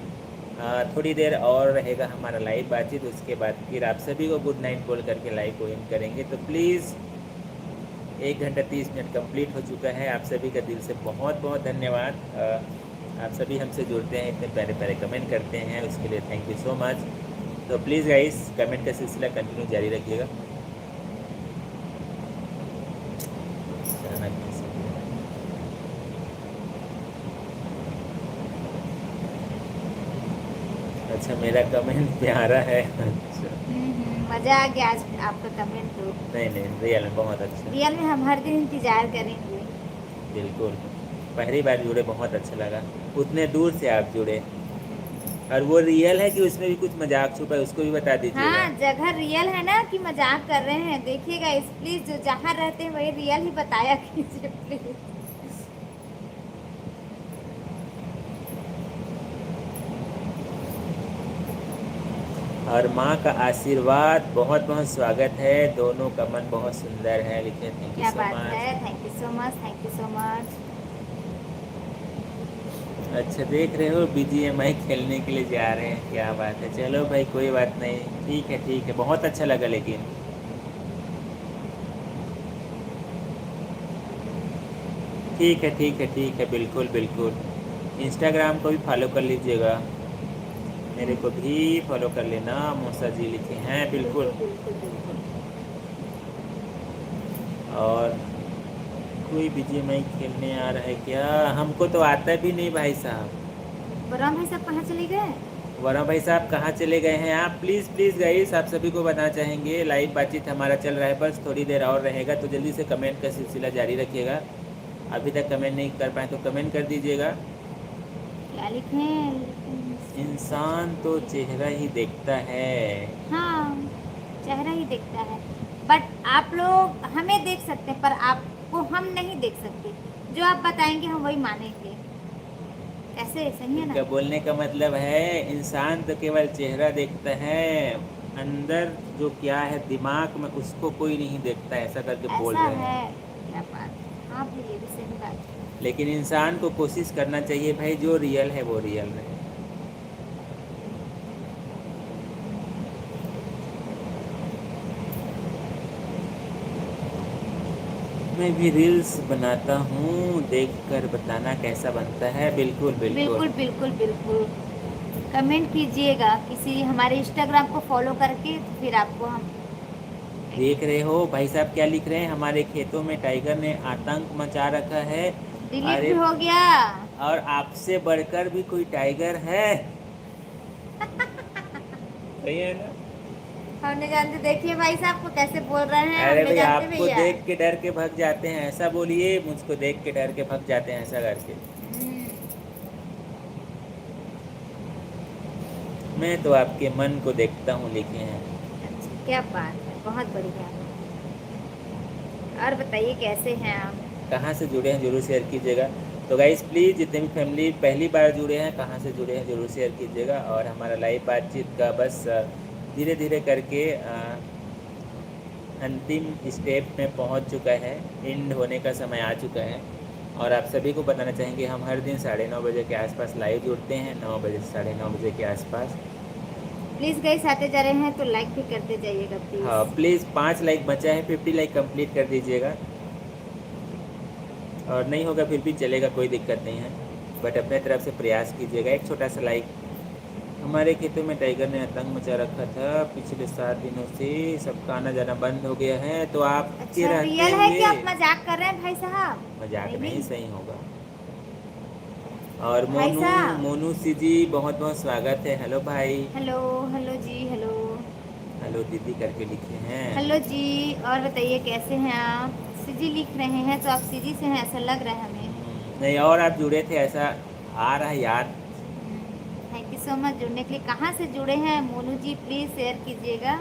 थोड़ी देर और रहेगा हमारा लाइव बातचीत, उसके बाद फिर आप सभी को गुड नाइट बोल करके लाइव को एंड करेंगे। तो प्लीज़ 1 घंटा 30 मिनट कंप्लीट हो चुका है, आप सभी का दिल से बहुत बहुत धन्यवाद। आप सभी हमसे जुड़ते हैं, इतने प्यारे प्यारे कमेंट करते हैं, उसके लिए थैंक यू सो मच। तो प्लीज़ गाइस कमेंट का सिलसिला कंटिन्यू जारी रखिएगा। अच्छा मेरा कमेंट प्यारा है, अच्छा मजा आ गया आज आपका कमेंट तो। नहीं नहीं, रियल में बहुत अच्छा, रियल में हम हर दिन इंतजार करेंगे। बिल्कुल, पहली बार जुड़े, बहुत अच्छा लगा, उतने दूर से आप जुड़े, और वो रियल है कि उसमें भी कुछ मजाक छुपा है, उसको भी बता दीजिएगा। हाँ, जगह रियल है ना कि मजाक कर रहे हैं, देखिएगा इस प्लीज, जो जहाँ रहते हैं वही रियल ही बताया कीजिए प्लीज। और माँ का आशीर्वाद, बहुत बहुत स्वागत है, दोनों का मन बहुत सुंदर है लिखे, थैंक यू क्या सो बात है, much. Thank you so much, thank you so much. अच्छा देख रहे हो BGMI खेलने के लिए जा रहे हैं, क्या बात है, चलो भाई कोई बात नहीं, ठीक है, बहुत अच्छा लगा लेकिन। ठीक है, बिल्कुल बिल्कुल, इंस्टाग्राम को भी फॉलो कर लीजिएगा, मेरे को भी फॉलो कर लेना, मूसा जी लिखे हैं, बिल्कुल। बिल्कुल। और कोई BGMI खेलने आ रहा है क्या, हमको तो आता भी नहीं भाई साहब। बलराम भाई साहब कहाँ चले गए? वरुण भाई साहब कहाँ चले गए हैं आप, प्लीज़ गाइस आप सभी को बताना चाहेंगे, लाइव बातचीत हमारा चल रहा है, बस थोड़ी देर और रहेगा, तो जल्दी से कमेंट का सिलसिला जारी रखिएगा। अभी तक कमेंट नहीं कर पाए तो कमेंट कर दीजिएगा। क्या लिखे? इंसान तो चेहरा ही देखता है। हाँ, चेहरा ही दिखता है। बट आप लोग हमें देख सकते हैं पर आपको हम नहीं देख सकते। जो आप बताएंगे हम वही मानेंगे। ऐसे सही है इनका ना? बोलने का मतलब है इंसान तो केवल चेहरा देखता है, अंदर जो क्या है दिमाग में उसको कोई नहीं देखता, ऐसा करके बोल ऐसा रहे है। हैं। क्या बात है, हाँ भी ये भी सही बात है। लेकिन इंसान को कोशिश करना चाहिए भाई, जो रियल है वो रियल रहे। मैं भी रील्स बनाता हूँ, देखकर बताना कैसा बनता है। बिल्कुल बिल्कुल। बिल्कुल बिल्कुल बिल्कुल। कमेंट कीजिएगा किसी हमारे इंस्टाग्राम को फॉलो करके, तो फिर आपको हम देख रहे हो भाई साहब क्या लिख रहे हैं, हमारे खेतों में टाइगर ने आतंक मचा रखा है। डिलीट अरे, भी हो गया। और आपसे बढ़कर भी कोई टाइगर है? सही है ना? हमने जानते, देखिए भाई साहब को कैसे बोल रहे हैं, अरे हमने भाई, जानते आपको भैया। देख के डर के भाग जाते हैं ऐसा बोलिए, मुझको देख के डर के भाग जाते हैं ऐसा करके। मैं तो आपके मन को देखता हूँ लिखे हैं। अच्छा, क्या बात है, बहुत बढ़िया। और बताइए कैसे हैं आप? कहाँ से जुड़े हैं जरूर शेयर कीजिएगा। तो गाइस प्लीज़, जितने भी फैमिली पहली बार जुड़े हैं, कहाँ से जुड़े हैं जरूर शेयर कीजिएगा। और हमारा लाइव बातचीत का बस धीरे धीरे करके अंतिम स्टेप में पहुंच चुका है, एंड होने का समय आ चुका है। और आप सभी को बताना चाहेंगे हम हर दिन 9:30 बजे के आसपास लाइव जुड़ते हैं, 9 बजे से 9:30 बजे के आसपास। प्लीज गाइस, आते जा रहे हैं तो लाइक भी करते जाइएगा हाँ प्लीज। प्लीज़, 5 लाइक बचा है, 50 लाइक कंप्लीट कर दीजिएगा। और नहीं होगा फिर भी चलेगा, कोई दिक्कत नहीं है, बट अपने तरफ से प्रयास कीजिएगा। एक छोटा सा लाइक। हमारे खेतों में टाइगर ने आतंक मचा रखा था, पिछले 7 दिनों से सबका आना जाना बंद हो गया है, तो आपके अच्छा, रहते रियल है कि हुए। आप मजाक कर रहे हैं भाई साहब? मजाक नहीं नहीं, नहीं सही होगा। और भाई मोनू, साहब। मोनू सी जी बहुत बहुत स्वागत है। हेलो भाई। हेलो। हेलो जी, हेलो। हेलो दीदी करके लिखे हैं। हेलो जी। और बताइए कैसे हैं आप? सीजी लिख रहे हैं तो आप सीजी से हैं ऐसा लग रहा है हमें। नहीं, और आप जुड़े थे ऐसा आ रहा है याद। थैंक यू सो मच जुड़ने के लिए। कहाँ से जुड़े हैं मोनू जी, प्लीज़ शेयर कीजिएगा।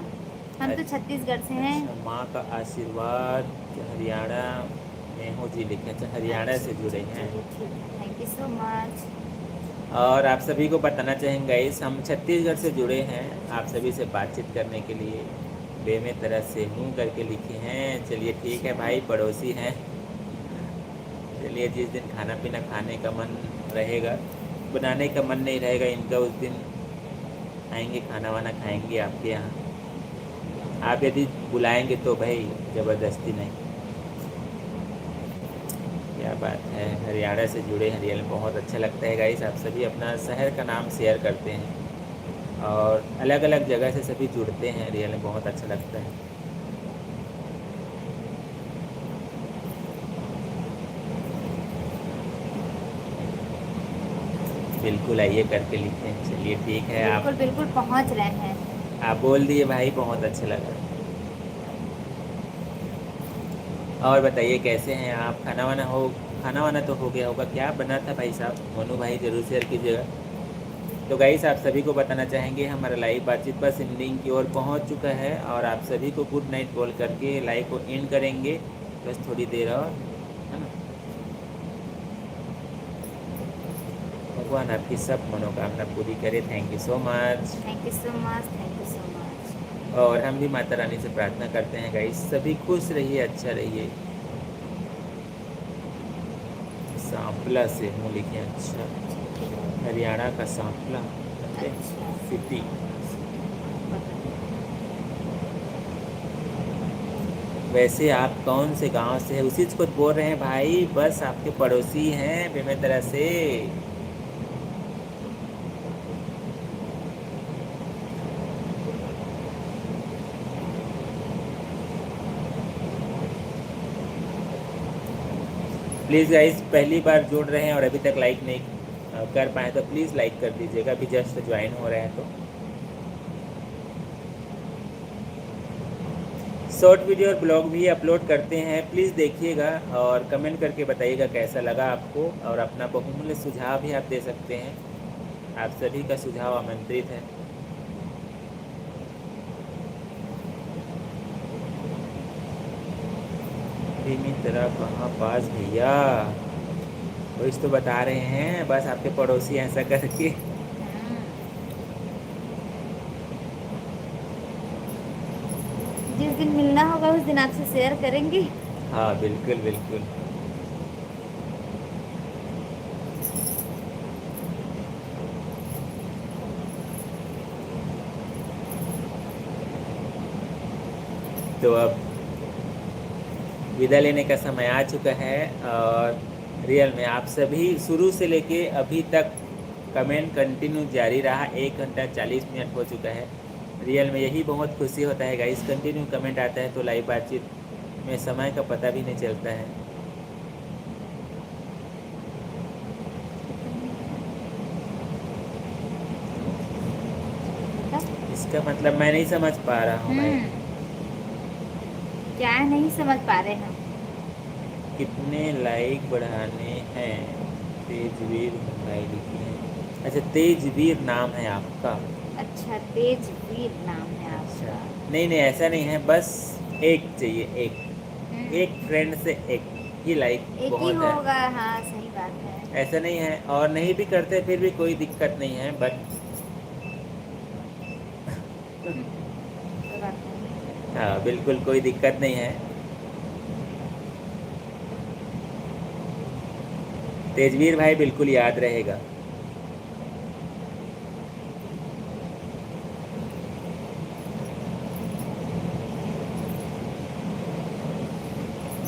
हम तो छत्तीसगढ़ से हैं। अच्छा, माँ का आशीर्वाद हरियाणा में हो जी लिखे। अच्छा, हरियाणा अच्छा से जुड़े अच्छा, हैं। चलिए ठीक है, थैंक यू सो मच। और आप सभी को बताना चाहेंगे इस हम छत्तीसगढ़ से जुड़े हैं, आप सभी से बातचीत करने के लिए। बेमे तरह से हूँ करके लिखे हैं। चलिए ठीक है भाई, पड़ोसी हैं। चलिए, जिस दिन खाना पीना खाने का मन रहेगा, बनाने का मन नहीं रहेगा इनका, उस दिन आएंगे, खाना वाना खाएंगे आपके यहाँ। आप यदि बुलाएंगे तो भाई, ज़बरदस्ती नहीं। क्या बात है, हरियाणा से जुड़े। हरियाणा बहुत अच्छा लगता है गाइस, आप सभी अपना शहर का नाम शेयर करते हैं और अलग अलग जगह से सभी जुड़ते हैं। हरियाणा बहुत अच्छा लगता है। बिल्कुल, आइए करके लिखते हैं। चलिए ठीक है, बिल्कुल बिल्कुल पहुँच रहे हैं। आप बोल दिए भाई, बहुत अच्छा लगा। और बताइए कैसे हैं आप? खाना वाना तो हो गया होगा। क्या बना था भाई साहब? मोनू भाई ज़रूर शेयर कीजिएगा। तो गाइस, आप सभी को बताना चाहेंगे हमारा लाइव बातचीत बस एंडिंग की ओर पहुंच चुका है, और आप सभी को गुड नाइट बोल करके लाइव को एंड करेंगे। बस थोड़ी देर और, है ना। भगवान आपकी सब मनोकामना पूरी करे। Thank you so much. Thank you so much, thank you so much. और हम भी माता रानी से प्रार्थना करते हैं गाइस, सभी खुश रहिए, अच्छा रहिए। सांपला से हूँ लिखे। अच्छा, हरियाणा का सांपला अच्छा। सिटी। वैसे आप कौन से गांव से हैं? उसी को बोल रहे हैं भाई, बस आपके पड़ोसी हैं बेमे तरह से। प्लीज़ गाइस, पहली बार जुड़ रहे हैं और अभी तक लाइक नहीं कर पाए तो प्लीज़ लाइक कर दीजिएगा, अभी जस्ट ज्वाइन हो रहे हैं तो। शॉर्ट वीडियो और ब्लॉग भी अपलोड करते हैं, प्लीज़ देखिएगा और कमेंट करके बताइएगा कैसा लगा आपको। और अपना बहुमूल्य सुझाव भी आप दे सकते हैं, आप सभी का सुझाव आमंत्रित है। अभी मैं तेरा कहाँ पास भैया, कुछ तो बता रहे हैं बस आपके पड़ोसी ऐसा करके। जिस दिन मिलना होगा उस दिन आपसे शेयर करेंगे। हाँ बिल्कुल बिल्कुल। तो अब विदा लेने का समय आ चुका है और रियल में आप सभी शुरू से लेके अभी तक कमेंट कंटिन्यू जारी रहा। 1 घंटा 40 मिनट हो चुका है। रियल में यही बहुत खुशी होता है गाइस, कंटिन्यू कमेंट आता है तो लाइव बातचीत में समय का पता भी नहीं चलता है। इसका मतलब मैं नहीं समझ पा रहा हूँ भाई। क्या नहीं समझ पा रहे हम? कितने लाइक बढ़ाने हैं? तेजवीर भाई लिखे हैं। अच्छा तेजवीर नाम है आपका? अच्छा तेजवीर नाम है अच्छा आपका। नहीं नहीं ऐसा नहीं है, बस एक चाहिए, एक फ्रेंड से एक ही लाइक एक ही बहुत है। होगा, हाँ सही बात है। ऐसा नहीं है और नहीं भी करते फिर भी कोई दिक्कत नहीं है, बट कोई बात नहीं। हाँ बिल्कुल कोई दिक्कत नहीं है। तेजवीर भाई बिल्कुल याद रहेगा।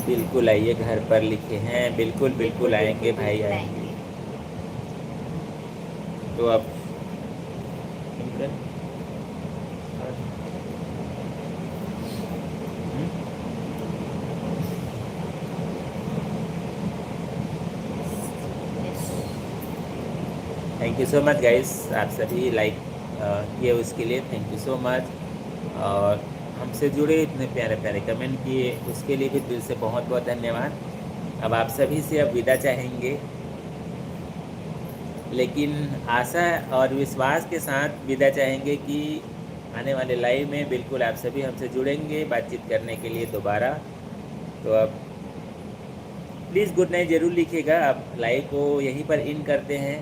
बिल्कुल आइए घर पर लिखे हैं, बिल्कुल बिल्कुल आएंगे भाई बिल्कुल आएंगे। तो अब thank you so much guys, आप सभी लाइक किए उसके लिए थैंक यू सो मच। और हमसे जुड़े इतने प्यारे प्यारे कमेंट किए उसके लिए भी दिल से बहुत बहुत धन्यवाद। अब आप सभी से अब विदा चाहेंगे, लेकिन आशा और विश्वास के साथ विदा चाहेंगे कि आने वाले लाइव में बिल्कुल आप सभी हमसे जुड़ेंगे बातचीत करने के लिए दोबारा। तो अब प्लीज़ गुड नाइट ज़रूर लिखिएगा। अब लाइव को यहीं पर इन करते हैं।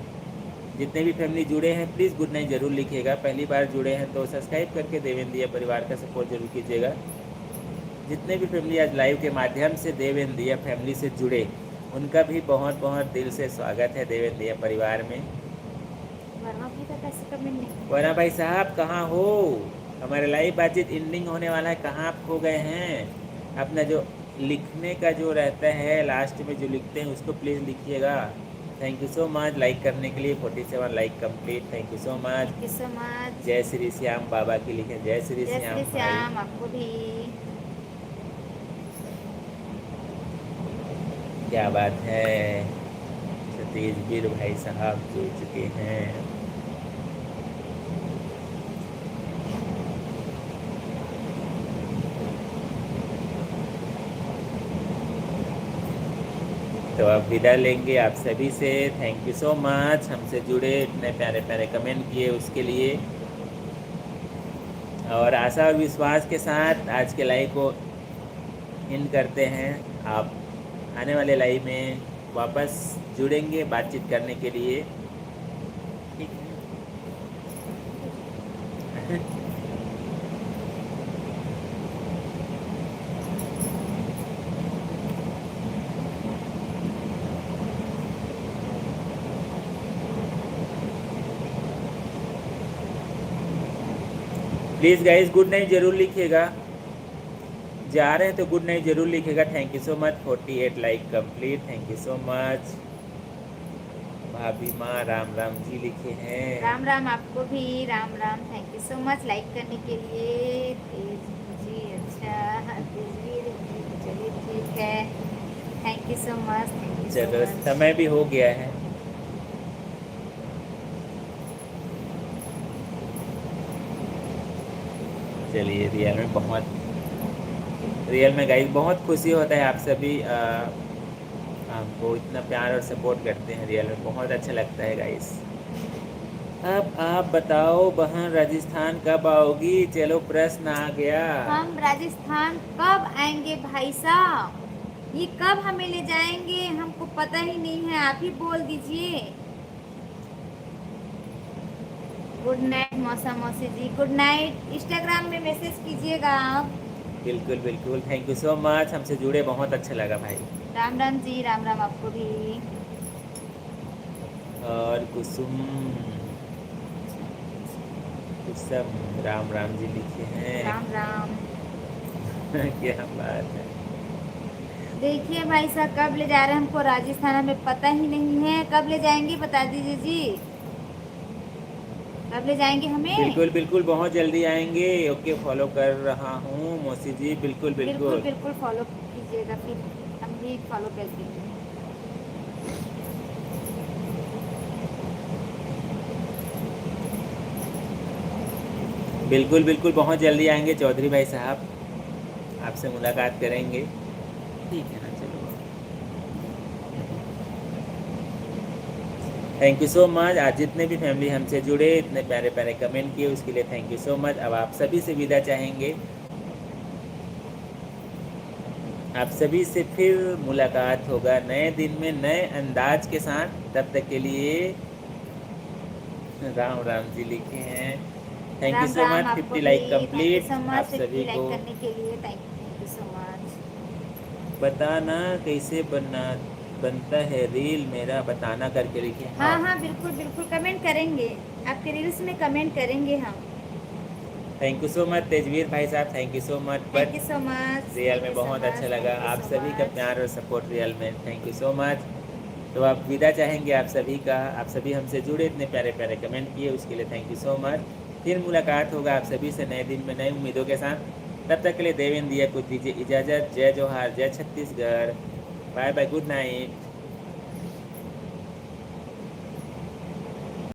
जितने भी फैमिली जुड़े हैं प्लीज़ गुड नाइट ज़रूर लिखिएगा। पहली बार जुड़े हैं तो सब्सक्राइब करके देवेंद्रिया परिवार का सपोर्ट जरूर कीजिएगा। जितने भी फैमिली आज लाइव के माध्यम से देवेंद्रिया फैमिली से जुड़े उनका भी बहुत बहुत दिल से स्वागत है देवेंद्रिया परिवार में। वर्मा भाई का कैसे कमेंट नहीं? वरना भाई साहब कहाँ हो? हमारे लाइव बातचीत एंडिंग होने वाला है, कहाँ आप खो गए हैं? अपना जो लिखने का जो रहता है लास्ट में जो लिखते हैं उसको प्लीज़ लिखिएगा। Thank you so much like करने के लिए। 47 like complete, thank you so much. Thank you so much. जय श्री श्याम बाबा की लिखे, जय श्री जय श्याम श्री भाई। श्याम आपको भी। क्या बात है, सतीशवीर भाई साहब जुड़ चुके हैं। तो अब विदा लेंगे आप सभी से। थैंक यू सो मच हमसे जुड़े इतने प्यारे प्यारे कमेंट किए उसके लिए। और आशा और विश्वास के साथ आज के लाइव को इन करते हैं। आप आने वाले लाइव में वापस जुड़ेंगे बातचीत करने के लिए, ठीक है? प्लीज़ गाइस गुड नाइट ज़रूर लिखिएगा। जा रहे हैं तो गुड नाइट ज़रूर लिखिएगा। Thank you so much. 48 like complete, thank you so much. भाभी माँ राम राम जी लिखे हैं। राम राम आपको भी, Ram Ram. Thank you so much like करने के लिए। तेज जी, अच्छा तेजवीर जी, चलिए ठीक है। Thank you so much, thank you सो चलो मच। समय भी हो गया है। चलिए रियल में गाइस बहुत खुशी होता है आप सभी हमको इतना प्यार और सपोर्ट करते हैं। रियल में बहुत अच्छा लगता है गाइस। अब आप बताओ बहन राजस्थान कब आओगी? चलो प्रश्न आ गया। हम राजस्थान कब आएंगे भाई साहब? ये कब हमें ले जाएंगे, हमको पता ही नहीं है, आप ही बोल दीजिए। गुड नाइट मौसा मौसी जी, गुड नाइट। इंस्टाग्राम में मैसेज कीजिएगा आप। बिल्कुल बिल्कुल, थैंक यू सो मच, हमसे जुड़े बहुत अच्छा लगा भाई। राम राम जी, राम राम आपको भी। और कुसुम कुसुम राम राम जी लिखे हैं। राम राम। क्या बात है। देखिए भाई साहब, कब ले जा रहे हैं हमको राजस्थान, हमें पता ही नहीं है। कब ले जाएंगे बता दीजिए जी, कब ले जाएंगे हमें। बिल्कुल बिल्कुल, बहुत जल्दी आएंगे। ओके, फॉलो कर रहा हूँ मौसी जी, बिल्कुल बिल्कुल बिल्कुल। बिल्कुल फॉलो कीजिएगा, फिर हम भी फॉलो कर देंगे। बिल्कुल बिल्कुल, बहुत जल्दी आएंगे चौधरी भाई साहब, आपसे मुलाकात करेंगे। ठीक है ना, चलो। Thank you so much. आज जितने भी फैमिली हमसे जुड़े, इतने प्यारे प्यारे कमेंट किए, उसके लिए थैंक यू सो मच। अब आप सभी से विदा चाहेंगे, आप सभी से फिर मुलाकात होगा नए दिन में नए अंदाज के साथ। तब तक के लिए राम राम जी लिखे हैं। Thank you Ram so Ram much. आपको 50 भी। Like thank you complete so आप मच सभी 50 को। लाइक करने के लिए, थैंक यू सो मच। बताना कैसे बनता है रील, मेरा बताना करके लिखे। हाँ हाँ, हाँ बिल्कुल बिल्कुल, कमेंट करेंगे, आपके रील्स में कमेंट करेंगे हम। Thank you so much Tejveer भाई साहब, thank you so much. Thank but you so much, real thank में यू सो बहुत अच्छा मच, लगा, थैंक यू आप सो सभी का मच। प्यार और सपोर्ट रियल में, थैंक यू सो मच। तो आप विदा चाहेंगे आप सभी का, आप सभी हमसे जुड़े, इतने प्यारे प्यारे कमेंट किए, उसके लिए थैंक यू सो मच। फिर मुलाकात होगा आप सभी से नए दिन में नई उम्मीदों के साथ। तब तक के लिए देवेंद्र दिया कुछ दीजिए इजाज़त। जय जोहार, जय Chhattisgarh, bye bye, good night.